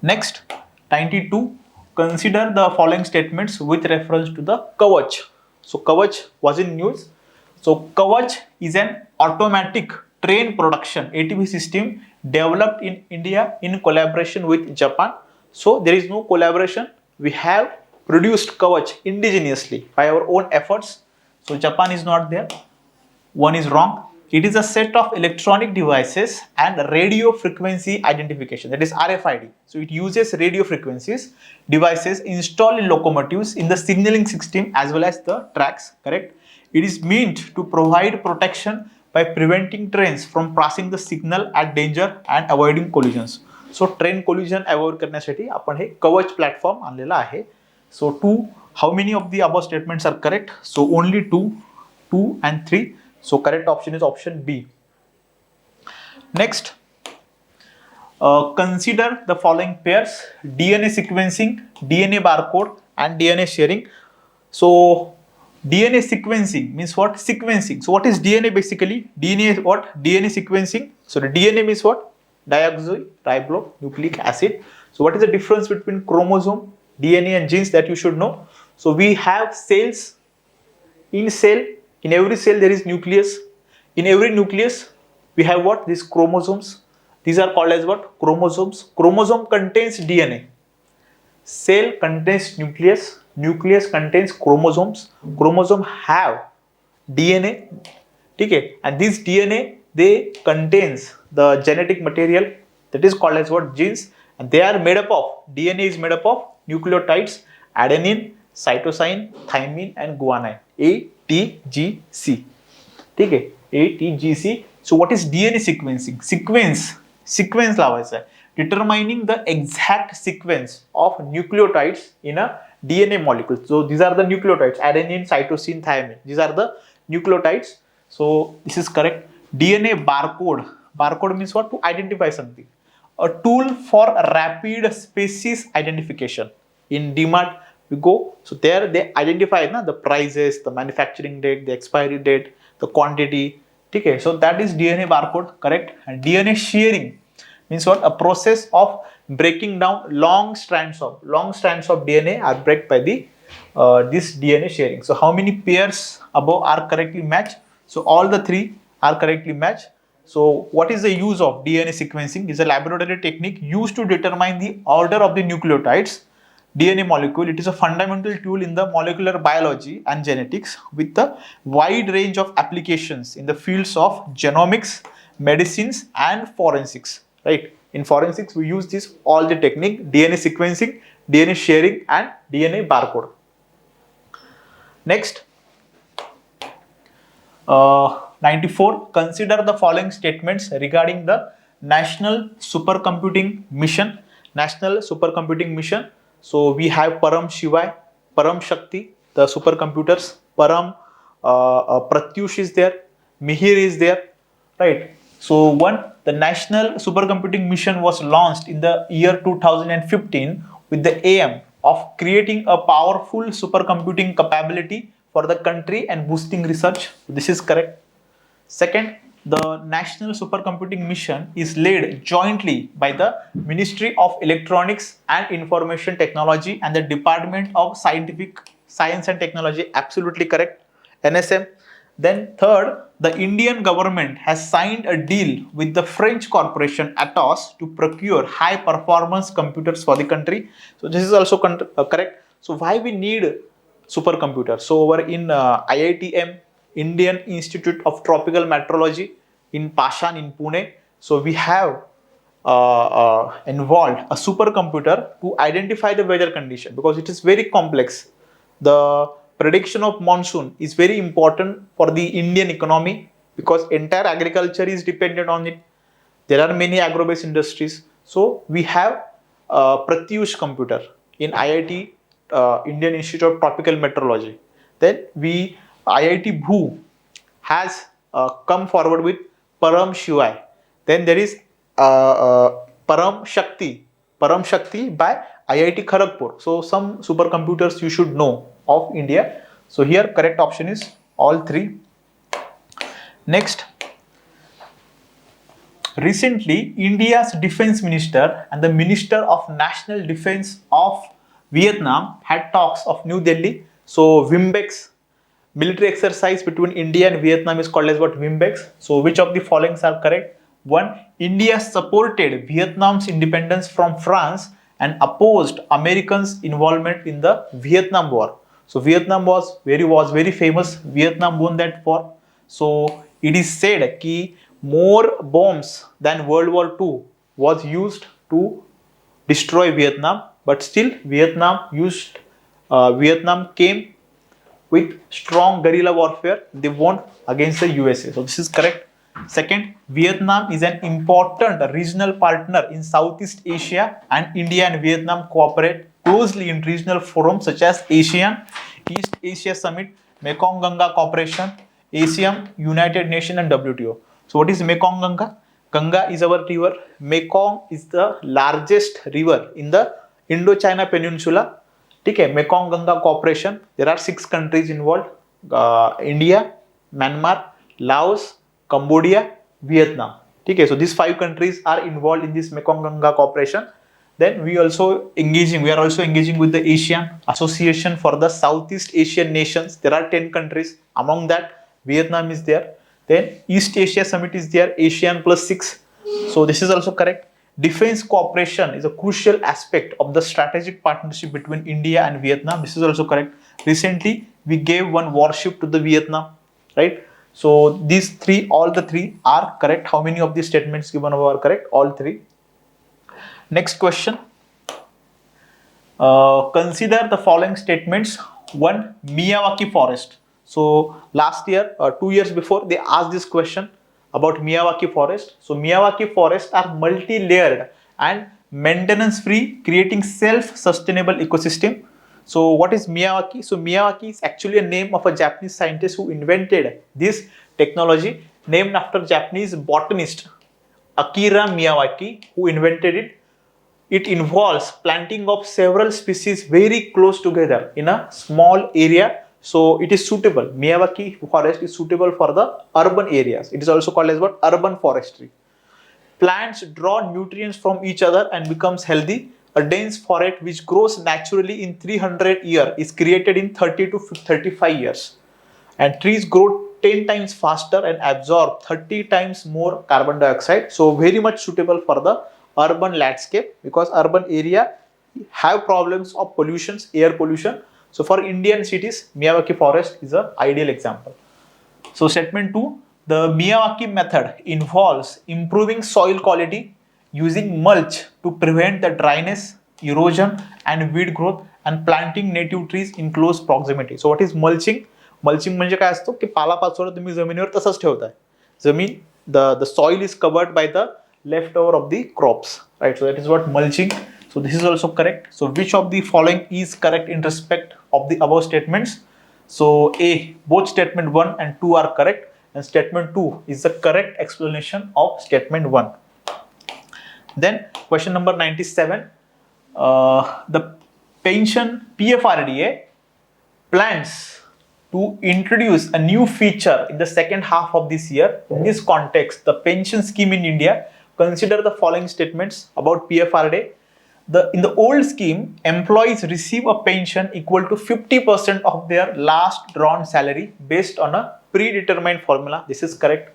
Next, 92. Consider the following statements with reference to the Kavach. So Kavach was in news. So Kavach is an automatic train production ATV system developed in India in collaboration with Japan. So there is no collaboration. We have produced Kavach indigenously by our own efforts. So Japan is not there. One is wrong. It is a set of electronic devices and radio frequency identification, that is RFID. So it uses radio frequencies devices installed in locomotives in the signaling system as well as the tracks, correct? It is meant to provide protection by preventing trains from passing the signal at danger and avoiding collisions. So train collision avoid करण्यासाठी आपण हे कवच platform आणलेला आहे. So how many of the above statements are correct? So only 2 and 3. So correct option is option B. Next, consider the following pairs: DNA sequencing, DNA barcode, and DNA sharing. So DNA sequencing means what? Sequencing. So what is DNA basically? DNA is what? DNA sequencing. So the DNA means what? Deoxyribonucleic acid. So what is the difference between chromosome, DNA, and genes that you should know? So we have cells. In every cell there is nucleus. In every nucleus we have what? These chromosomes. These are called as what? Chromosomes. Chromosome contains DNA. Cell contains nucleus. Nucleus contains chromosomes. Chromosome have DNA. Okay? And this DNA, they contains the genetic material that is called as what? Genes. And they are made up of, DNA is made up of nucleotides, adenine, cytosine, thymine, and guanine. ATGC. ठीक है? ATGC. So what is DNA sequencing? Sequence लावायचा आहे. Determining the exact sequence of nucleotides in a DNA molecule. So these are the nucleotides: adenine, cytosine, thymine. These are the nucleotides. So this is correct. DNA barcode. Barcode means what? To identify something. A tool for rapid species identification. In DMART we go, so there they identify the prices, the manufacturing date, the expiry date, the quantity. Okay, so that is DNA barcode, correct? And DNA shearing means what? A process of breaking down long strands of DNA are break by the this DNA sharing. So how many pairs above are correctly matched? So all the 3 are correctly matched. So what is the use of DNA sequencing? It's a laboratory technique used to determine the order of the nucleotides DNA molecule. It is a fundamental tool in the molecular biology and genetics with a wide range of applications in the fields of genomics, medicines, and forensics. Right? In forensics, we use this all the technique: DNA sequencing, DNA sharing, and DNA barcode. Next, 94. Consider the following statements regarding the National Supercomputing Mission. National Supercomputing Mission. So we have Param Shivai, Param Shakti, the supercomputers. Param Pratyush is there, Mihir is there, right? So the National Supercomputing Mission was launched in the year 2015 with the aim of creating a powerful supercomputing capability for the country and boosting research. This is correct. Second, the National Supercomputing Mission is led jointly by the Ministry of Electronics and Information Technology and the Department of Science and Technology. Absolutely correct. NSM. Then third, the Indian government has signed a deal with the French corporation Atos to procure high performance computers for the country. So this is also correct. So why we need supercomputer. So over in IITM, Indian Institute of Tropical Meteorology in Pashan in Pune, so we have involved a supercomputer to identify the weather condition, because it is very complex. The prediction of monsoon is very important for the Indian economy, because entire agriculture is dependent on it. There are many agro-based industries. So we have Pratyush computer in IIT, Indian Institute of Tropical Meteorology. Then IIT Bhu has come forward with Param Shivai. Then there is Param Shakti by IIT Kharagpur. So some supercomputers you should know of India. So here correct option is all three. Next, recently India's defense minister and the minister of national defense of Vietnam had talks of New Delhi. So Wimbex military exercise between India and Vietnam is called as what? Wimbex. So which of the following are correct? 1. India supported Vietnam's independence from France and opposed Americans' involvement in the Vietnam War. So Vietnam was very famous. Vietnam won that war. So it is said that more bombs than World War II was used to destroy Vietnam, but still Vietnam came with strong guerrilla warfare. They won against the USA. So this is correct. Second, Vietnam is an important regional partner in Southeast Asia, and India and Vietnam cooperate closely in regional forums such as ASEAN, East Asia Summit, Mekong Ganga Cooperation, ASEAN, United Nations and WTO. So what is Mekong Ganga? Ganga is our river. Mekong is the largest river in the Indo-China Peninsula. Okay, Mekong Ganga Cooperation. There are 6 countries involved: India, Myanmar, Laos, Cambodia, Vietnam. Okay, so these 5 countries are involved in this Mekong Ganga Cooperation. Then we are also engaging with the ASEAN Association for the Southeast Asian Nations. There are 10 countries. Among that, Vietnam is there. Then East Asia Summit is there, ASEAN plus 6. So this is also correct. Defense cooperation is a crucial aspect of the strategic partnership between India and Vietnam. This is also correct. Recently, we gave one warship to the Vietnam, right? So these three, all the three are correct. How many of these statements given above are correct? All three. Next question. Consider the following statements. 1. Miyawaki forest. So last year, 2 years before, they asked this question about Miyawaki forest. So Miyawaki forests are multi-layered and maintenance-free, creating self-sustainable ecosystem. So what is Miyawaki? So Miyawaki is actually a name of a Japanese scientist who invented this technology, named after Japanese botanist Akira Miyawaki, who invented it. It involves planting of several species very close together in a small area. So it is suitable. Miyawaki forest is suitable for the urban areas. It is also called as what? Urban forestry. Plants draw nutrients from each other and becomes healthy. A dense forest which grows naturally in 300 years is created in 30 to 35 years. And trees grow 10 times faster and absorb 30 times more carbon dioxide. So very much suitable for the urban landscape, because urban area have problems of pollutions, air pollution. So for Indian cities, Miyawaki forest is an ideal example. So statement 2, the Miyawaki method involves improving soil quality using mulch to prevent the dryness, erosion and weed growth, and planting native trees in close proximity. So what is mulching? Mulching म्हणजे काय असतो की पालापाचोळा तुम्ही जमिनीवर तसंच ठेवताय. जमीन the soil is covered by the leftover of the crops, right? So that is what mulching. So this is also correct. So which of the following is correct in respect of the above statements? So A, both statement 1 and 2 are correct, and statement 2 is the correct explanation of statement 1. Then question number 97, the pension PFRDA plans to introduce a new feature in the second half of this year. In this context, the pension scheme in India, consider the following statements about PFRDA. In the old scheme, employees receive a pension equal to 50% of their last drawn salary based on a predetermined formula. This is correct.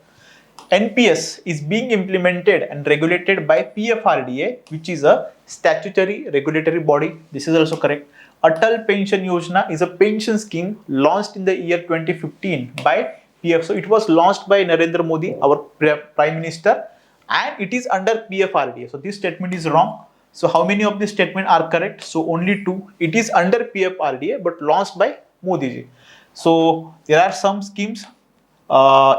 NPS is being implemented and regulated by PFRDA, which is a statutory regulatory body. This is also correct. Atal Pension Yojana is a pension scheme launched in the year 2015 by PF. So it was launched by Narendra Modi, our Prime Minister, and it is under PFRDA. So this statement is wrong. So how many of these statements are correct? So only two. It is under PFRDA but launched by Modi ji. So there are some schemes,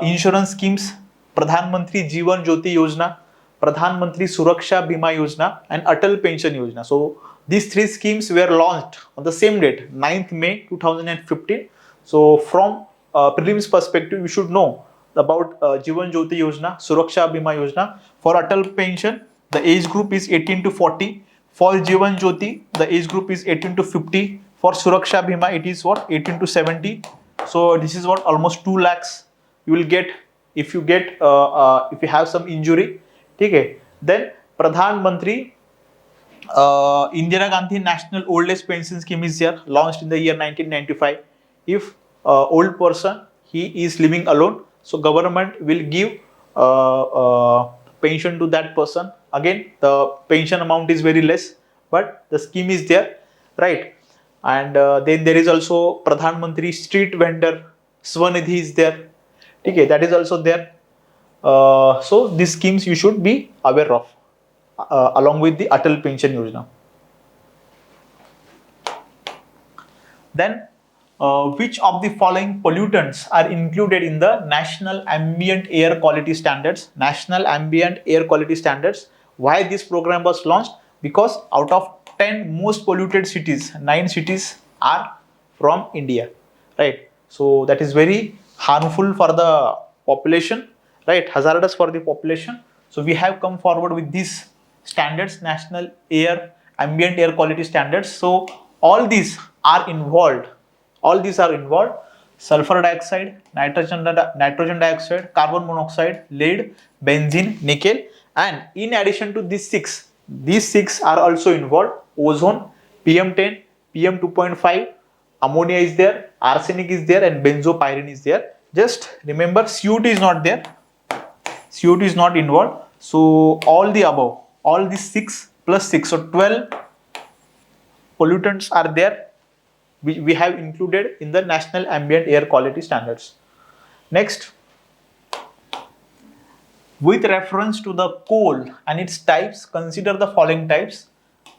insurance schemes, Pradhan Mantri Jeevan Jyoti Yojana, Pradhan Mantri Suraksha Bima Yojana, and Atal Pension Yojana. So these three schemes were launched on the same date, 9th May 2015. So from prelims perspective, you should know about Jeevan Jyoti Yojana, Suraksha Bima Yojana. For Atal Pension, the age group is 18 to 40. For Jeevan Jyoti, the age group is 18 to 50. For Suraksha Bima, it is what, 18 to 70. So this is what, almost 2 lakhs you will get if you get if you have some injury. Okay. Then Pradhan Mantri Indira Gandhi National Old Age Pension Scheme is here, launched in the year 1995. If old person he is living alone, so government will give pension to that person. Again, the pension amount is very less, but the scheme is there, right? And then there is also Pradhan Mantri Street Vendor Swanidhi is there. Okay, that is also there. So these schemes you should be aware of along with the Atal Pension Yojana. Then which of the following pollutants are included in the National Ambient Air Quality Standards? National Ambient Air Quality Standards. Why this program was launched? Because out of 10 most polluted cities, 9 cities are from India, right? So that is very harmful for the population, right? Hazardous for the population. So we have come forward with these standards, National Ambient Air Quality Standards. So all these are involved. All these are involved: sulfur dioxide, nitrogen dioxide, carbon monoxide, lead, benzene, nickel, and in addition to these six are also involved: ozone, PM10, PM2.5, ammonia is there, arsenic is there, and benzopyrene is there. Just remember, CO2 is not there. CO2 is not involved. So all the above, all these 6 plus 6, so 12 pollutants are there. We have included in the National Ambient Air Quality Standards. Next, with reference to the coal and its types, consider the following types: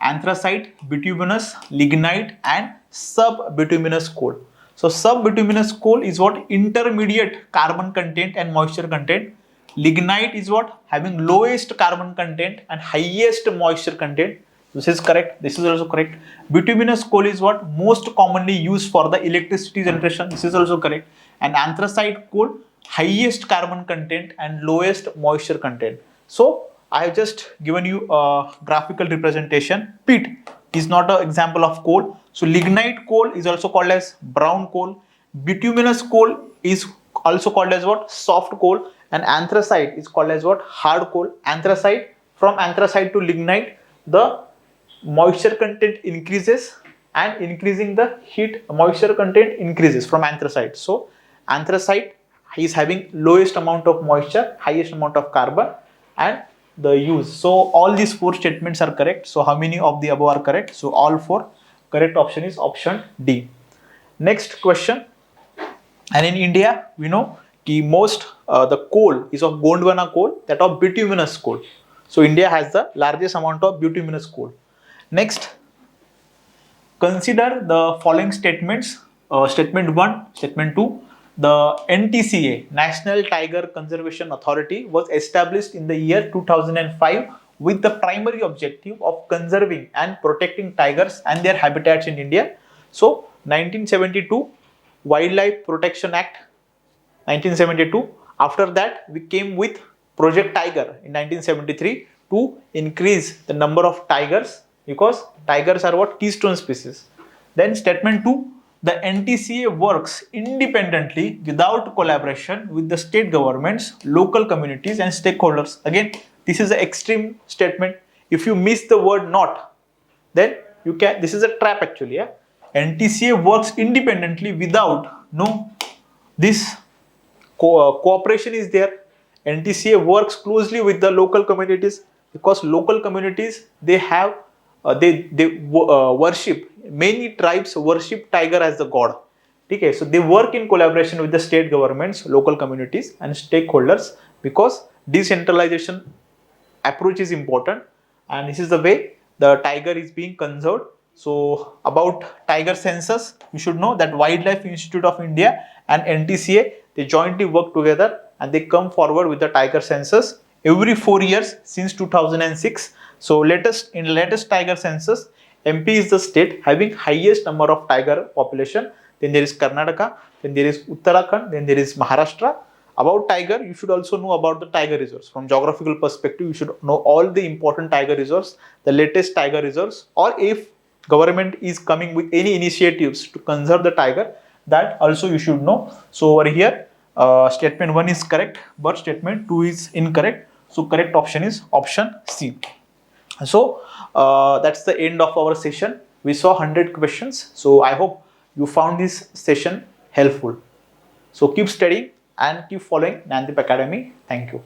anthracite, bituminous, lignite, and sub-bituminous coal. So sub-bituminous coal is what? Intermediate carbon content and moisture content. Lignite is what? Having lowest carbon content and highest moisture content. This is correct. This is also correct. Bituminous coal is what? Most commonly used for the electricity generation. This is also correct. And anthracite coal, highest carbon content and lowest moisture content. So I have just given you a graphical representation. Peat is not an example of coal. So lignite coal is also called as brown coal. Bituminous coal is also called as what? Soft coal. And anthracite is called as what? Hard coal. Anthracite, from anthracite to lignite, the moisture content increases, and increasing the heat, moisture content increases from anthracite. So anthracite is having lowest amount of moisture, highest amount of carbon, and the use. So all these 4 statements are correct. So how many of the above are correct? So all 4. Correct option is option D. Next question. And in India, we know the most the coal is of Gondwana coal, that of bituminous coal. So India has the largest amount of bituminous coal. Next, consider the following statements. Statement 1, statement 2. The NTCA, National Tiger Conservation Authority, was established in the year 2005 with the primary objective of conserving and protecting tigers and their habitats in India. So 1972 Wildlife Protection Act, 1972. After that we came with Project Tiger in 1973 to increase the number of tigers, because tigers are what? Keystone species. Then statement 2, the NTCA works independently without collaboration with the state governments, local communities and stakeholders. Again, this is an extreme statement. If you miss the word not, then you can, this is a trap actually. Yeah? NTCA works independently without, no, this cooperation is there. NTCA works closely with the local communities, because local communities, they have worship, many tribes worship tiger as the god. Okay, so they work in collaboration with the state governments, local communities and stakeholders, because decentralization approach is important, and this is the way the tiger is being conserved. So about tiger census, you should know that Wildlife Institute of India and NTCA, they jointly work together and they come forward with the tiger census every 4 years since 2006. So latest tiger census, MP is the state having highest number of tiger population. Then there is Karnataka, then there is Uttarakhand, then there is Maharashtra. About tiger, you should also know about the tiger reserves. From geographical perspective, you should know all the important tiger reserves, the latest tiger reserves, or if government is coming with any initiatives to conserve the tiger, that also you should know. So over here, statement 1 is correct, but statement 2 is incorrect. So correct option is option C. So that's the end of our session. We saw 100 questions. So I hope you found this session helpful. So keep studying and keep following Dnyanadeep Academy. Thank you.